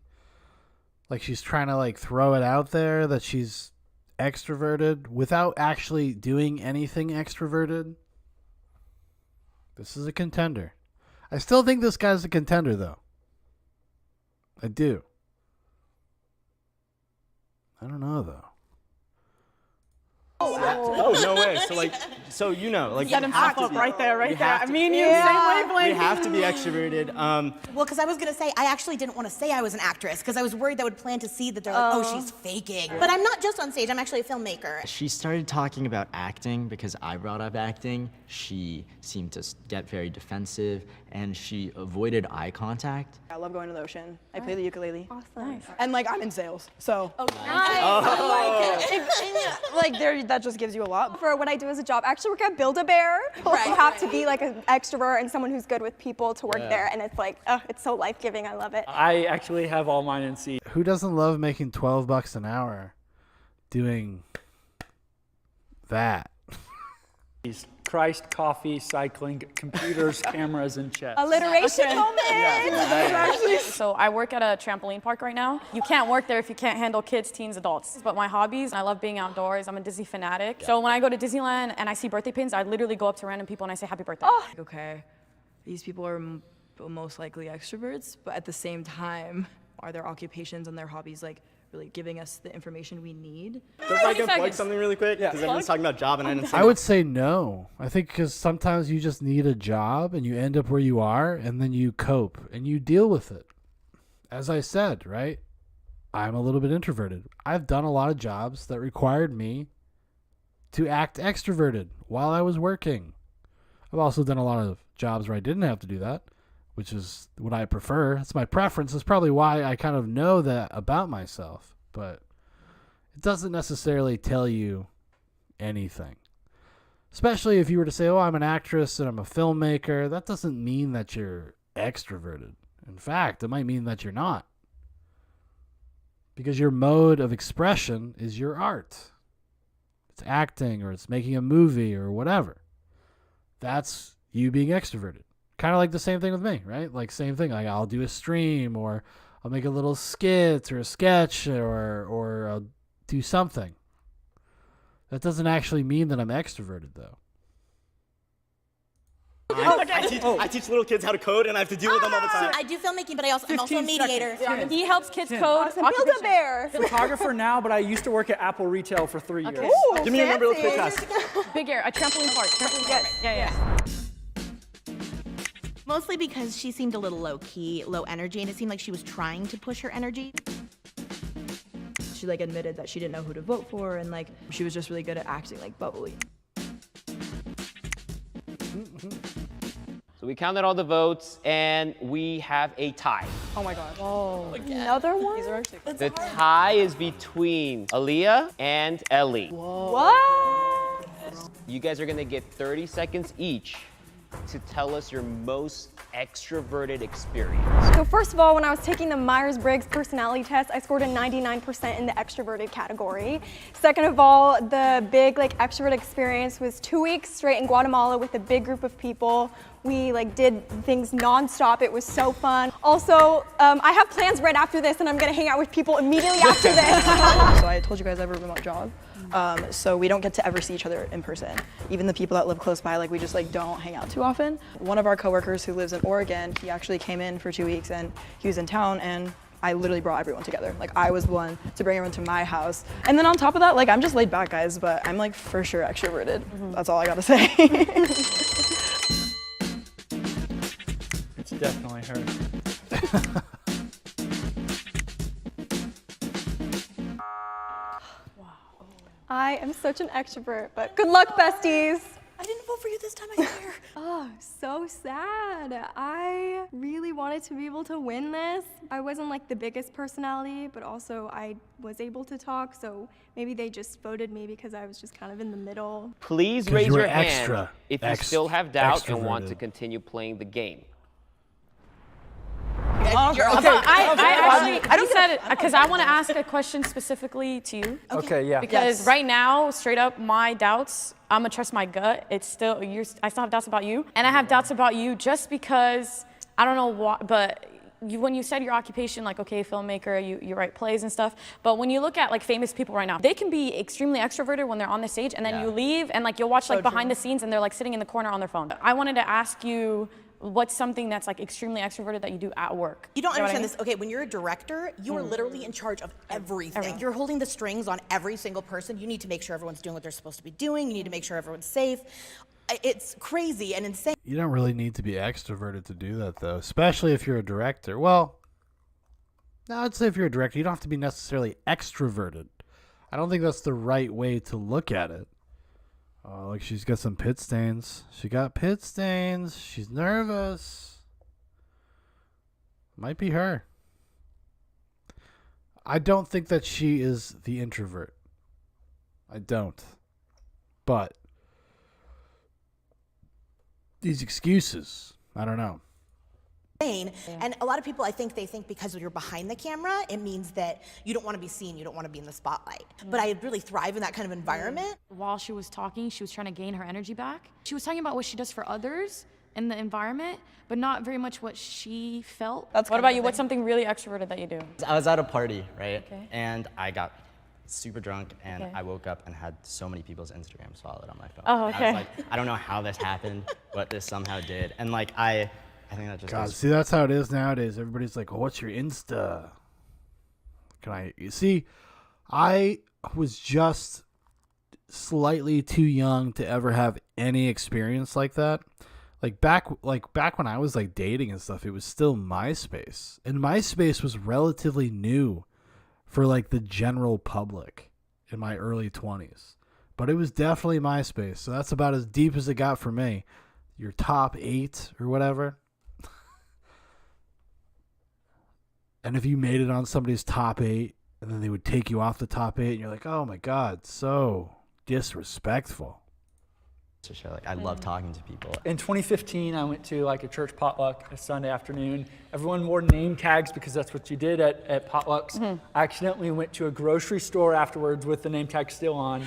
Like she's trying to like throw it out there that she's extroverted without actually doing anything extroverted. This is a contender. I still think this guy's a contender though. I do. I don't know though. Oh, no way. So Set himself up right there. I mean, you Yeah. same wavelength. we have to be extroverted. Well, because I was gonna say, I actually didn't want to say I was an actress because I was worried that would plant a seed that they're like, oh, she's faking. But I'm not just on stage, I'm actually a filmmaker. She started talking about acting because I brought up acting. She seemed to get very defensive and she avoided eye contact. I love going to the ocean. I play the ukulele. Awesome. Nice. And like I'm in sales, so. Nice. I like it. Like that just gives you a lot. For what I do as a job, I actually work at Build-A-Bear. You have to be like an extrovert and someone who's good with people to work there, and it's like, it's so life-giving. I love it. I actually have all mine in C. Who doesn't love making $12 an hour doing that? Christ, coffee, cycling, computers, cameras, and chess. Alliteration moment. So I work at a trampoline park right now. You can't work there if you can't handle kids, teens, adults. But my hobbies, I love being outdoors. I'm a Disney fanatic. So when I go to Disneyland and I see birthday pins, I literally go up to random people and I say happy birthday. Okay, these people are most likely extroverts, but at the same time, are their occupations and their hobbies like really giving us the information we need? Does I can plug something really quick? Because everyone's talking about job and I didn't say I would say no. I think because sometimes you just need a job and you end up where you are and then you cope and you deal with it. As I said, right? I'm a little bit introverted. I've done a lot of jobs that required me to act extroverted while I was working. I've also done a lot of jobs where I didn't have to do that, which is what I prefer. It's my preference. It's probably why I kind of know that about myself, but it doesn't necessarily tell you anything. Especially if you were to say, oh, I'm an actress and I'm a filmmaker, that doesn't mean that you're extroverted. In fact, it might mean that you're not. Because your mode of expression is your art. It's acting or it's making a movie or whatever. That's you being extroverted. Kind of like the same thing with me, right? Like same thing. Like I'll do a stream or I'll make a little skit or a sketch or I'll do something. That doesn't actually mean that I'm extroverted though. I teach little kids how to code, and I have to deal with them all the time. I do filmmaking, but I'm also a mediator. He helps kids 10. code. Awesome. Build-A-Bear. Photographer now, but I used to work at Apple Retail for 3 years. Ooh, Give me your number real quick, guys. Big air, a trampoline park. Trampoline park. Yeah. Mostly because she seemed a little low-key, low energy, and it seemed like she was trying to push her energy. She like admitted that she didn't know who to vote for, and like she was just really good at acting like bubbly. So we counted all the votes, and we have a tie. Oh my God. Oh. Another one? These are actually The tie is between Aaliyah and Ellie. What? You guys are gonna get 30 seconds each to tell us your most extroverted experience. So first of all, when I was taking the Myers-Briggs personality test, I scored a 99% in the extroverted category. Second of all, the big extrovert experience was 2 weeks straight in Guatemala with a big group of people. We did things nonstop. It was so fun. Also, I have plans right after this, and I'm gonna hang out with people immediately after this. So I told you guys I have a remote job. So we don't get to ever see each other in person. Even the people that live close by, we just don't hang out too often. One of our coworkers who lives in Oregon, he actually came in for 2 weeks and he was in town, and I literally brought everyone together. I was the one to bring everyone to my house. And then on top of that, I'm just laid back, guys, but I'm for sure extroverted. That's all I gotta say. It's definitely her. I am such an extrovert, but good luck, besties. I didn't vote for you this time, I swear. Oh, so sad. I really wanted to be able to win this. I wasn't the biggest personality, but also I was able to talk, so maybe they just voted me because I was just kind of in the middle. Please 'Cause raise you were your hand extra, if you still have doubt and want extroverted. to continue playing the game. I said it because I want to ask a question specifically to you. Okay, yeah. Because right now, straight up, my doubts, I'm gonna trust my gut. I still have doubts about you, and I have doubts about you just because I don't know why, but when you said your occupation, okay, filmmaker, you write plays and stuff, but when you look at famous people right now, they can be extremely extroverted when they're on the stage, and then you leave, and you'll watch behind the scenes, and they're sitting in the corner on their phone. I wanted to ask you, what's something that's extremely extroverted that you do at work? You don't know what I understand this. Okay, when you're a director, you are literally in charge of everything. You're holding the strings on every single person. You need to make sure everyone's doing what they're supposed to be doing. You need to make sure everyone's safe. It's crazy and insane. You don't really need to be extroverted to do that, though, especially if you're a director. Well, no, I'd say if you're a director, you don't have to be necessarily extroverted. I don't think that's the right way to look at it. Oh, she's got some pit stains. She got pit stains. She's nervous. Might be her. I don't think that she is the introvert. I don't. But these excuses, I don't know. And a lot of people, I think, they think because you're behind the camera, it means that you don't want to be seen, you don't want to be in the spotlight. But I really thrive in that kind of environment. While she was talking, she was trying to gain her energy back. She was talking about what she does for others in the environment, but not very much what she felt. What about you? What's something really extroverted that you do? I was at a party, right? Okay. And I got super drunk, and Okay. I woke up and had so many people's Instagram swallowed on my phone. Oh, And okay. I was I don't know how this happened, but this somehow did. And I think that just God, was- see, that's how it is nowadays. Everybody's like, well, what's your Insta? You see, I was just slightly too young to ever have any experience like that. Back when I was dating and stuff, it was still MySpace. And MySpace was relatively new for the general public in my early 20s. But it was definitely MySpace. So that's about as deep as it got for me. Your top 8 or whatever. And if you made it on somebody's top 8, and then they would take you off the top 8, and you're like, oh my God, so disrespectful. to show I love talking to people. In 2015, I went to a church potluck a Sunday afternoon. Everyone wore name tags because that's what you did at potlucks. I accidentally went to a grocery store afterwards with the name tag still on.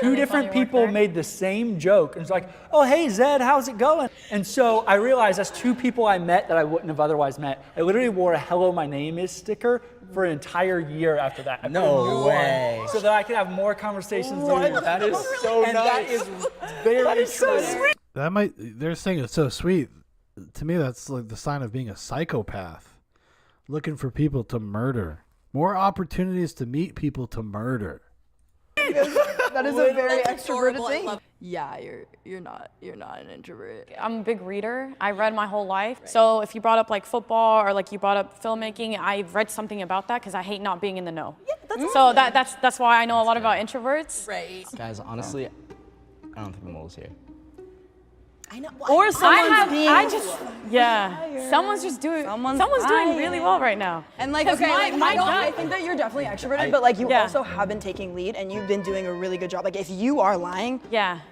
Two different people made the same joke. And it's like, oh, hey, Zed, how's it going? And so I realized that's two people I met that I wouldn't have otherwise met. I literally wore a hello, my name is sticker for an entire year after that. I put a new one so that I could have more conversations. What? That is so and nice. that is very That is so true. sweet. They're saying it's so sweet. To me, that's like the sign of being a psychopath. Looking for people to murder. More opportunities to meet people to murder. That is a very That's extroverted adorable. I thing. love- Yeah, you're not an introvert. I'm a big reader. I read my whole life. So if you brought up like football or like you brought up filmmaking, I've read something about that because I hate not being in the know. Yeah, that's so awesome. that's why I know a lot about introverts. Right. Guys, honestly, I don't think the mole's here. I know. Or someone's hired. someone's just doing someone's doing really well right now. And like, 'Cause okay, my I gut- think that you're definitely extroverted, but like you also have been taking lead and you've been doing a really good job. Like if you are lying,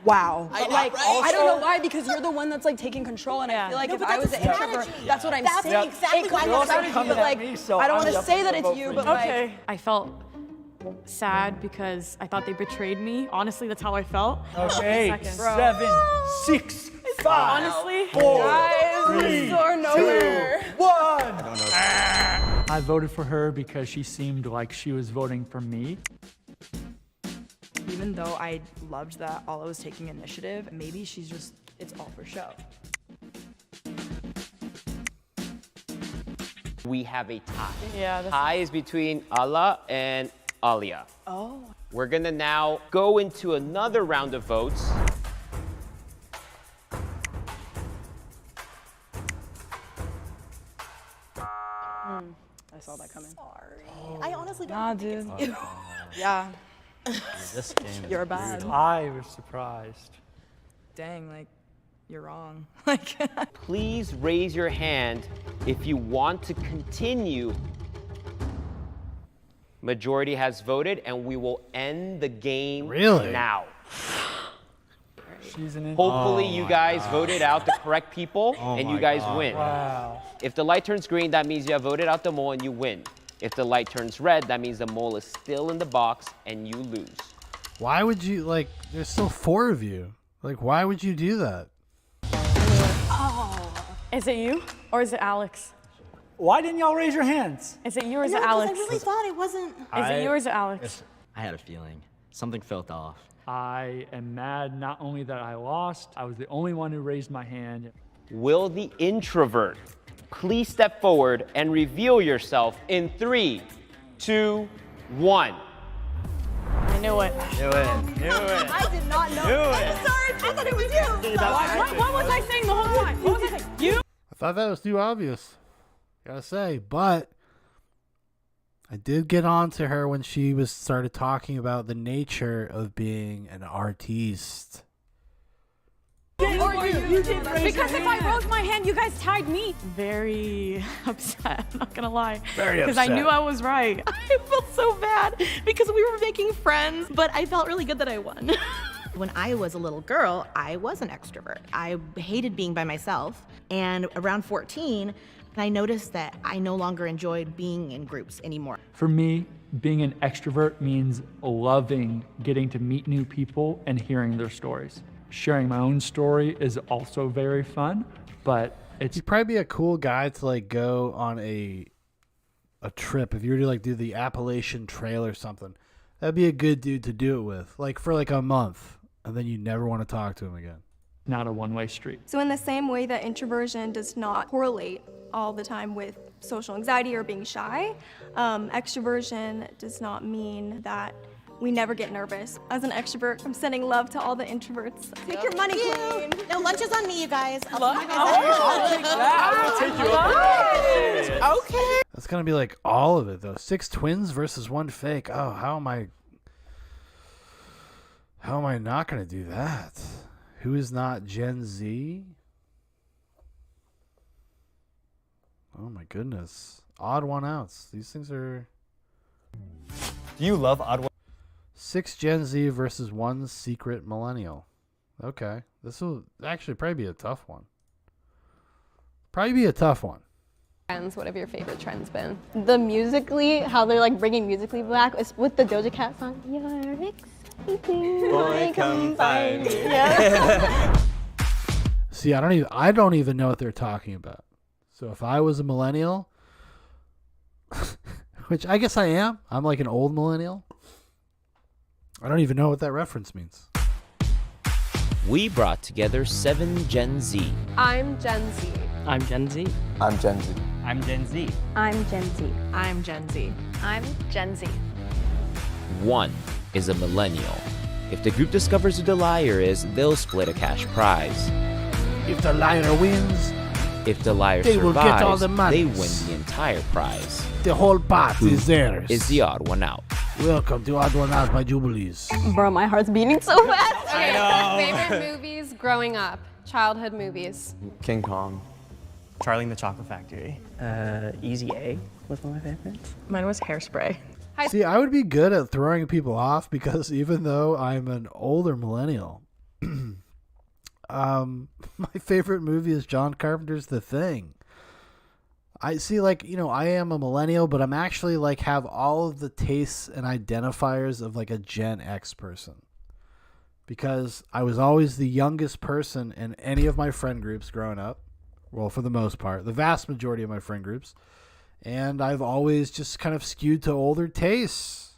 wow. But like I don't know why, because you're the one that's like taking control, and I feel like No, if but I was that's an a introvert, strategy. that's what I'm That's saying. exactly It why could I'm be a strategy, coming but at like me, so I don't I'm want to say that it's you, but like I felt sad because I thought they betrayed me. Honestly, that's how I felt. Okay, Second. 7, 6, 5, Honestly, 4, guys, 3, are nowhere. 2, 1. I voted for her because she seemed like she was voting for me. Even though I loved that Ala was taking initiative, maybe she's just, it's all for show. We have a tie. Yeah. Tie is between Allah and Alia. Oh. We're gonna now go into another round of votes. I saw that coming. Sorry. I honestly don't. Nah, dude. Yeah. This game is You're bad. I was surprised. Dang, like, you're wrong. Like, Please raise your hand if you want to continue. Majority has voted, and we will end the game now. She's an Hopefully you guys voted out the correct people and you guys win. Wow. If the light turns green, that means you have voted out the mole and you win. If the light turns red, that means the mole is still in the box and you lose. Why would you, like, there's still 4 of you. Like, why would you do that? Oh. Is it you or is it Alex? Why didn't y'all raise your hands? Is it you or is No, it 'cause Alex? I really thought it wasn't. Is it you or is it Alex? I had a feeling. Something felt off. I am mad not only that I lost, I was the only one who raised my hand. Will the introvert please step forward and reveal yourself in 3, 2, 1. I knew it. Knew it. Knew it. I did not know. Knew I'm it. sorry. I thought it was you. What was I saying the whole time? What was I saying? You? I thought that was too obvious. Gotta say, but I did get on to her when she started talking about the nature of being an artiste. Or you did because if I rose my hand, you guys tied me. Very upset, I'm not gonna lie. Very Because I upset. knew I was right. I felt so bad because we were making friends, but I felt really good that I won. When I was a little girl, I was an extrovert. I hated being by myself. And around 14, I noticed that I no longer enjoyed being in groups anymore. For me, being an extrovert means loving getting to meet new people and hearing their stories. Sharing my own story is also very fun, but it's You'd probably be a cool guy to like go on a trip if you were to like do the Appalachian Trail or something. That'd be a good dude to do it with, like for like a month, and then you never want to talk to him again. not a one-way street. So in the same way that introversion does not correlate all the time with social anxiety or being shy, extroversion does not mean that we never get nervous. As an extrovert, I'm sending love to all the introverts. Take your money, queen. No, lunch is on me, you guys. I'll see you guys I'll later. take that. I will take you up. Okay. That's gonna be like all of it though. 6 twins versus 1 fake. Oh, how am I not gonna do that? Who is not Gen Z? Oh my goodness. Odd one outs. These things are. Do you love odd one? 6 Gen Z versus 1 secret millennial. Okay. This will actually probably be a tough one. Trends, what have your favorite trends been? The Musically, how they're like bringing Musically back is with the Doja Cat song. You're exciting. Boy, come find me. Yeah. See, I don't even know what they're talking about. So if I was a millennial, which I guess I am, I'm like an old millennial. I don't even know what that reference means. we brought together 7 Gen Z. I'm Gen Z. I'm Gen Z. I'm Gen Z. I'm Gen Z. I'm Gen Z. I'm Gen Z. I'm Gen Z. 1 is a millennial. If the group discovers who the liar is, they'll split a cash prize. If the liar wins, If the liar they will survives, get all the money. they win the entire prize. The whole pot Who is theirs. is the odd one out? Welcome to Odd One Out by Jubilees. Bro, my heart's beating so fast. I know. Favorite movies growing up, childhood movies. King Kong. Charlie and the Chocolate Factory. Easy A was one of my favorites. Mine was Hairspray. See, I would be good at throwing people off because even though I'm an older millennial, my favorite movie is John Carpenter's The Thing. I see, like, you know, I am a millennial, but I'm actually like have all of the tastes and identifiers of like a Gen X person. Because I was always the youngest person in any of my friend groups growing up. Well, for the most part, the vast majority of my friend groups. And I've always just kind of skewed to older tastes.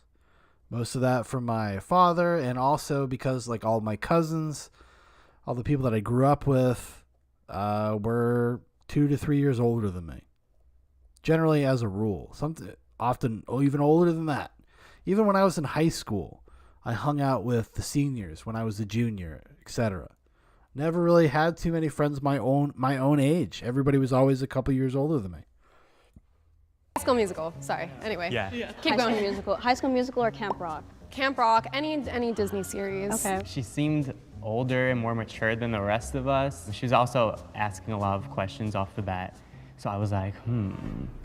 Most of that from my father, and also because like all my cousins, all the people that I grew up with were 2 to 3 years older than me. Generally, as a rule. Often even older than that. Even when I was in high school, I hung out with the seniors when I was a junior, etc. Never really had too many friends my own age. Everybody was always a couple years older than me. High School Musical. Sorry. Anyway. Yeah. Keep going. High School Musical or Camp Rock? Camp Rock. Any Disney series. Okay. She seemed older and more mature than the rest of us. She was also asking a lot of questions off the bat. So I was like,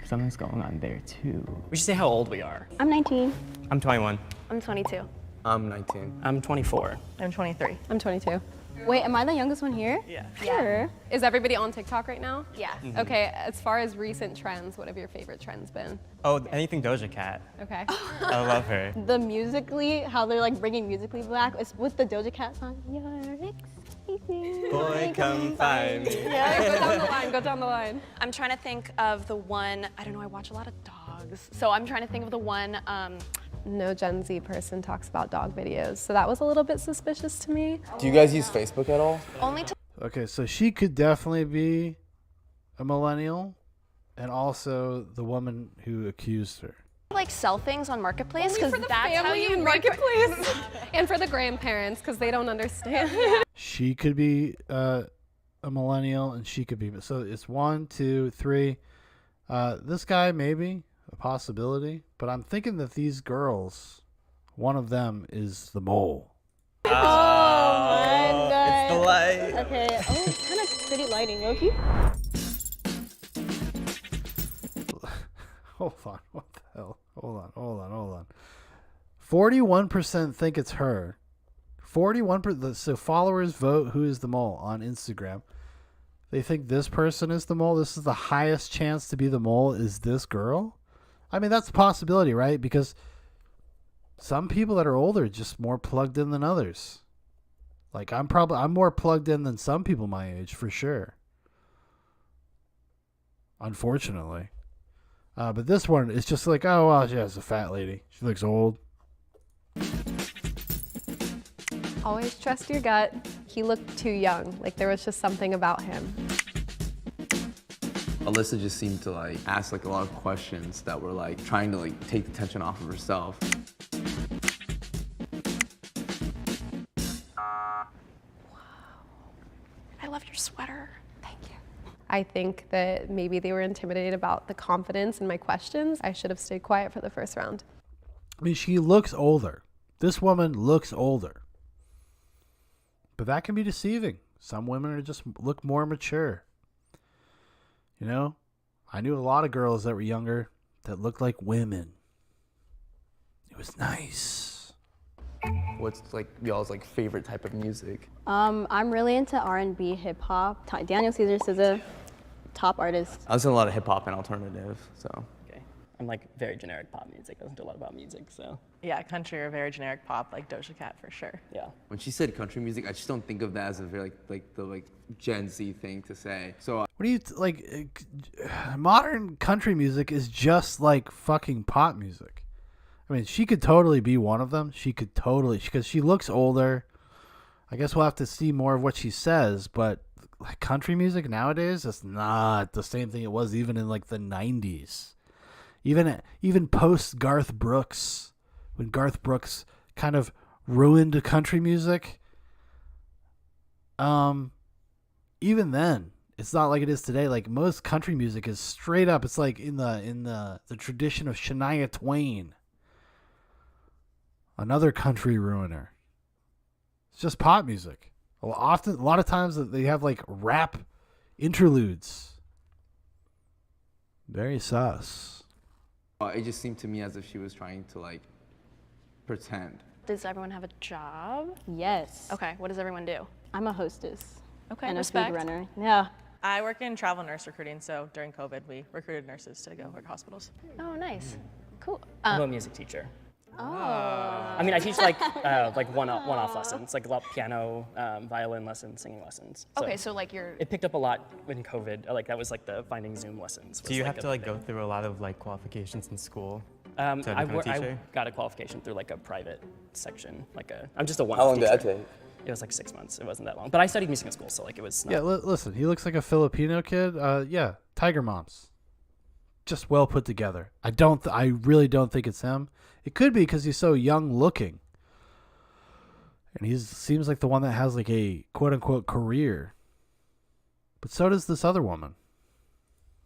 something's going on there too. We should say how old we are. I'm 19. I'm 21. I'm 22. I'm 19. I'm 24. I'm 23. I'm 22. Wait, am I the youngest one here? Yeah. Sure. Is everybody on TikTok right now? Yeah. Okay. As far as recent trends, what have your favorite trends been? Oh, anything Doja Cat. Okay. I love her. The musically, how they're like bringing musically black is with the Doja Cat song. You're exciting. Boy, come find me. Yeah, go down the line. I'm trying to think of the one, I don't know, I watch a lot of dogs. So I'm trying to think of the one, No Gen Z person talks about dog videos, so that was a little bit suspicious to me. Do you guys use Facebook at all? only to Okay, so she could definitely be a millennial, and also the woman who accused her. like sell things on Marketplace Only because for the that's how family you and Marketplace, and for the grandparents because they don't understand. She could be a millennial, and she could be. So it's 1, 2, 3. This guy maybe a possibility, but I'm thinking that these girls, one of them is the mole. Oh my god. It's the light. Okay. Oh, it's kind of pretty lighting, Loki. Hold on. What the hell? Hold on. 41% think it's her. 41%. So followers vote who is the mole on Instagram. They think this person is the mole. This is the highest chance to be the mole is this girl. I mean, that's a possibility, right? Because some people that are older are just more plugged in than others. Like I'm more plugged in than some people my age for sure. Unfortunately. But this one is just like, oh, well, she's a fat lady. She looks old. Always trust your gut. He looked too young. Like there was just something about him. Alyssa just seemed to like ask like a lot of questions that were like trying to like take the tension off of herself. I love your sweater. Thank you. I think that maybe they were intimidated about the confidence in my questions. I should have stayed quiet for the first round. I mean, she looks older. This woman looks older. But that can be deceiving. Some women are just look more mature. You know, I knew a lot of girls that were younger that looked like women. It was nice. What's like y'all's like favorite type of music? I'm really into R&B, hip hop. Daniel Caesar is a top artist. I listen to a lot of hip hop and alternative, so. Okay. I'm like very generic pop music. I listen to a lot about music, so. Yeah, country or very generic pop like Doja Cat for sure. Yeah. When she said country music, I just don't think of that as a very like the Gen Z thing to say. So What do you modern country music is just like fucking pop music. I mean, she could totally be one of them. She could totally, because she looks older. I guess we'll have to see more of what she says, but like country music nowadays is not the same thing it was even in like the 90s. Even post Garth Brooks, when Garth Brooks kind of ruined country music, even then, it's not like it is today. Like most country music is straight up. It's like in the tradition of Shania Twain, another country ruiner. It's just pop music. A lot of times they have like rap interludes. Very sus. It just seemed to me as if she was trying to like pretend. Does everyone have a job? Yes. Okay, what does everyone do? I'm a hostess. Okay, and respect. a food runner. Yeah. I work in travel nurse recruiting, so during COVID, we recruited nurses to go work at hospitals. Oh, nice. Cool. I'm a music teacher. Oh. I mean, I teach like one-off lessons, like a lot of piano, violin lessons, singing lessons. Okay, so like you're... It picked up a lot in COVID. Like that was like the finding Zoom lessons. Do you have to like go through a lot of like qualifications in school? I got a qualification through like a private section. I'm just a one-off teacher. How long did that take? It was like 6 months. It wasn't that long. But I studied music in school, so like it was not... Yeah, listen, he looks like a Filipino kid. Yeah, Tiger Moms. Just well put together. I really don't think it's him. It could be because he's so young looking. And he seems like the one that has like a quote unquote career. But so does this other woman.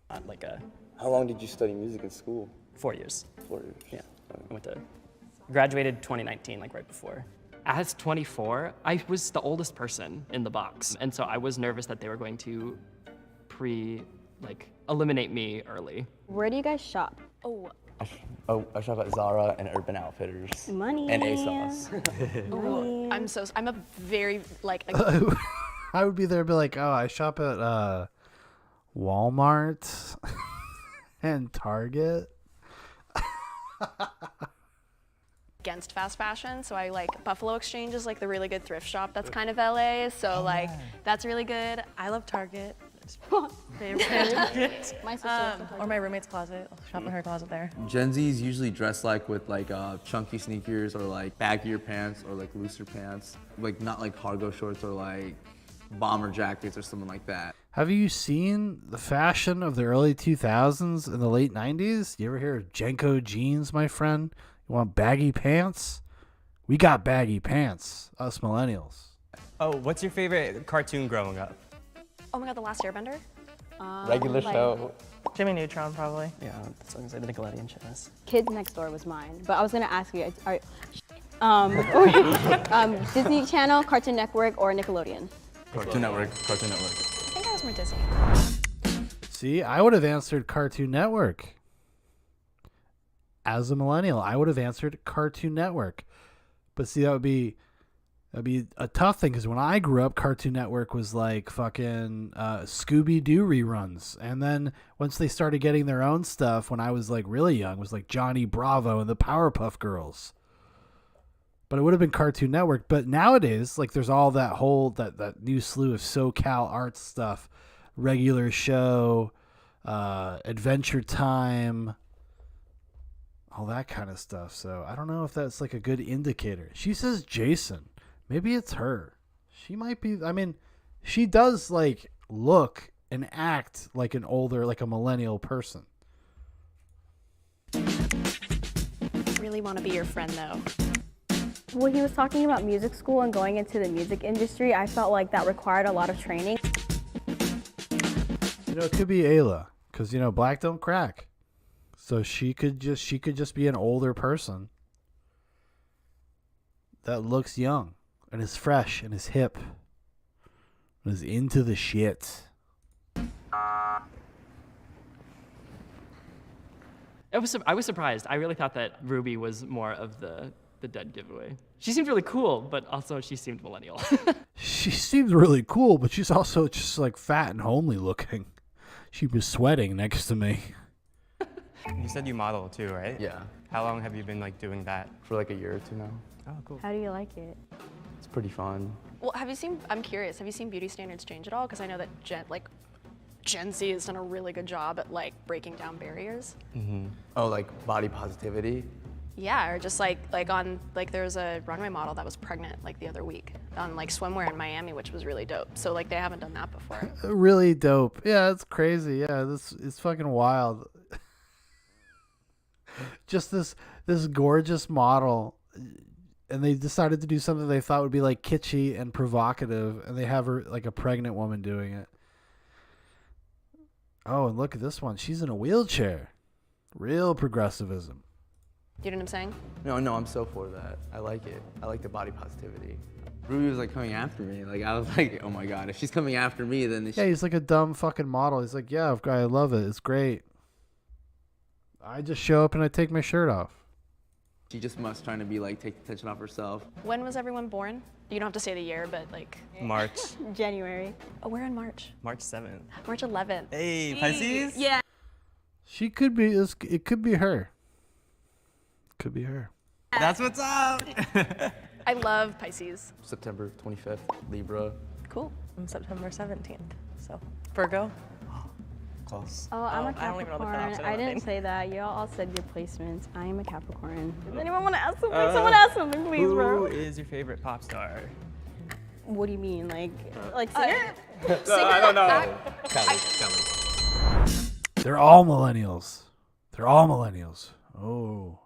How long did you study music in school? 4 years. 4 years. Yeah. Graduated 2019, like right before. As 24, I was the oldest person in the box. And so I was nervous that they were going to eliminate me early. Where do you guys shop? I shop at Zara and Urban Outfitters. Money. And ASOS. I'm a very I would be there and be like, oh, I shop at Walmart and Target. against fast fashion, so I like Buffalo Exchange is like the really good thrift shop that's kind of LA, so that's really good. I love Target. Favorite. My sister or my roommate's closet. I'll shop in her closet there. Gen Zs usually dress with chunky sneakers or like baggier pants or like looser pants, like not like cargo shorts or like bomber jackets or something like that. Have you seen the fashion of the early 2000s and the late 90s? You ever hear of Jenko jeans, my friend? You want baggy pants? We got baggy pants, us millennials. Oh, what's your favorite cartoon growing up? Oh my god, The Last Airbender? Regular show. Jimmy Neutron, probably. Yeah, that's what I was gonna say, the Nickelodeon shows. Kids Next Door was mine, but I was gonna ask you, Disney Channel, Cartoon Network, or Nickelodeon? Cartoon Network. Cartoon Network. I think I was more Disney. See, I would have answered Cartoon Network. As a millennial, I would have answered Cartoon Network. But see, that'd be a tough thing, because when I grew up, Cartoon Network was like fucking Scooby-Doo reruns. And then once they started getting their own stuff, when I was like really young, it was like Johnny Bravo and the Powerpuff Girls. But it would have been Cartoon Network. But nowadays, like there's all that whole, that new slew of SoCal Arts stuff. Regular Show, Adventure Time, all that kind of stuff. So I don't know if that's like a good indicator. She says Jason. Maybe it's her. She might be, I mean, she does like look and act like an older, like a millennial person. Really want to be your friend though. When he was talking about music school and going into the music industry, I felt like that required a lot of training. You know, it could be Ayla, because, you know, black don't crack. So she could just be an older person that looks young and is fresh and is hip and is into the shit. I was surprised. I really thought that Ruby was more of the dead giveaway. She seemed really cool, but also she seemed millennial. She seemed really cool, but she's also just like fat and homely looking. She was sweating next to me. You said you model too, right? Yeah. How long have you been like doing that? For like a year or two now. Oh, cool. How do you like it? It's pretty fun. Well, I'm curious, have you seen beauty standards change at all? Because I know that Gen Z has done a really good job at like breaking down barriers. Oh, like body positivity? Yeah, or just like on like there was a runway model that was pregnant like the other week on like swimwear in Miami, which was really dope. So like they haven't done that before. Really dope. Yeah, it's crazy. Yeah, this is fucking wild. Just this gorgeous model, and they decided to do something they thought would be like kitschy and provocative, and they have her like a pregnant woman doing it. Oh, and look at this one. She's in a wheelchair. Real progressivism. You know what I'm saying? No, I'm so for that. I like it. I like the body positivity. Ruby was like coming after me. Like I was like, oh my god, if she's coming after me, then Yeah, he's like a dumb fucking model. He's like, yeah, I love it. It's great. I just show up and I take my shirt off. she just must trying to be like take the attention off herself. When was everyone born? You don't have to say the year, but like. March. January. Oh, we're in March. March 7th. March 11th. Hey, Pisces? Yeah. She could be. It could be her. Could be her. That's what's up. I love Pisces. September 25th, Libra. Cool. I'm September 17th, so Virgo. Close. Oh, I'm a I don't even know the Capricorn. pronounce of I that didn't thing. say that. Y'all all said your placements. I am a Capricorn. Does anyone want to ask something? Someone ask something, please, Who bro. is your favorite pop star? What do you mean, like singer? I don't know. They're all millennials. They're all millennials. Oh.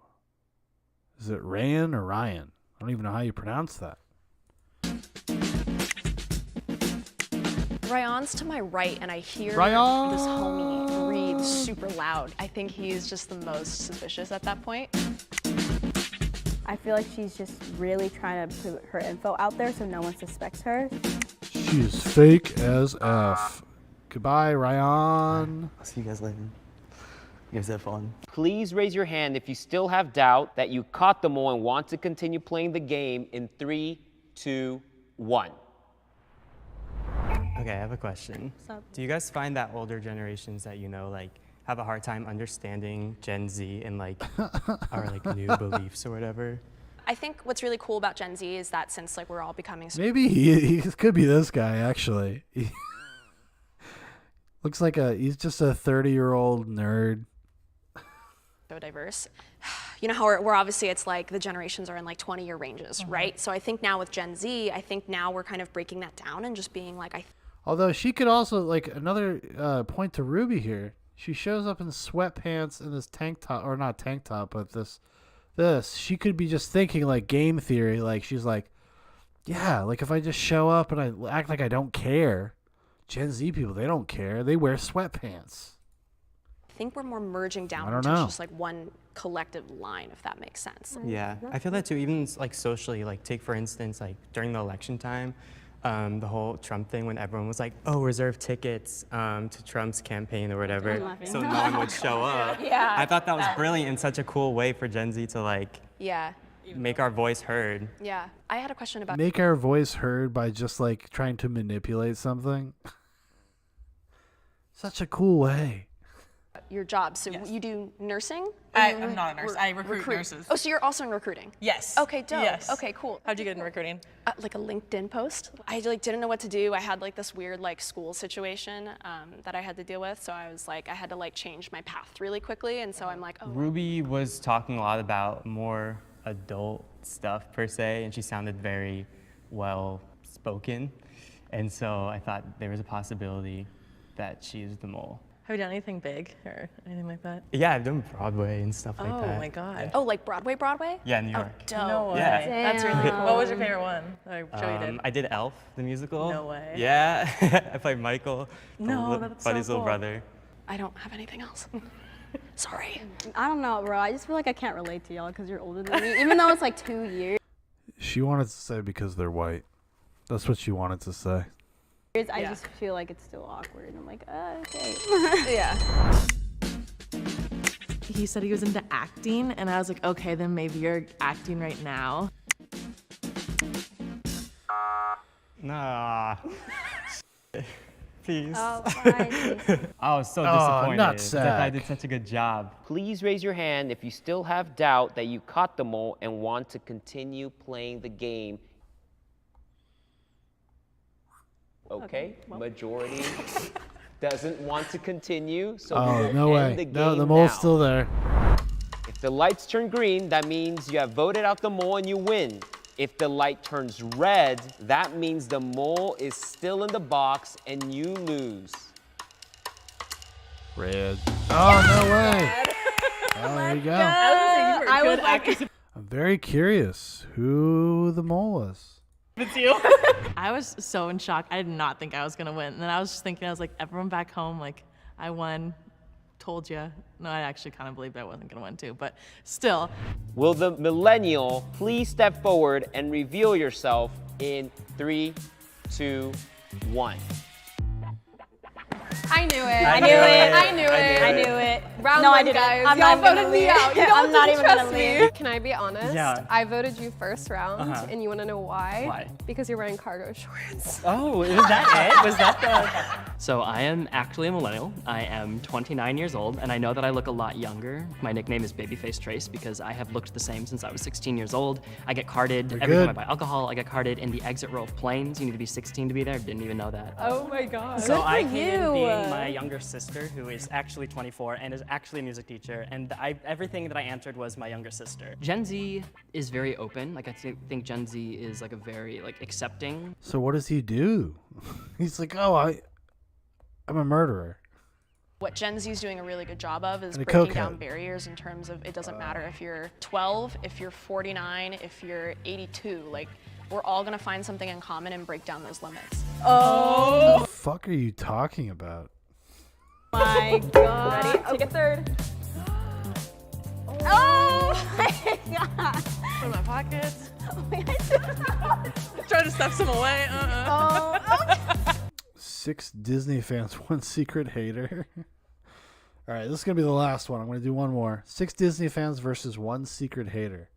Is it Ryan or Ryan? I don't even know how you pronounce that. Ryan's to my right, and I hear Ryan! this homie read super loud. I think he's just the most suspicious at that point. I feel like she's just really trying to put her info out there so no one suspects her. She's fake as F. Goodbye, Ryan. I'll see you guys later. You guys have fun. Please raise your hand if you still have doubt that you caught them all and want to continue playing the game in 3, 2, 1. Okay, I have a question. What's up? Do you guys find that older generations that you know, like, have a hard time understanding Gen Z and like our like new beliefs or whatever? I think what's really cool about Gen Z is that since like we're all becoming so Maybe he could be this guy, actually. Looks like he's just a 30-year-old nerd. diverse, you know how we're obviously it's like the generations are in like 20-year ranges, right? So I think now with Gen Z, I think now we're kind of breaking that down and just being like, Although she could also, like, another point to Ruby here. She shows up in sweatpants and this tank top, or not tank top, but this. She could be just thinking, like, game theory. Like, she's like, yeah, like, if I just show up and I act like I don't care. Gen Z people, they don't care. They wear sweatpants. I think we're more merging down I don't into know. just like one collective line, if that makes sense. Yeah, I feel that too. Even like socially, like take for instance, like during the election time, the whole Trump thing when everyone was like, "Oh, reserve tickets to Trump's campaign or whatever," so no one would show up. Yeah. I thought that was brilliant and such a cool way for Gen Z to like Yeah. make our voice heard. Yeah. I had a question about Make our voice heard by just, like, trying to manipulate something. Such a cool way. your job. So you do nursing? I'm not a nurse. I recruit nurses. Oh, so you're also in recruiting? Yes. Okay, dope. Yes. Okay, cool. How'd you get in recruiting? Like a LinkedIn post. I like didn't know what to do. I had like this weird like school situation that I had to deal with. So I was like, I had to like change my path really quickly. And so I'm like, oh. Ruby was talking a lot about more adult stuff per se, and she sounded very well spoken. And so I thought there was a possibility that she is the mole. Have you done anything big or anything like that? Yeah, I've done Broadway and stuff like that. Oh my God. Oh, like Broadway? Yeah, New York. Oh, dope. No way. Yeah. That's really cool. What was your favorite one? I'm sure you did. I did Elf, the musical. No way. Yeah, I played Michael, No, that's so Buddy's little cool. brother. I don't have anything else. Sorry. I don't know, bro. I just feel like I can't relate to y'all because you're older than me, even though it's like 2 years. She wanted to say because they're white. That's what she wanted to say. I just feel like it's still awkward. I'm like, okay. Yeah. He said he was into acting, and I was like, okay, then maybe you're acting right now. Nah. Please. Oh, fine. I was so Oh, disappointed. not because I thought I Zach. did such a good job. Please raise your hand if you still have doubt that you caught the mole and want to continue playing the game. Okay, majority doesn't want to continue, so we Oh, will no end way. the No, game the mole's now. still there. If the lights turn green, that means you have voted out the mole and you win. If the light turns red, that means the mole is still in the box and you lose. Red. Oh, no way. Oh, there you go. I was like, I'm very curious who the mole was. It's you. I was so in shock. I did not think I was gonna win. And then I was just thinking, I was like, everyone back home, like, I won. Told you. No, I actually kind of believed I wasn't gonna win too, but still. Will the millennial please step forward and reveal yourself in 3, 2, 1. I knew it. I knew it. I knew it. I knew it. Round No, I one, didn't. guys. I'm Y'all not even voted gonna me leave. out. You I'm don't not didn't even gonna trust me. leave. Can I be honest? Yeah. I voted you first round, Uh-huh. and you want to know why? Why? Because you're wearing cargo shorts. Oh, was that it? Was that the... So I am actually a millennial. I am 29 years old, and I know that I look a lot younger. My nickname is Babyface Trace because I have looked the same since I was 16 years old. I get carded every time I buy alcohol. I get carded in the exit row of planes. You need to be 16 to be there. Didn't even know that. Oh my god. So I Good for came in you. being my younger sister, who is actually 24 and is actually a music teacher, and everything that I answered was my younger sister. Gen Z is very open. Like I think Gen Z is like a very like accepting. So what does he do? He's like, oh, I'm a murderer. What Gen Z is doing a really good job of is And a breaking cokehead. down barriers in terms of it doesn't matter if you're 12, if you're 49, if you're 82. Like, we're all gonna find something in common and break down those limits. What the fuck are you talking about? My God. Ready? Take a third. Oh my God. Put in my pockets. Try to stuff some away. Oh. 6 Disney fans, 1 secret hater. All right, this is going to be the last one. I'm going to do one more. 6 Disney fans versus 1 secret hater.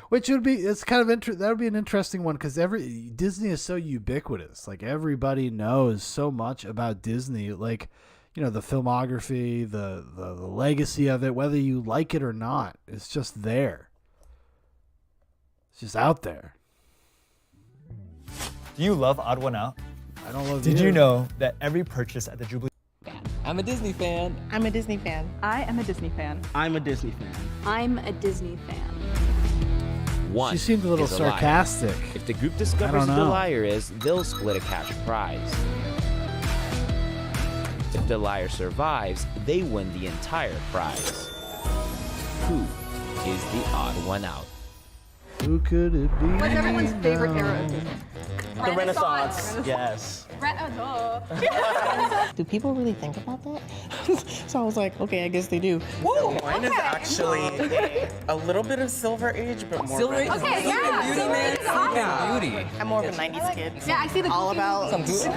Which would be, it's kind of that would be an interesting one because Disney is so ubiquitous. Like everybody knows so much about Disney. Like, you know, the filmography, the legacy of it, whether you like it or not, it's just there. It's just out there. Do you love Odd One Out? I don't love Did you know that every purchase at the Jubilee... I'm a Disney fan. I'm a Disney fan. I am a Disney fan. I'm a Disney fan. I'm a Disney fan. One She seemed a little is liar. sarcastic. If the group I discovers don't who the know. liar is, they'll split a cash prize. If the liar survives, they win the entire prize. Who is the odd one out? Who could it be? What's everyone's favorite now? era of Disney? The Renaissance. Yes. Do people really think about that? So I was like, okay, I guess they do. Mine is actually a little bit of Silver Age, but more Silver Age retro. is Silver Age is awesome. Yeah. Beauty. I'm more of a 90s kid. Yeah, I see the all about Some good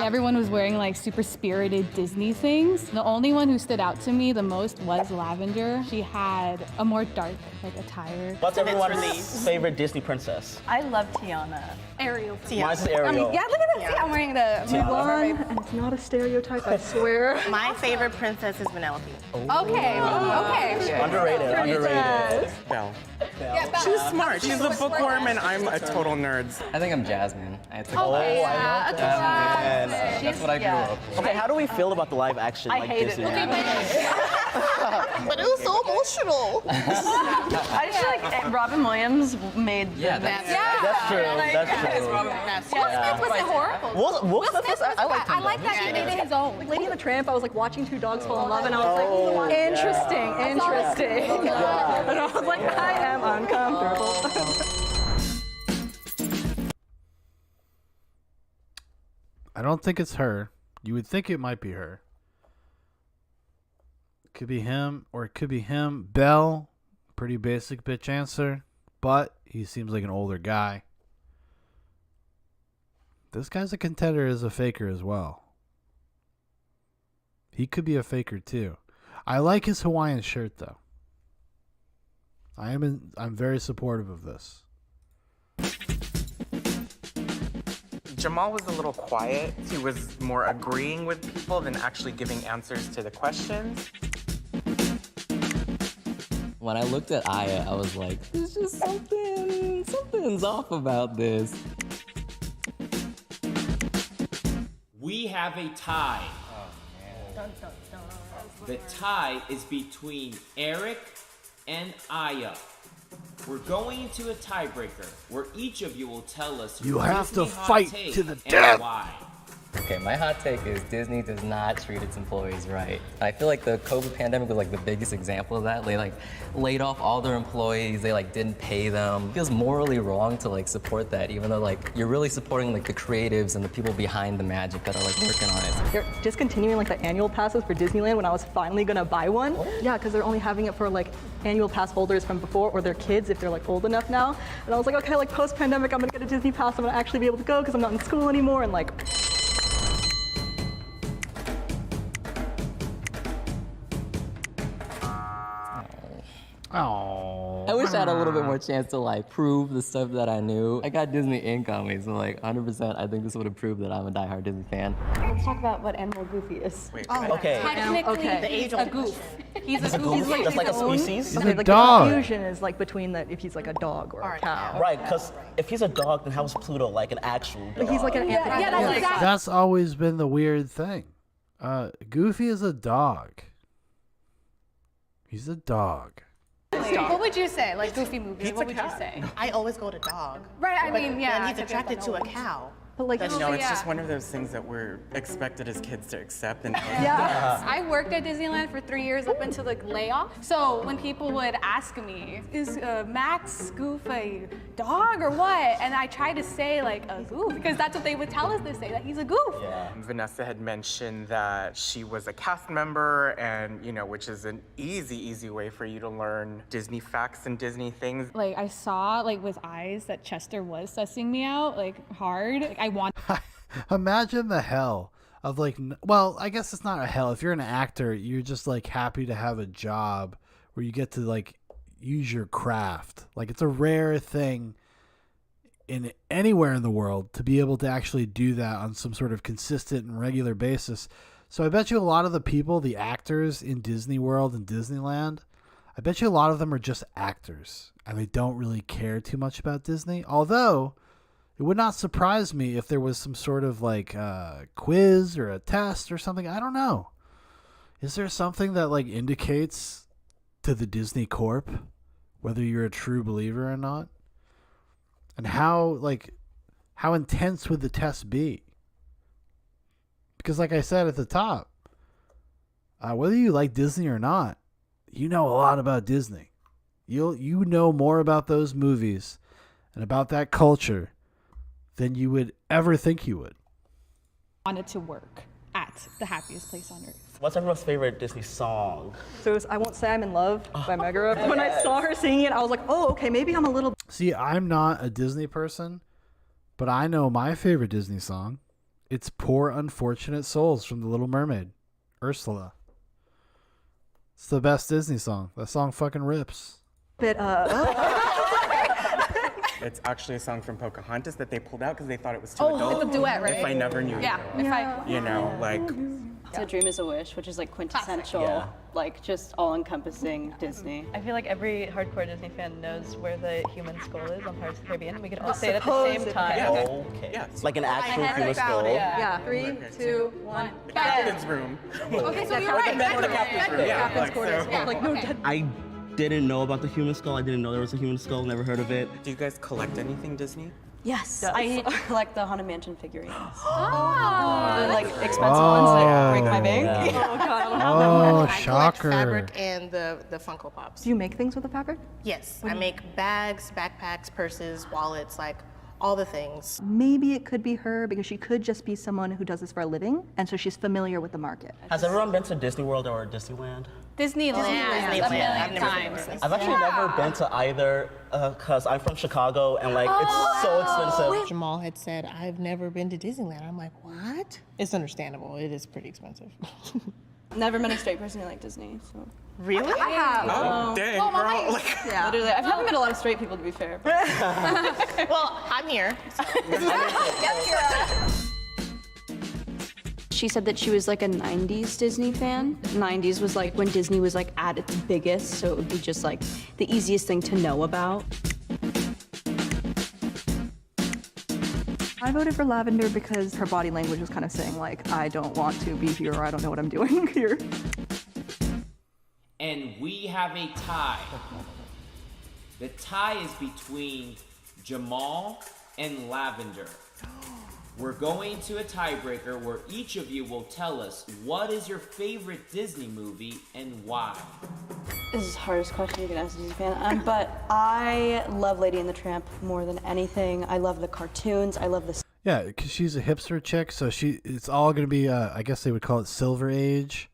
Everyone was wearing like super spirited Disney things. The only one who stood out to me the most was Lavender. She had a more dark like attire. What's everyone's favorite Disney princess? I love Tiana. Ariel. Mine's is Ariel. Yeah, look at this. See, I'm wearing the Tiana. and it's not a stereotype, I swear. My favorite princess is Vanellope. Okay, okay. Underrated, underrated. Belle. Yeah, Belle. She's smart. She's a bookworm, and I'm a total nerd. I think I'm Jasmine. It's a Okay, I love Jasmine. That's what I grew up with. Okay, how do we feel about the live action I like hate Disney? it. But it was so emotional. I just feel like Robin Williams made Yeah, the best. That's true. That's true. Will Smith wasn't horrible. Will Smith was, I like him. I like that he made it his own. Like Lady and the Tramp, I was like watching two dogs fall in love, and I was Oh, like, interesting, interesting. And I was like, I am uncomfortable. I don't think it's her. You would think it might be her. Could be him, or it could be him. Belle, pretty basic bitch answer, but he seems like an older guy. This guy's a contender as a faker as well. He could be a faker too. I like his Hawaiian shirt though. I'm very supportive of this. Jamal was a little quiet. He was more agreeing with people than actually giving answers to the questions. When I looked at Aya, I was like, there's just something's off about this. We We have a tie. Dun, dun, dun. The tie is between Eric and Aya. We're going into a tiebreaker where each of you will tell us You your have to Disney hot fight take to the and death. why. Okay, my hot take is Disney does not treat its employees right. I feel like the COVID pandemic was like the biggest example of that. They like laid off all their employees. They like didn't pay them. It feels morally wrong to like support that, even though like you're really supporting like the creatives and the people behind the magic that are like working on it. They're discontinuing like the annual passes for Disneyland when I was finally gonna buy one. Yeah, because they're only having it for like annual pass holders from before or their kids if they're like old enough now. And I was like, okay, like post-pandemic, I'm gonna get a Disney pass. I'm gonna actually be able to go because I'm not in school anymore. And like, Oh. I wish I had a little bit more chance to like prove the stuff that I knew. I got Disney Ink on me, so like 100% I think this would have proved that I'm a diehard Disney fan. let's talk about what animal Goofy is. Okay. Technically, Okay. he's a goof. He's a goof. He's like, that's like a species? He's okay, a like dog. The confusion is like between that if he's like a dog or a cow. Right, because if he's a dog, then how is Pluto like an actual dog? He's like an anthropomorphic. That's always been the weird thing. Goofy is a dog. He's a dog. What would you say? Like Goofy movies, what would you say? I always go to dog. Right, I But mean, yeah. then he's attracted to a cow. But like, You know, it's just one of those things that we're expected as kids to accept. And I worked at Disneyland for 3 years up until the layoff. So when people would ask me, is Max Goof a dog or what? And I tried to say like a goof because that's what they would tell us to say, that he's a goof. Vanessa had mentioned that she was a cast member, and you know, which is an easy way for you to learn Disney facts and Disney things. Like I saw like with eyes that Chester was sussing me out like hard. Like, I want. Imagine the hell of like, well, I guess it's not a hell. If you're an actor, you're just like happy to have a job where you get to like use your craft. Like it's a rare thing in anywhere in the world to be able to actually do that on some sort of consistent and regular basis. So I bet you a lot of the people, the actors in Disney World and Disneyland, I bet you a lot of them are just actors and they don't really care too much about Disney. Although it would not surprise me if there was some sort of like quiz or a test or something. I don't know. Is there something that like indicates to the Disney Corp whether you're a true believer or not? And how intense would the test be? Because like I said at the top, whether you like Disney or not, you know a lot about Disney. You know more about those movies and about that culture than you would ever think you would. Wanted to work at the happiest place on earth. What's everyone's favorite Disney song? So it was I Won't Say I'm in Love by Megara. When I saw her singing it, I was like, oh, okay, maybe I'm a little. See, I'm not a Disney person, but I know my favorite Disney song. It's Poor Unfortunate Souls from The Little Mermaid, Ursula. It's the best Disney song. That song fucking rips. Bit, It's actually a song from Pocahontas that they pulled out because they thought it was too Oh, adult. it's a duet, right? If I never knew Yeah, you. if I. You know, like. A Dream is a Wish, which is like quintessential, Yeah. like just all-encompassing Disney. I feel like every hardcore Disney fan knows where the human skull is on Pirates of the Caribbean. We could all I say it at the suppose same it time. can. Okay. Yeah. Like an actual I human skull. Yeah. 3, 2, 1. The captain's room. Okay, so you're right. The captain's room. Yeah, Captain's like, quarters. so- Yeah, like no dead. I didn't know about the human skull. I didn't know there was a human skull. Never heard of it. Do you guys collect anything Disney? Yes, Yes. I collect the Haunted Mansion figurines. Oh. The like expensive ones that break my bank. Oh god. Oh, I collect shocker. fabric and the Funko Pops. Do you make things with the fabric? Yes, I make bags, backpacks, purses, wallets, like all the things. Maybe it could be her because she could just be someone who does this for a living, and so she's familiar with the market. Has everyone been to Disney World or Disneyland? Disneyland. A I've million never times. been. I've actually never been to either because I'm from Chicago and like it's so expensive. Jamal had said, I've never been to Disneyland. I'm like, what? It's understandable. It is pretty expensive. Never met a straight person who liked Disney, so. Really? I have. Oh, dang, girl. Like, Yeah. Literally, I haven't met a lot of straight people to be fair. But Well, I'm here. she said that she was like a 90s Disney fan. 90s was like when Disney was like at its biggest, so it would be just like the easiest thing to know about. I voted for Lavender because her body language was kind of saying like, I don't want to be here, or I don't know what I'm doing here. And we have a tie. The tie is between Jamal and Lavender. We're going to a tiebreaker where each of you will tell us what is your favorite Disney movie and why. This is the hardest question you can ask a Disney fan. But I love Lady and the Tramp more than anything. I love the cartoons. I love the... Yeah, because she's a hipster chick, so it's all going to be, I guess they would call it Silver Age.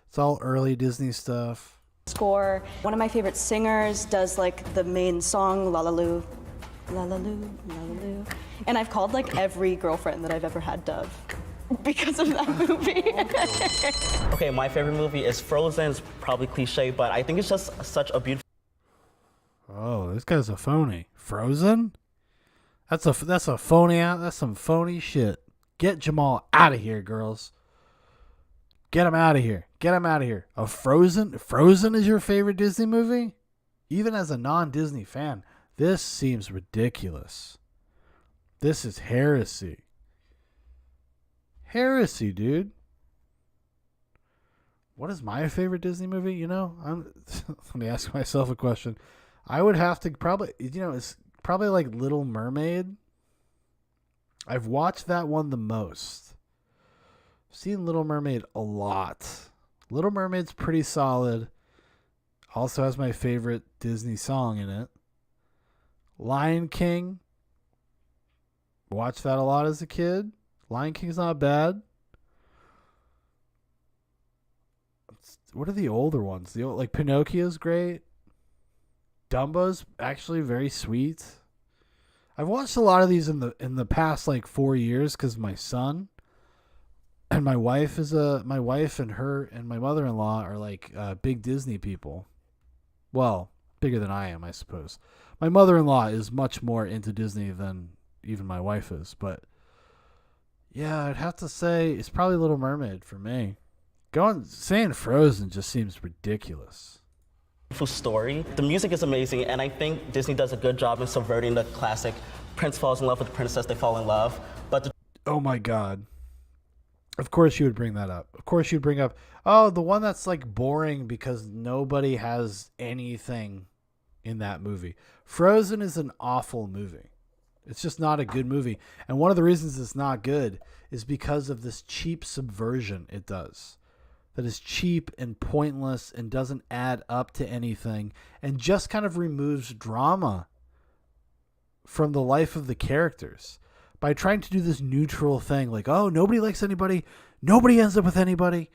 It's all early Disney stuff. Score. One of my favorite singers does like the main song, La La Loo, La La Loo, La La Loo. And I've called like every girlfriend that I've ever had Dove because of that movie. Okay, my favorite movie is Frozen. It's probably cliche, but I think it's just such a beautiful... Oh, this guy's a phony. Frozen? That's a phony out. That's some phony shit. Get Jamal out of here, girls. Get him out of here. Get him out of here. A Frozen? Frozen is your favorite Disney movie? Even as a non-Disney fan, this seems ridiculous. This is heresy. Heresy, dude. What is my favorite Disney movie? You know, let me ask myself a question. I would have to probably, it's probably like Little Mermaid. I've watched that one the most. I've seen Little Mermaid a lot. Little Mermaid's pretty solid. Also has my favorite Disney song in it. Lion King. Watched that a lot as a kid. Lion King's not bad. What are the older ones? Like Pinocchio's great. Dumbo's actually very sweet. I've watched a lot of these in the past like 4 years because my son and my wife and her and my mother-in-law are like big Disney people. Well, bigger than I am, I suppose. My mother-in-law is much more into Disney than even my wife is, but yeah, I'd have to say it's probably Little Mermaid for me. Saying Frozen just seems ridiculous. Story. The music is amazing, and I think Disney does a good job in subverting the classic prince falls in love with the princess, they fall in love. But oh my god. Of course you would bring that up. Of course you'd bring up, oh, the one that's like boring because nobody has anything in that movie. Frozen is an awful movie. It's just not a good movie. And one of the reasons it's not good is because of this cheap subversion it does. That is cheap and pointless and doesn't add up to anything and just kind of removes drama from the life of the characters by trying to do this neutral thing like, oh, nobody likes anybody, nobody ends up with anybody.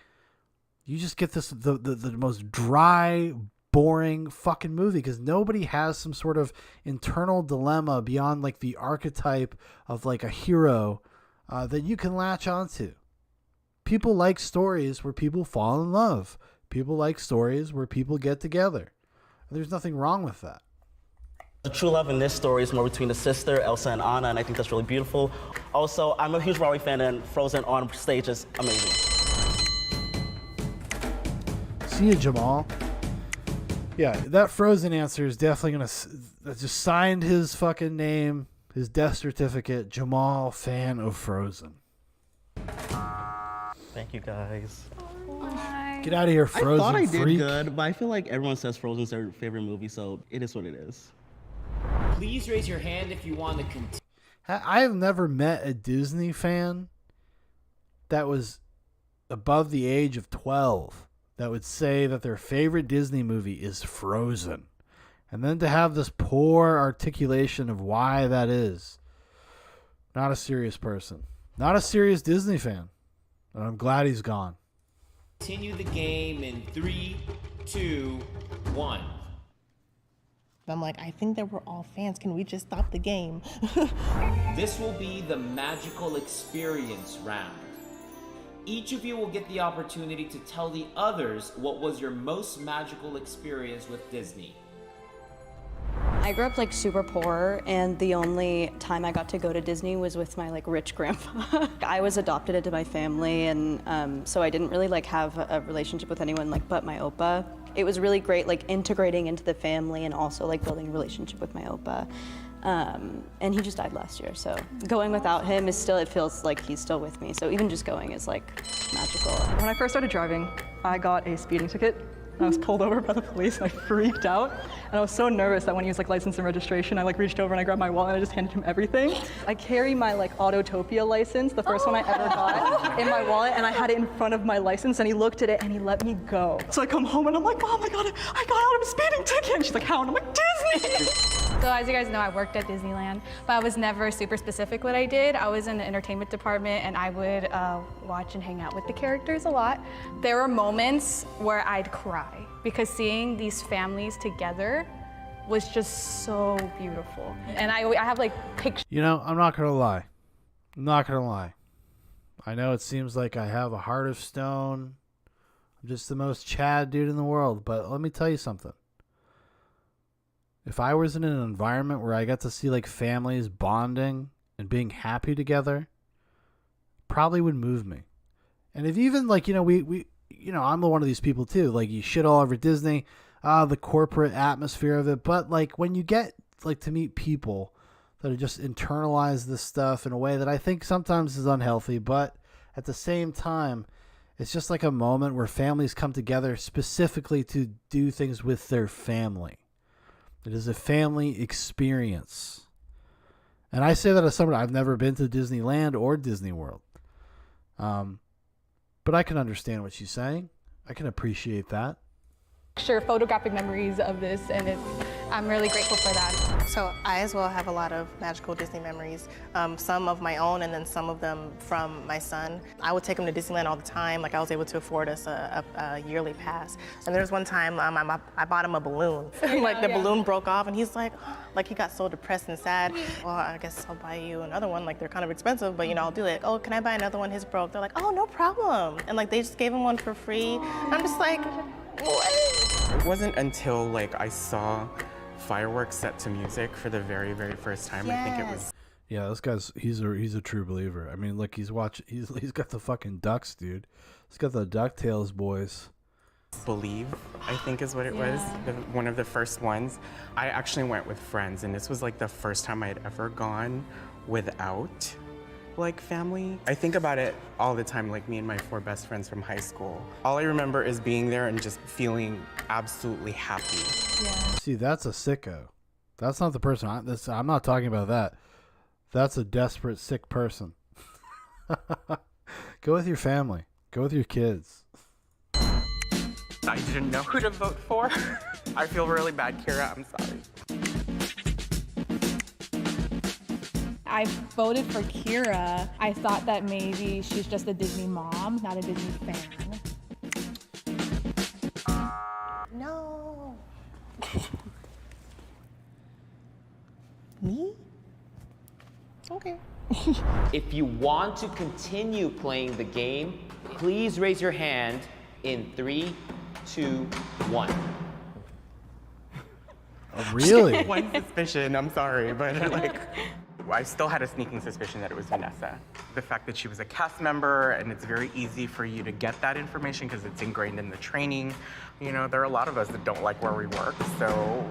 You just get this the most dry, boring fucking movie because nobody has some sort of internal dilemma beyond like the archetype of like a hero that you can latch onto. People like stories where people fall in love. People like stories where people get together. There's nothing wrong with that. The true love in this story is more between the sister, Elsa and Anna, and I think that's really beautiful. Also, I'm a huge Rory fan, and Frozen on stage is amazing. See you, Jamal. Yeah, that Frozen answer is definitely going to just signed his fucking name, his death certificate, Jamal, fan of Frozen. Thank you, guys. Get out of here, Frozen. I thought I freak. did good, but I feel like everyone says Frozen's their favorite movie, so it is what it is. Please raise your hand if you want to continue. I have never met a Disney fan that was above the age of 12 that would say that their favorite Disney movie is Frozen. And then to have this poor articulation of why that is. Not a serious person. Not a serious Disney fan. And I'm glad he's gone. Continue the game in 3, 2, 1. I'm like, I think that we're all fans. Can we just stop the game? This will be the magical experience round. Each of you will get the opportunity to tell the others what was your most magical experience with Disney. I grew up like super poor, and the only time I got to go to Disney was with my like rich grandpa. I was adopted into my family, and so I didn't really like have a relationship with anyone like but my oppa. It was really great like integrating into the family and also like building a relationship with my oppa. And he just died last year, so going without him is still, it feels like he's still with me. So even just going is like magical. When I first started driving, I got a speeding ticket. I was pulled over by the police and I freaked out. And I was so nervous that when he was like license and registration, I like reached over and I grabbed my wallet and I just handed him everything. I carry my like Autotopia license, the first one I ever got, in my wallet, and I had it in front of my license and he looked at it and he let me go. So I come home and I'm like, oh my God, I got out of a speeding ticket. And she's like, how? And I'm like, Disney. So as you guys know, I worked at Disneyland, but I was never super specific what I did. I was in the entertainment department and I would watch and hang out with the characters a lot. There were moments where I'd cry because seeing these families together was just so beautiful. And I have like pictures. You know, I'm not going to lie. I'm not going to lie. I know it seems like I have a heart of stone. I'm just the most Chad dude in the world, but let me tell you something. If I was in an environment where I got to see like families bonding and being happy together, probably would move me. And if even like, we I'm one of these people too. Like you shit all over Disney, the corporate atmosphere of it. But like when you get like to meet people that are just internalize this stuff in a way that I think sometimes is unhealthy, but at the same time, it's just like a moment where families come together specifically to do things with their family. It is a family experience. And I say that as someone, I've never been to Disneyland or Disney World. But I can understand what she's saying. I can appreciate that. Sure, photographic memories of this, and I'm really grateful for that. So I as well have a lot of magical Disney memories, some of my own and then some of them from my son. I would take him to Disneyland all the time. Like I was able to afford us a yearly pass. And there's one time I bought him a balloon. Like the balloon broke off and he's like he got so depressed and sad. Well, I guess I'll buy you another one. Like they're kind of expensive, but I'll do it. Oh, can I buy another one? His broke. They're like, oh, no problem. And like they just gave him one for free. And I'm just like, what? It wasn't until like I saw fireworks set to music for the very, very first time. I think it was. Yeah, this guy's he's a true believer. I mean, look, he's got the fucking ducks, dude. He's got the DuckTales boys. Believe, I think is what it was. One of the first ones. I actually went with friends, and this was like the first time I had ever gone without like family. I think about it all the time, like me and my 4 best friends from high school. All I remember is being there and just feeling absolutely happy. See, that's a sicko. That's not the person. I'm not talking about that. That's a desperate, sick person. Go with your family. Go with your kids. I didn't know who to vote for. I feel really bad, Kira. I'm sorry. I voted for Kira. I thought that maybe she's just a Disney mom, not a Disney fan. No. Me? Okay. If you want to continue playing the game, please raise your hand in 3, 2, 1. Oh, really? One suspicion, I'm sorry, but like, I still had a sneaking suspicion that it was Vanessa. The fact that she was a cast member, and it's very easy for you to get that information because it's ingrained in the training. There are a lot of us that don't like where we work, so,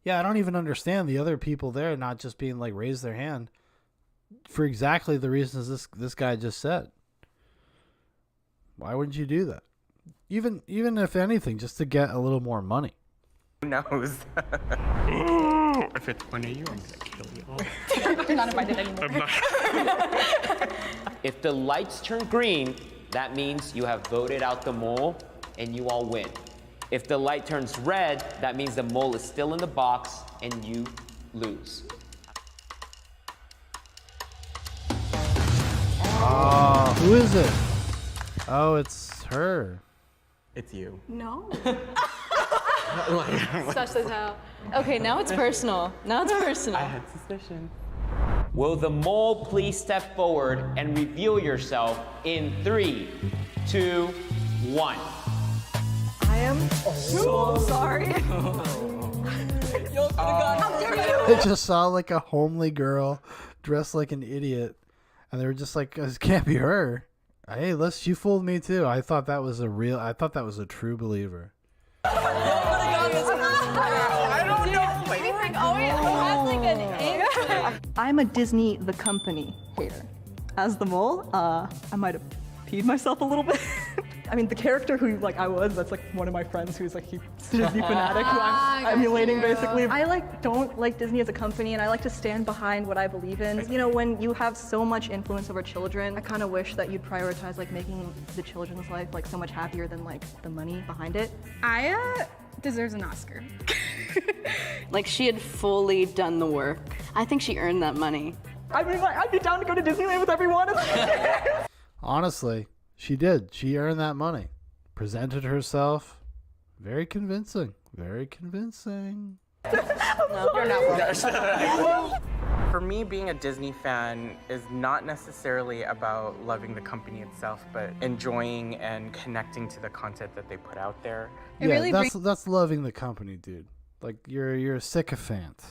Yeah, I don't even understand the other people there not just being like raise their hand for exactly the reasons this guy just said. Why wouldn't you do that? Even if anything, just to get a little more money. Who knows? If it's one of you, I'm gonna kill you all. You're not invited anymore. If the lights turn green, that means you have voted out the mole and you all win. If the light turns red, that means the mole is still in the box and you lose. Oh, who is it? Oh, it's her. It's you. No. Such as how. Okay, now it's personal. Now it's personal. I had suspicion. Will the mole please step forward and reveal yourself in 3, 2, 1. I am so sorry. How dare you? I just saw like a homely girl dressed like an idiot, and they were just like, "This can't be her." Hey, she fooled me too. I thought that was a true believer. I don't know. Like, oh, it has like I'm a Disney the company hater. As the mole, I might have peed myself a little bit. I mean, the character who that's like one of my friends who's like a Disney fanatic who I'm emulating basically. I don't like Disney as a company, and I like to stand behind what I believe in. You know, when you have so much influence over children, I kind of wish that you'd prioritize like making the children's life like so much happier than like the money behind it. Aya deserves an Oscar. Like she had fully done the work. I think she earned that money. I mean, like, I'd be down to go to Disneyland with everyone. Honestly, she did. She earned that money. Presented herself. Very convincing. Very convincing. No, you're not. For me, being a Disney fan is not necessarily about loving the company itself, but enjoying and connecting to the content that they put out there. That's loving the company, dude. Like you're a sycophant.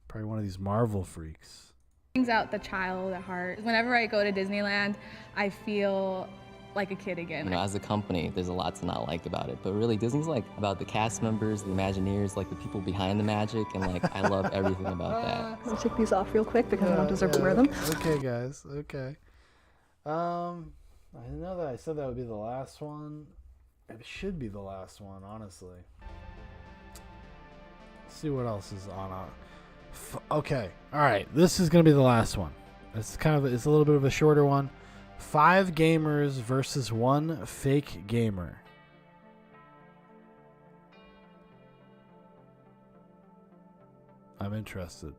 Probably one of these Marvel freaks. Brings out the child at heart. Whenever I go to Disneyland, I feel like a kid again. You know, as a company, there's a lot to not like about it, but really Disney's like about the cast members, the Imagineers, like the people behind the magic, and like I love everything about that. Let me take these off real quick because I don't deserve to wear them. Okay, guys. Okay. I know that I said that would be the last one. It should be the last one, honestly. Let's see what else is on. Okay. All right. This is gonna be the last one. It's a little bit of a shorter one. 5 gamers versus 1 fake gamer. I'm interested.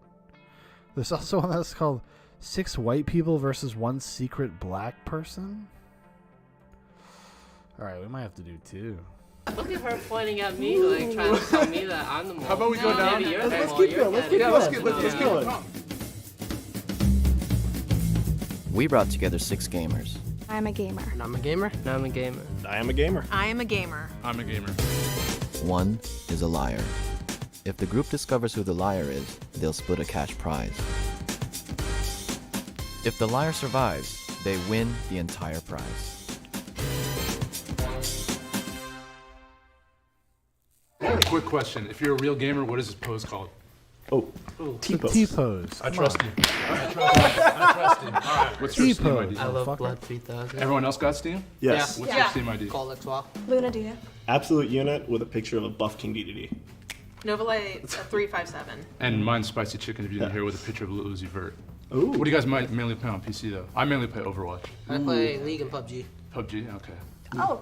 There's also one that's called 6 white people versus 1 secret black person. All right, we might have to do 2. Look at her pointing at me, like trying to tell me that I'm the mole. How about we go down? Maybe you're the Let's mole, keep you're going. Let's getting keep it. going. Let's keep going. We brought together 6 gamers. I'm a gamer. And I'm a gamer. And I'm a gamer. I am a gamer. I am a gamer. I'm a gamer. 1 is a liar. If the group discovers who the liar is, they'll split a cash prize. If the liar survives, they win the entire prize. I have a quick question. If you're a real gamer, what is this pose called? Oh, T-pose. T-pose. I trust you. I trust you. All right. What's your Steam T-pose. ID? I love Blood 3000. Everyone else got Steam? Yes. What's your Steam ID? Call it 12. Luna Dia. Absolute unit with a picture of a buff King DDD. Novalite 357. And mine's Spicy Chicken if you didn't hear with a picture of Lil Uzi Vert. Ooh. What do you guys mainly play on PC though? I mainly play Overwatch. I play League and PUBG. PUBG? Okay. Oh,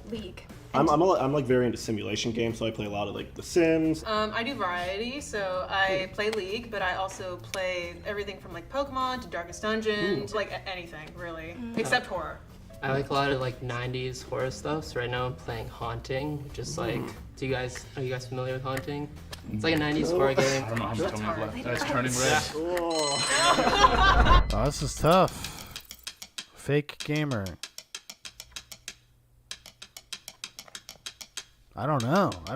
League. I'm like very into simulation games, so I play a lot of like The Sims. I do variety, so I play League, but I also play everything from like Pokemon to Darkest Dungeon, to like anything really, except horror. I like a lot of like 90s horror stuff. So right now I'm playing Haunting, just like, are you guys familiar with Haunting? It's like a 90s horror game. I don't know how much time left. That's turning red. Oh, this is tough. Fake gamer. I don't know. I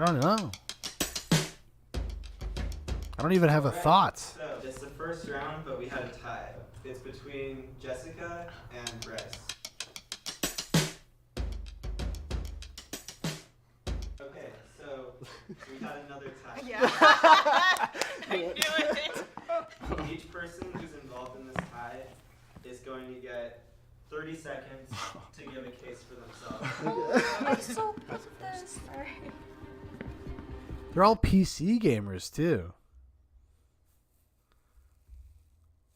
don't even have a thought. So it's the first round, but we had a tie. It's between Jessica and Bryce. Okay, so we had another tie. Yeah. I knew it. Each person who's involved in this tie is going to get 30 seconds to give a case for themselves. I'm so good at this. They're all PC gamers too.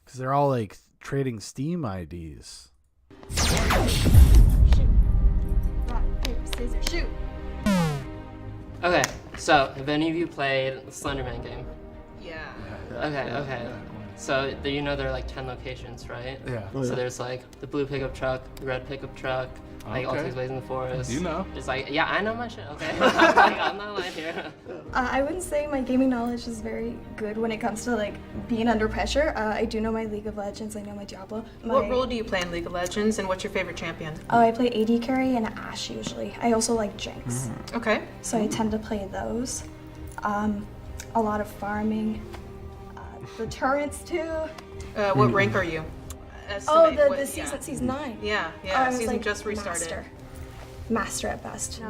Because they're all like trading Steam IDs. Shoot. Rock, paper, scissors, shoot. Okay, so have any of you played the Slenderman game? Yeah. Okay. So you know there are like 10 locations, right? Yeah. Oh, So yeah. there's like the blue pickup truck, the red pickup truck, like all Okay. takes place in the forest. You know. It's like, yeah, I know my shit, okay? I'm not lying here. I wouldn't say my gaming knowledge is very good when it comes to like being under pressure. I do know my League of Legends. I know my Diablo. What role do you play in League of Legends, and what's your favorite champion? Oh, I play AD carry and Ashe usually. I also like Jinx. Okay. So I tend to play those. A lot of farming. The turrets too. What rank are you? Oh, Estimate the season 9. Yeah, Oh, I was season like just restarted. Master at best.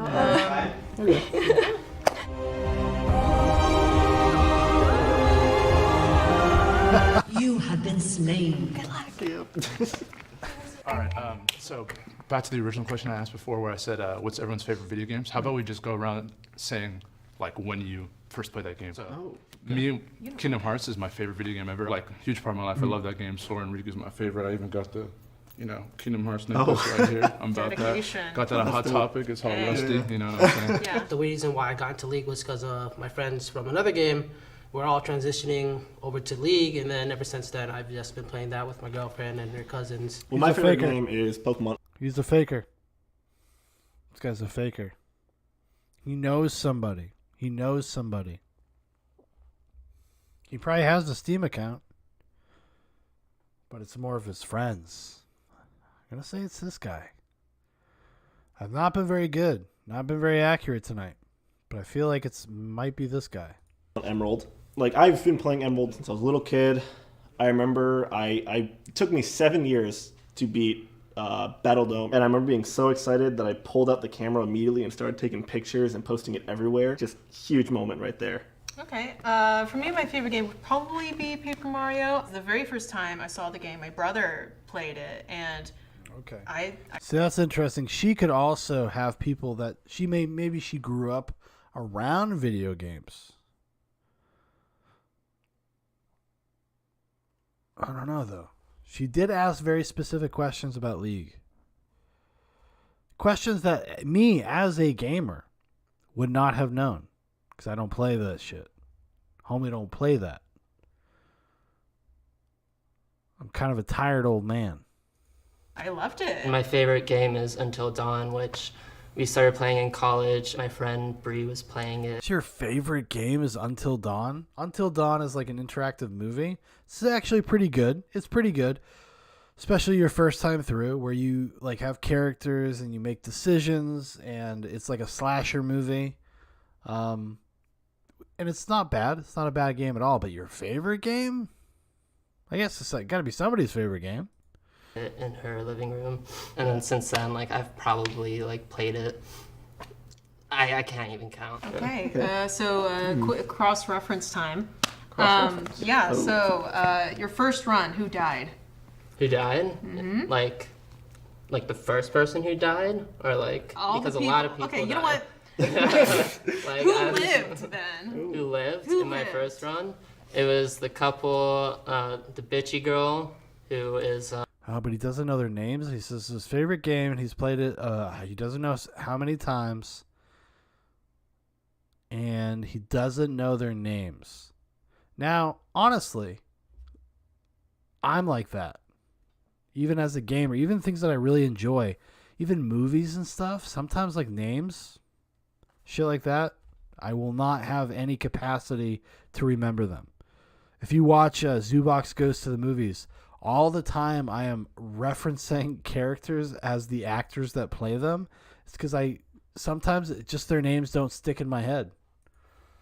You have been slain. All right, so back to the original question I asked before where I said, what's everyone's favorite video games? How about we just go around saying, like, when you first played that game? So, me, Kingdom Hearts is my favorite video game ever. Like, huge part of my life. I love that game. Soren Riku is my favorite. I even got the, Kingdom Hearts necklace right here. I'm about Dedication. that. Got that on Hot Topic. It's all rusty, you know what I'm saying? Yeah. The reason why I got into League was because my friends from another game were all transitioning over to League, and then ever since then, I've just been playing that with my girlfriend and her cousins. Well, my favorite game is Pokemon. He's a faker. This guy's a faker. He knows somebody. He knows somebody. He probably has a Steam account, but it's more of his friends. I'm going to say it's this guy. I've not been very good. Not been very accurate tonight, but I feel like it might be this guy. Emerald. Like, I've been playing Emerald since I was a little kid. I remember it took me 7 years to beat Battle Dome, and I remember being so excited that I pulled out the camera immediately and started taking pictures and posting it everywhere. Just huge moment right there. Okay, for me, my favorite game would probably be Paper Mario. The very first time I saw the game, my brother played it, and okay. So that's interesting. She could also have people that maybe she grew up around video games. I don't know, though. She did ask very specific questions about League. Questions that me, as a gamer, would not have known. Because I don't play that shit. Homie don't play that. I'm kind of a tired old man. I loved it. My favorite game is Until Dawn, which we started playing in college. My friend Bree was playing it. Your favorite game is Until Dawn? Until Dawn is like an interactive movie. It's actually pretty good. It's pretty good. Especially your first time through, where you like have characters and you make decisions, and it's like a slasher movie. And it's not bad. It's not a bad game at all. But your favorite game? I guess it's like got to be somebody's favorite game. In her living room, and then since then, like I've probably like played it. I can't even count. Okay, quick cross-reference time. Cross-reference. Yeah. So your first run, who died? Who died? Mm-hmm. Like the first person who died, or like All because the a lot of people. Okay, you died. know what? Like, Who lived then? Who lived Who in my lived? first run? It was the couple, the bitchy girl who is. Oh, but he doesn't know their names. He says his favorite game, and he's played it. He doesn't know how many times, and he doesn't know their names. Now, honestly, I'm like that. Even as a gamer, even things that I really enjoy, even movies and stuff, sometimes like names, shit like that, I will not have any capacity to remember them. If you watch Zoobox Goes to the Movies, all the time I am referencing characters as the actors that play them. It's because sometimes just their names don't stick in my head.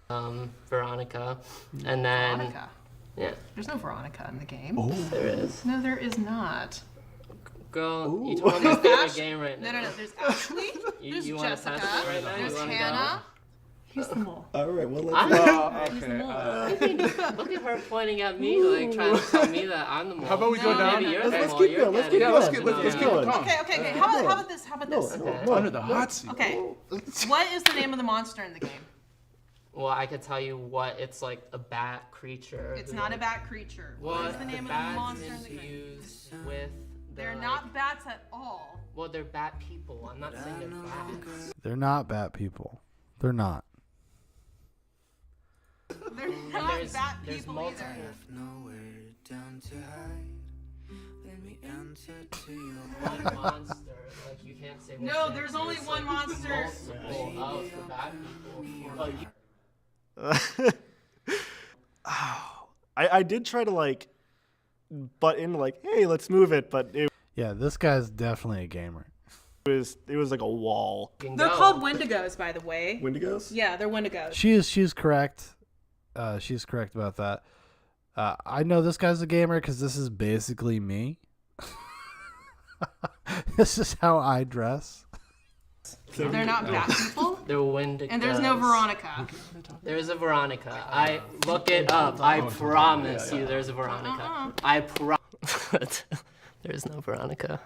Veronica, and then Veronica. Yeah. There's no Veronica in the game. Oh. There is. No, there is not. Girl, you told me to play the game right now. No. There's Ashley. There's you wanna Jessica. test it right now? There's You wanna Hannah. He's the mole. All right, well, I'm let's Look at her pointing at me, like trying to tell me that I'm the mole. How about we go down? Maybe you're the Let's mole. keep You're going. Let's keep getting going. it. Let's keep going. Okay. How about this? How about this? Under the hot seat. Okay. What is the name of the monster in the game? Well, I could tell you what. It's like a bat creature. It's not a bat creature. What is the name of the monster in the game? Infused with They're not bats at all. Well, they're bat people. I'm not saying they're bats. They're not bat people. They're not. They're not bat people either. One monster. Like you can't say. No, there's only one monster. Multiple of the bat people. I did try to like butt in like, hey, let's move it, but Yeah, this guy's definitely a gamer. It was like a wall. They're called Wendigos, by the way. Wendigos? Yeah, they're Wendigos. She's correct. She's correct about that. I know this guy's a gamer because this is basically me. This is how I dress. They're not bad people. They're Wendigos. And there's no Veronica. There's a Veronica. I look it up. I promise you, there's a Veronica. I there's no Veronica.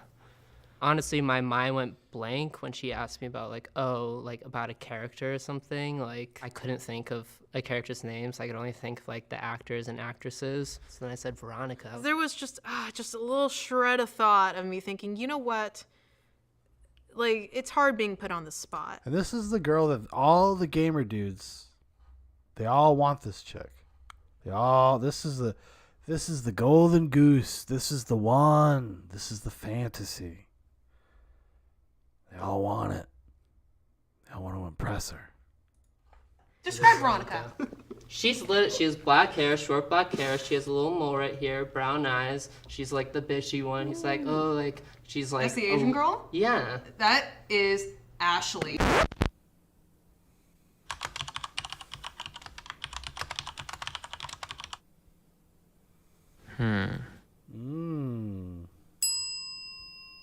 Honestly, my mind went blank when she asked me about about a character or something. Like, I couldn't think of a character's name, so I could only think of like the actors and actresses. So then I said Veronica. There was just a little shred of thought of me thinking, you know what? Like, it's hard being put on the spot. And this is the girl that all the gamer dudes, they all want this chick. This is the golden goose. This is the one. This is the fantasy. They all want it. They all want to impress her. Describe Veronica. She's lit. She has black hair, short black hair. She has a little mole right here, brown eyes. She's like the bitchy one. He's like, oh, like, she's like. That's the Asian girl? Yeah. That is Ashley.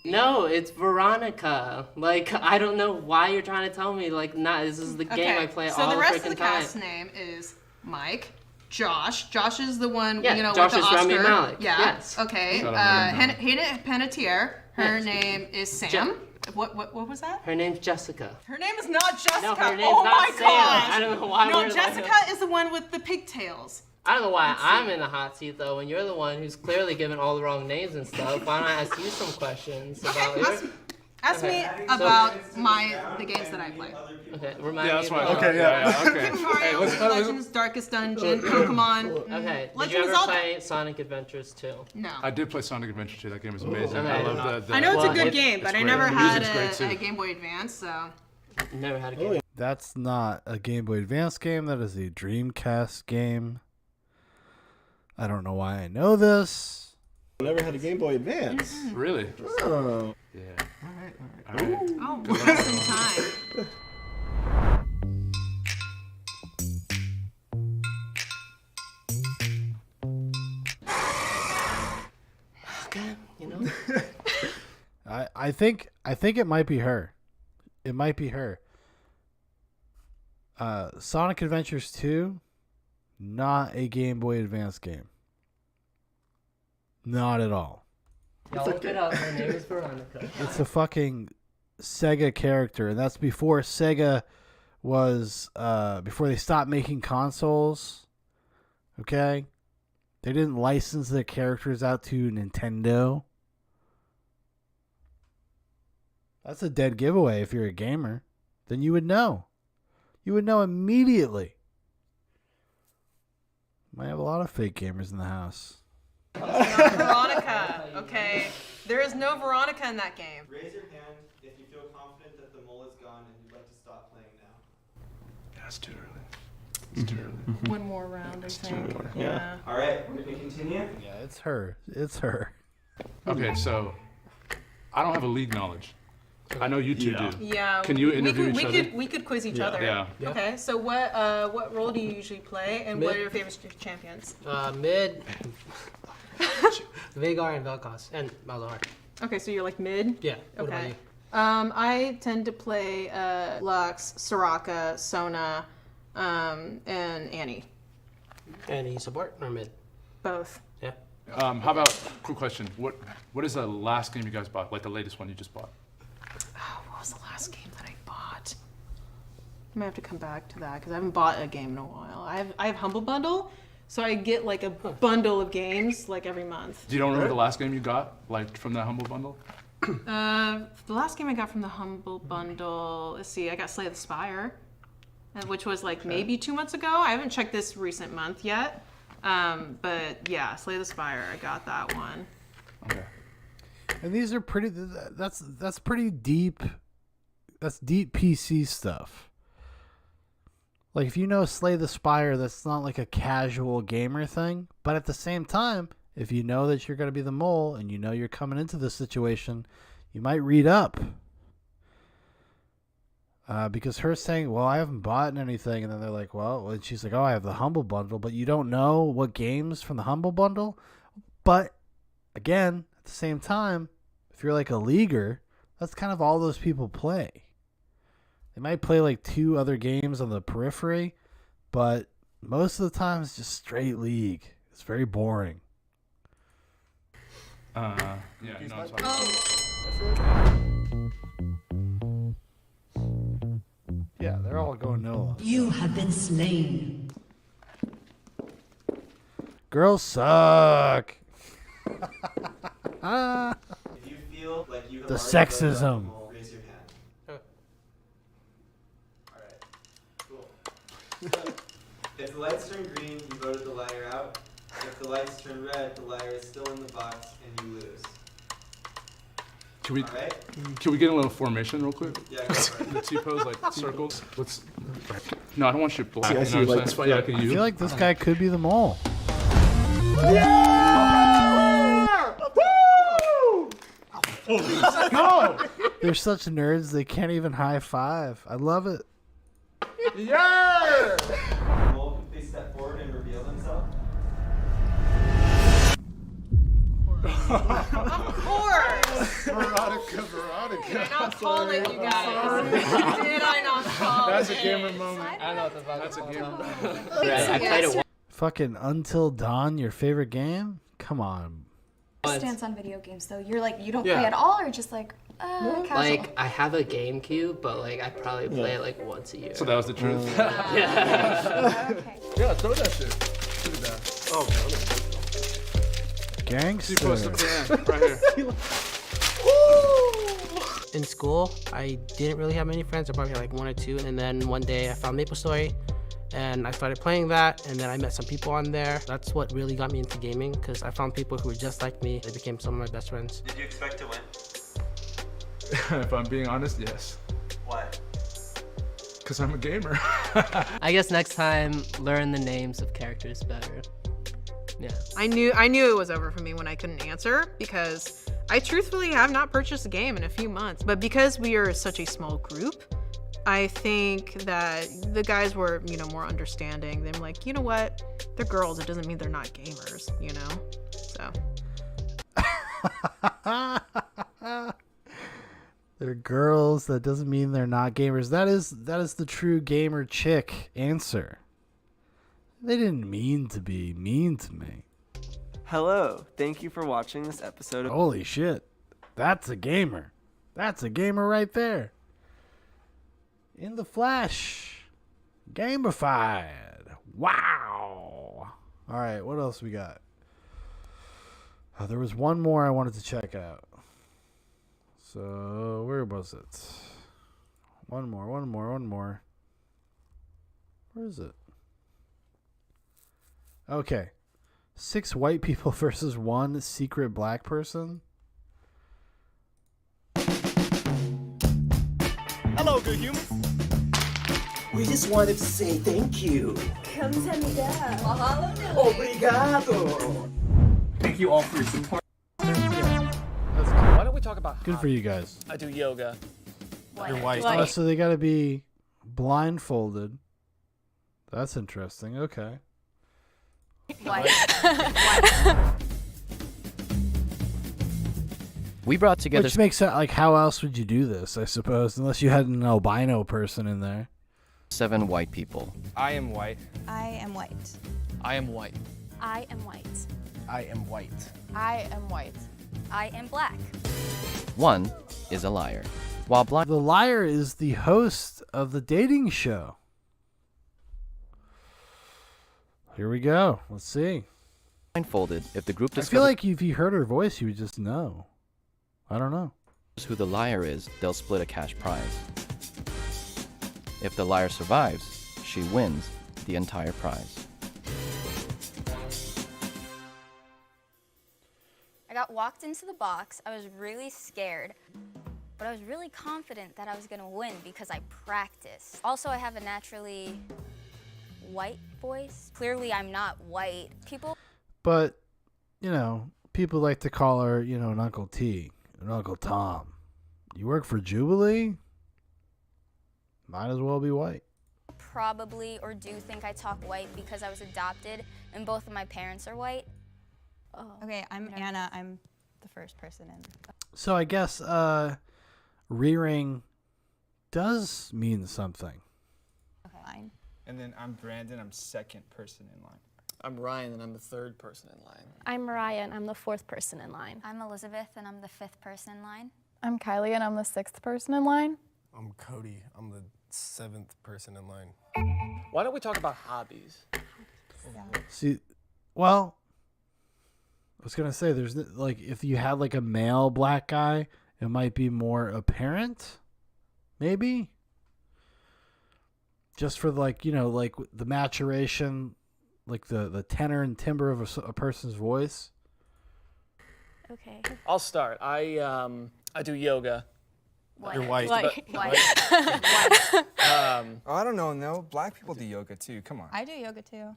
No, it's Veronica. Like, I don't know why you're trying to tell me, like, this is the game I play all the freaking time. So the rest of the cast's name is Mike, Josh. Josh is the one, Yeah, with Josh the is Oscar. Rami Malek. Yeah. Yes. Okay. Hayden Panettiere. Her name is Sam. What was that? Her name's Jessica. Her name is not Jessica. No, her name's oh not my Sam. gosh. I don't know why No, we're Jessica is the one with the pigtails. I don't know why I'm in the hot seat, though, when you're the one who's clearly given all the wrong names and stuff. Why don't I ask you some questions about your... Ask me about the games that I play. Okay, remind me. that's fine. about- Okay, yeah. Okay. Super Mario, Legends, Darkest Dungeon, Pokemon. Okay, did Legend you of ever Zelda. play Sonic Adventures 2? No. I did play Sonic Adventure 2. That game was amazing. Okay. I love the I know it's a good game, but it's I great. never The had music's great, a too. Game Boy Advance, so. Never had a game. That's not a Game Boy Advance game. That is a Dreamcast game. I don't know why I know this. I never had a Game Boy Advance. Really? Oh. Yeah. All right. Oh, just in time. Okay, you know. I think it might be her. It might be her. Sonic Adventures 2, not a Game Boy Advance game. Not at all. Y'all look it up. Her name is Veronica. It's a fucking Sega character, and that's before Sega was before they stopped making consoles. Okay? They didn't license their characters out to Nintendo. That's a dead giveaway if you're a gamer. Then you would know. You would know immediately. Might have a lot of fake gamers in the house. Veronica, okay? There is no Veronica in that game. Raise your hand if you feel confident that the mole is gone and you'd like to stop playing now. Yeah, it's too early. It's too early. One more round, I think. Yeah. All right, we can continue. Yeah, it's her. It's her. Okay, so I don't have a league knowledge. I know you two do. Yeah. Can you interview each other? We could quiz each other. Yeah. Okay, so what role do you usually play, and what are your favorite champions? Mid, Vagar and Vel'Koz, and Malzahar. Okay, so you're like mid? Yeah. What about Okay. you? I tend to play Lux, Soraka, Sona, and Annie. Any support or mid? Both. Yeah. How about, quick question, what is the last game you guys bought, like the latest one you just bought? Oh, what was the last game that I bought? I might have to come back to that because I haven't bought a game in a while. I have Humble Bundle, so I get like a bundle of games like every month. Do you don't remember the last game you got, like from that Humble Bundle? The last game I got from the Humble Bundle, let's see, I got Slay the Spire, which was like maybe 2 months ago. I haven't checked this recent month yet. But yeah, Slay the Spire, I got that one. Okay. And these are pretty. That's pretty deep. That's deep PC stuff. Like if you know Slay the Spire, that's not like a casual gamer thing. But at the same time, if you know that you're going to be the mole and you know you're coming into this situation, you might read up. Because her saying, well, I haven't bought anything. And then they're like, well, and she's like, oh, I have the Humble Bundle. But you don't know what games from the Humble Bundle. But again, at the same time, if you're like a leaguer, that's kind of all those people play. They might play like 2 other games on the periphery, but most of the time it's just straight League. It's very boring. Yeah, you know what I'm talking about. Yeah, they're all going no. You have been slain. Girls suck. If you feel like you have The already sexism. voted out Jamal, raise your hand. Alright, cool. So, if the lights turn green, you voted the liar out. If the lights turn red, the liar is still in the box and you lose. Can we get a little formation real quick? Yeah, go for it. The T-pose, like circles. Let's. No, I don't want you black. I You see, know what like, I'm saying? I feel like this guy could be the mole. Let's go! They're such nerds, they can't even high five. I love it. Yeah! Jamal, can please step forward and reveal himself? Of course. Veronica. Did I not call it, you guys? Did I not call That's it? a gamer moment. I don't know what the fuck. That's a gamer moment. I played it once. Fucking Until Dawn, your favorite game? Come on. Stance on video games though. You're like you don't Yeah. play at all, or just like casual. Like I have a GameCube, but like I probably play it like once a year. So that was the truth. Yeah. Okay. Yeah, throw that shit. Shoot it down. Oh, Gangster. T-pose up there, right here. In school, I didn't really have many friends. I probably had like 1 or 2. And then one day I found MapleStory and I started playing that. And then I met some people on there. That's what really got me into gaming because I found people who were just like me. They became some of my best friends. Did you expect to win? If I'm being honest, yes. Why? Because I'm a gamer. I guess next time, learn the names of characters better. Yeah. I knew it was over for me when I couldn't answer because I truthfully have not purchased a game in a few months. But because we are such a small group, I think that the guys were, more understanding. They were like, you know what? They're girls. It doesn't mean they're not gamers, So. They're girls. That doesn't mean they're not gamers. That is the true gamer chick answer. They didn't mean to be mean to me. Hello, thank you for watching this episode of Holy shit. That's a gamer. That's a gamer right there. In the flesh. Gamified. Wow. All right, what else we got? Oh, there was one more I wanted to check out. So, where was it? One more. Where is it? Okay. 6 white people versus 1 secret black person. Hello, good humans. We just wanted to say thank you. Kamsahamnida. Mahalo na. Obrigado. Thank you all for your support. Why don't we talk about Good for you guys. I do yoga. You're white. Oh, so they got to be blindfolded. That's interesting. Okay. We brought together. Which makes sense. Like, how else would you do this? I suppose, unless you had an albino person in there. 7 white people. I am white. I am white. I am white. I am white. I am white. I am white. I am black. 1 is a liar. While blind. The liar is the host of the dating show. Here we go. Let's see. Blindfolded, if the group I feel discovers like if you heard her voice, you would just know. I don't know. who the liar is, they'll split a cash prize. If the liar survives, she wins the entire prize. I got walked into the box. I was really scared, but I was really confident that I was gonna win because I practiced. Also, I have a naturally white voice. Clearly, I'm not white. But, you know, people like to call her, you know, an Uncle T, an Uncle Tom. You work for Jubilee? Might as well be white. Probably or do think I talk white because I was adopted and both of my parents are white. Okay, I'm Anna. I'm the first person in. So I guess rearing does mean something. Fine. And then I'm Brandon. I'm second person in line. I'm Ryan, and I'm the third person in line. I'm Mariah, and I'm the fourth person in line. I'm Elizabeth, and I'm the fifth person in line. I'm Kylie, and I'm the sixth person in line. I'm Cody. I'm the seventh person in line. Why don't we talk about hobbies? See, well, I was gonna say there's like if you had like a male black guy, it might be more apparent, maybe. Just for like like the maturation, like the tenor and timbre of a person's voice. Okay. I'll start. I do yoga. You're white. I don't know. No, black people do yoga too. Come on. I do yoga too.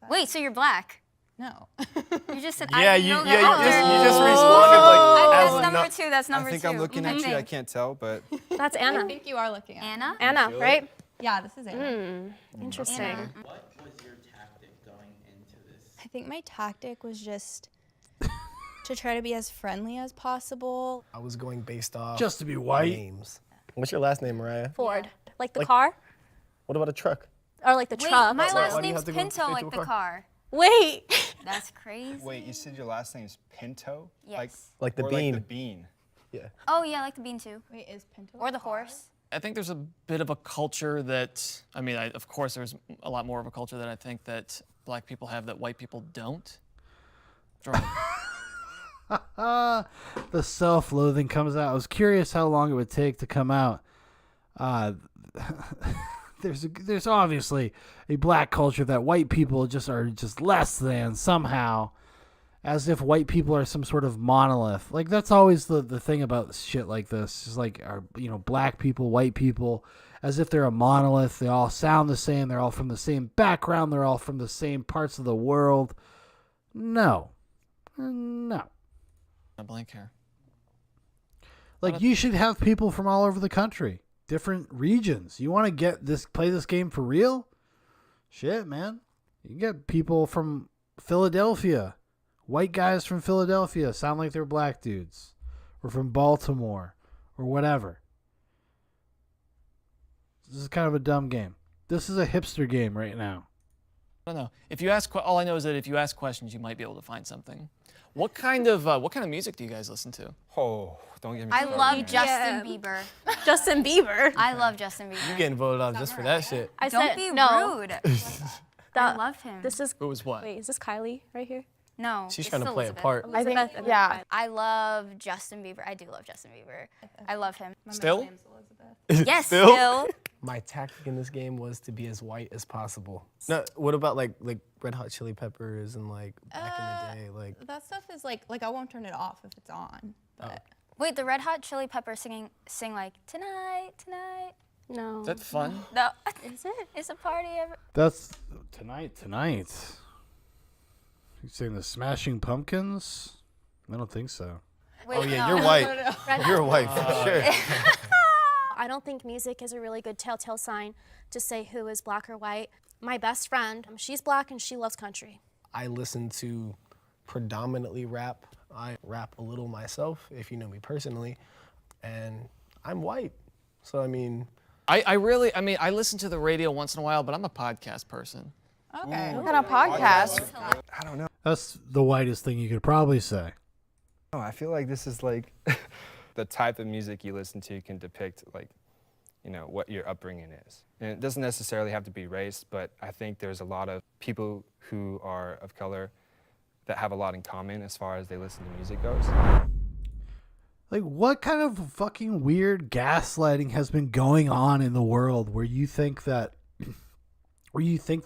Wait, so you're black? No. You just said Yeah, I do you yoga. just responded like That's as number no- two. That's number I think two. I'm looking at you. I can't tell, but That's Anna. I think you are looking at Anna. Anna, right? Yeah, this is Anna. Interesting. Anna. What was your tactic going into this? I think my tactic was just to try to be as friendly as possible. I was going based off Just to be white. names. What's your last name, Mariah? Ford. Like the Like- car? What about a truck? Or like the Wait, truck? my Why last do you name's have to go Pinto, straight like to a the car? car. Wait. That's crazy. wait, you said your last name is Pinto? Yes. Like the or bean. Like the bean. Yeah. Oh yeah, I like the bean too. Wait, is Pinto? Or the horse. I think there's a bit of a culture that, of course, there's a lot more of a culture that I think that black people have that white people don't. The self-loathing comes out. I was curious how long it would take to come out. There's obviously a black culture that white people are just less than somehow, as if white people are some sort of monolith. Like that's always the thing about shit like this. Is like black people, white people, as if they're a monolith. They all sound the same. They're all from the same background. They're all from the same parts of the world. No. A blank hair. Like you should have people from all over the country, different regions. You want to play this game for real? Shit, man. You get people from Philadelphia, white guys from Philadelphia sound like they're black dudes, or from Baltimore, or whatever. This is kind of a dumb game. This is a hipster game right now. I don't know. If you ask, all I know is that if you ask questions, you might be able to find something. What kind of music do you guys listen to? Oh, don't get me I started. love man. Justin Bieber. Justin Bieber. I love Justin Bieber. You getting voted off just for that shit. I Don't said be no. rude. I love him. This is. Who was what? Wait, is this Kylie right here? No. She's it's trying to play a Elizabeth. part. I think, Elizabeth and yeah. I love Justin Bieber. I do love Justin Bieber. I love him. Still? Yes, Still? still. My tactic in this game was to be as white as possible. No, what about like Red Hot Chili Peppers and like back in the day, like That stuff is like I won't turn it off if it's on. But Wait, the Red Hot Chili Peppers sing like tonight, tonight. No. Is that fun? No, is it? It's a party. That's tonight. You saying the Smashing Pumpkins? I don't think so. Wait, oh yeah, no. you're white. Red You're Hot- white for sure. I don't think music is a really good telltale sign to say who is black or white. My best friend, she's black and she loves country. I listen to predominantly rap. I rap a little myself, if you know me personally, and I'm white. So I mean, I listen to the radio once in a while, but I'm a podcast person. Okay. What kind of podcast? I don't know. That's the whitest thing you could probably say. Oh, I feel like this is like the type of music you listen to can depict what your upbringing is. And it doesn't necessarily have to be race, but I think there's a lot of people who are of color that have a lot in common as far as they listen to music goes. Like, what kind of fucking weird gaslighting has been going on in the world where you think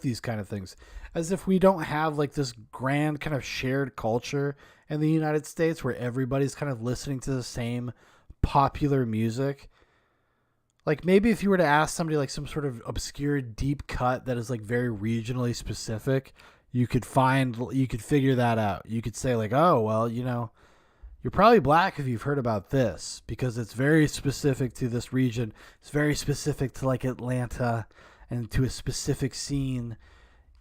these kind of things? As if we don't have like this grand kind of shared culture in the United States where everybody's kind of listening to the same popular music. Like maybe if you were to ask somebody like some sort of obscure deep cut that is like very regionally specific, you could figure that out. You could say like, oh, well, you're probably black if you've heard about this because it's very specific to this region. It's very specific to like Atlanta and to a specific scene.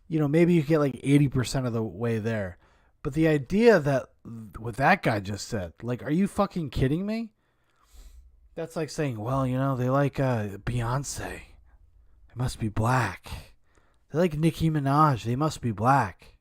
Maybe you get like 80% of the way there. But the idea that what that guy just said, like, are you fucking kidding me? That's like saying, well, you know, they like Beyonce. They must be black. They like Nicki Minaj. They must be black.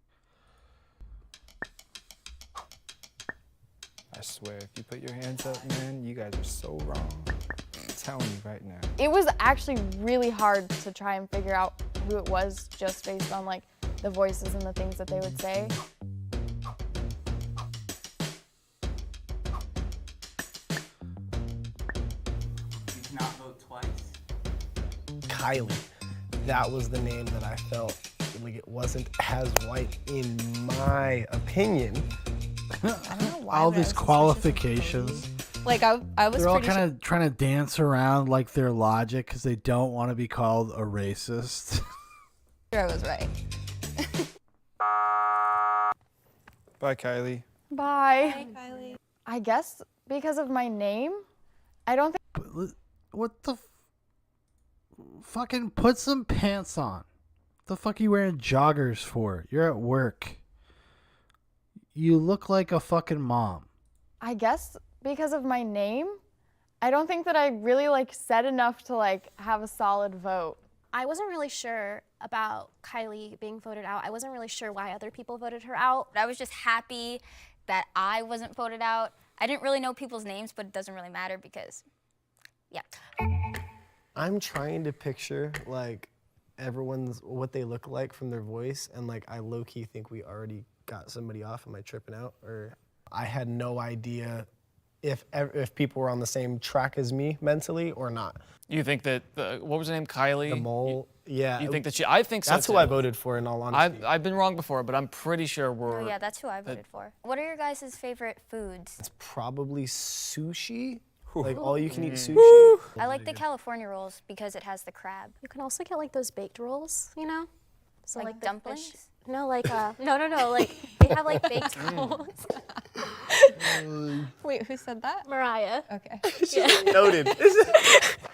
I swear, if you put your hands up, man, you guys are so wrong. I'm telling you right now. It was actually really hard to try and figure out who it was just based on like the voices and the things that they would say. You cannot vote twice. Kylie. That was the name that I felt like it wasn't as white in my opinion. All these qualifications. Like I was They're all pretty kind of trying to dance around like their logic because they don't want to be called a racist. sure I was right. Bye, Kylie. Bye. Kylie. I guess because of my name, I don't think. What the fucking put some pants on. The fuck are you wearing joggers for? You're at work. You look like a fucking mom. I guess because of my name, I don't think that I really like said enough to like have a solid vote. I wasn't really sure about Kylie being voted out. I wasn't really sure why other people voted her out. I was just happy that I wasn't voted out. I didn't really know people's names, but it doesn't really matter because, yeah. I'm trying to picture like everyone's what they look like from their voice, and like I low-key think we already got somebody off. Am I tripping out? Or I had no idea if people were on the same track as me mentally or not. You think that what was her name? Kylie. The mole. Yeah. You think that she? I think so. That's too. who I voted for. In all honesty, I've been wrong before, but I'm pretty sure we're. Oh yeah, that's who I voted for. What are your guys' favorite foods? It's probably sushi. Like all you can eat sushi. I like the California rolls because it has the crab. You can also get like those baked rolls, you know? So Like the dumplings? fish- No, like no, like they have like baked rolls. Wait, who said that? Mariah. Okay. Noted.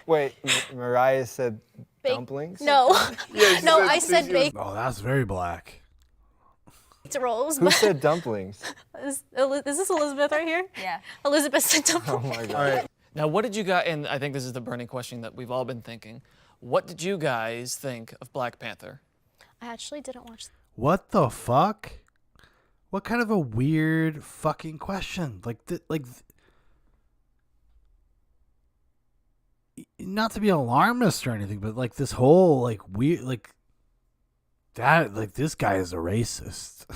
Wait, Mariah said dumplings? No. Yeah, she no, said I said sushi. baked Oh, that's very black. rolls. Who but- said dumplings? Is this Elizabeth right here? Yeah. Elizabeth said dumplings. Oh my god. All right. Now, what did you guys? And I think this is the burning question that we've all been thinking. What did you guys think of Black Panther? I actually didn't watch. What the fuck? What kind of a weird fucking question? Not to be alarmist or anything, but like this whole like weird like that like this guy is a racist.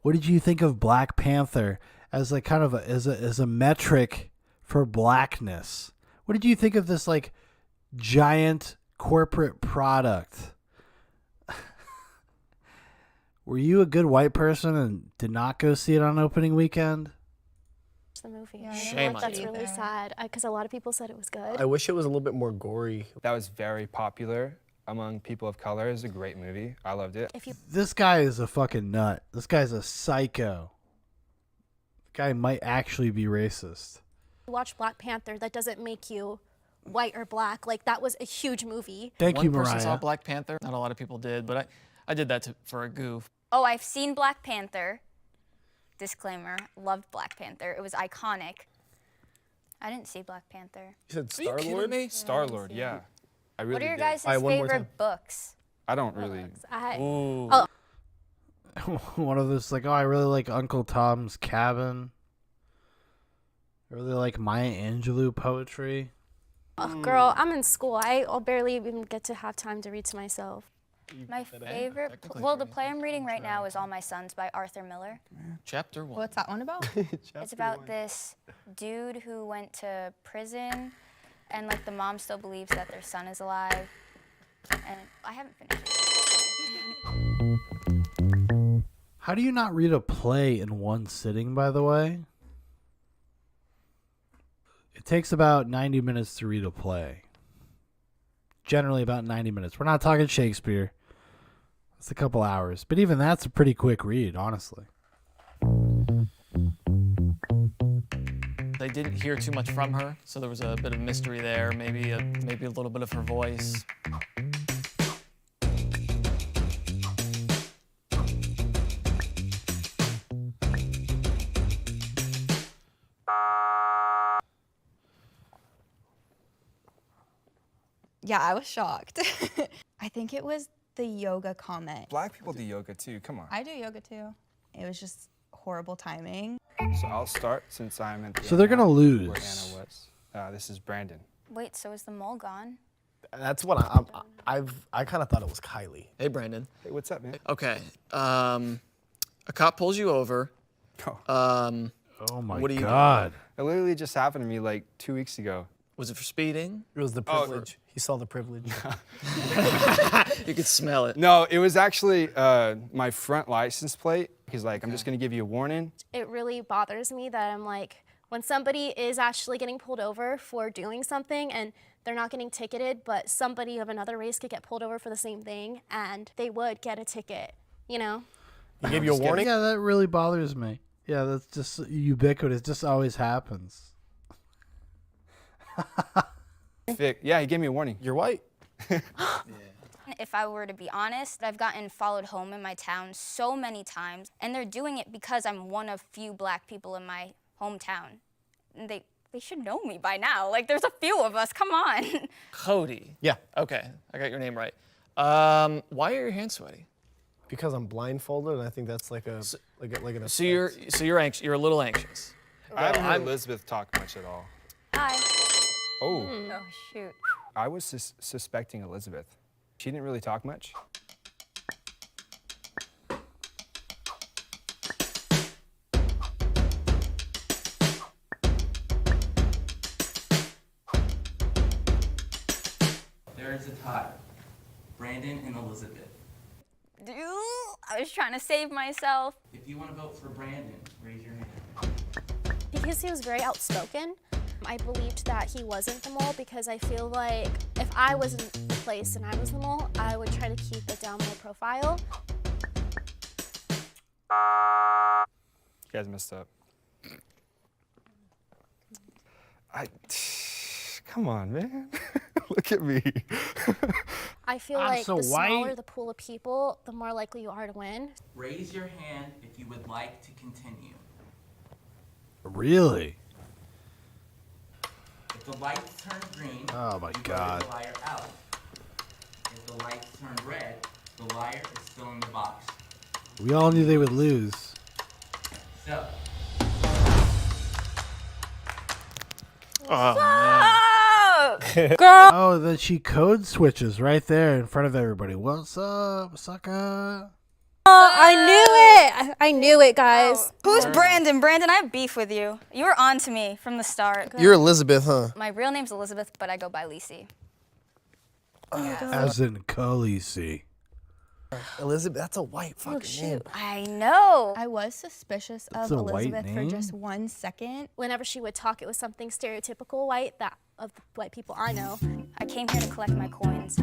What did you think of Black Panther as like kind of as a metric for blackness? What did you think of this like giant corporate product? Were you a good white person and did not go see it on opening weekend? The movie. Yeah, Shame on That's you. really sad because a lot of people said it was good. I wish it was a little bit more gory. That was very popular among people of color. It was a great movie. I loved it. This guy is a fucking nut. This guy's a psycho. The guy might actually be racist. You watch Black Panther, that doesn't make you white or black. Like that was a huge movie. Thank you, One person Mariah. saw Black Panther. Not a lot of people did, but I did that for a goof. Oh, I've seen Black Panther. Disclaimer, loved Black Panther. It was iconic. I didn't see Black Panther. You said Are you kidding Star-Lord? me? Star-Lord, yeah. I really What are your did. guys' All right, one more time. favorite books? I don't really. Ooh. Oh, One of those like, oh, I really like Uncle Tom's Cabin. I really like Maya Angelou poetry. girl, I'm in school. I'll barely even get to have time to read to myself. My favorite, well, the play I'm reading right now is All My Sons by Arthur Miller. Chapter 1. What's that one about? It's about this dude who went to prison and like the mom still believes that their son is alive. And I haven't finished it. How do you not read a play in one sitting, by the way? It takes about 90 minutes to read a play. Generally about 90 minutes. We're not talking Shakespeare. It's a couple hours. But even that's a pretty quick read, honestly. They didn't hear too much from her, so there was a bit of mystery there. Maybe a little bit of her voice. Yeah, I was shocked. I think it was the yoga comment. Black people do yoga too, come on. I do yoga too. It was just horrible timing. So I'll start since I'm at the So they're end gonna now, lose. where Anna was. This is Brandon. Wait, so is the mole gone? That's what I kind of thought it was Kylie. Hey, Brandon. Hey, what's up, man? Okay. A cop pulls you over. Oh my what do you God. It literally just happened to me like 2 weeks ago. Was it for speeding? It was the privilege. He saw the privilege. You could smell it. No, it was actually my front license plate. He's like, I'm just gonna give you a warning. It really bothers me that I'm like, when somebody is actually getting pulled over for doing something and they're not getting ticketed, but somebody of another race could get pulled over for the same thing and they would get a ticket, you know? He gave you a warning? Yeah, that really bothers me. Yeah, that's just ubiquitous. It just always happens. Vic, yeah, he gave me a warning. You're white. If I were to be honest, I've gotten followed home in my town so many times, and they're doing it because I'm one of few black people in my hometown. And they should know me by now. Like, there's a few of us, come on. Cody. Yeah. Okay, I got your name right. Why are your hands sweaty? Because I'm blindfolded, and I think that's like an effect. So you're anxious. You're a little anxious. I haven't heard Elizabeth talk much at all. Hi. Oh. Oh, shoot. I was suspecting Elizabeth. She didn't really talk much. There's a tie. Brandon and Elizabeth. Dude, I was trying to save myself. If you want to vote for Brandon, raise your hand. Because he was very outspoken, I believed that he wasn't the mole because I feel like if I was in the place and I was the mole, I would try to keep a down low profile. You guys messed up. Come on, man. Look at me. I feel I'm like so the smaller white. the pool of people, the more likely you are to win. Raise your hand if you would like to continue. Really? If the lights turn green, Oh my you vote God. the liar out. If the lights turn red, the liar is still in the box. We all knew they would lose. So, Oh, man. Girl! Oh, then she code switches right there in front of everybody. What's up, sucker? I knew it! I knew it, guys. Who's Brandon? Brandon, I have beef with you. You were on to me from the start. You're Elizabeth, huh? My real name's Elizabeth, but I go by Lisi. As in Khaleesi. Elizabeth, that's a white fucking name. I know. I was suspicious That's of a white Elizabeth for name? just 1 second. Whenever she would talk, it was something stereotypical white that of the white people I know. I came here to collect my coins.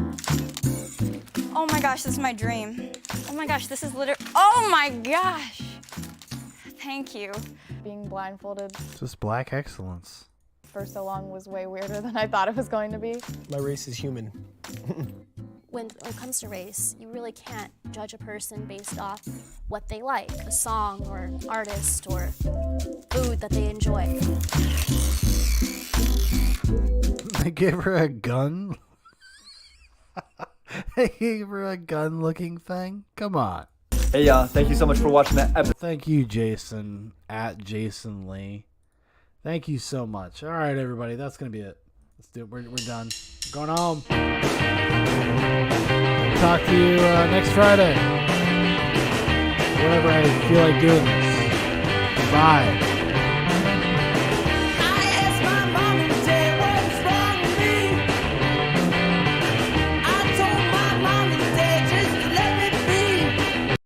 Oh my gosh, this is my dream. Oh my gosh, this is literally. Oh my gosh. Thank you. Being blindfolded Just black excellence. for so long was way weirder than I thought it was going to be. My race is human. When it comes to race, you really can't judge a person based off what they like, a song or artist or food that they enjoy. They gave her a gun? They gave her a gun looking thing? Come on. Hey y'all, thank you so much for watching that episode. Thank you, Jason, at Jason Lee. Thank you so much. All right, everybody, that's going to be it. Let's do it. We're done. We're going home. Talk to you next Friday. Whenever I feel like doing this. Bye.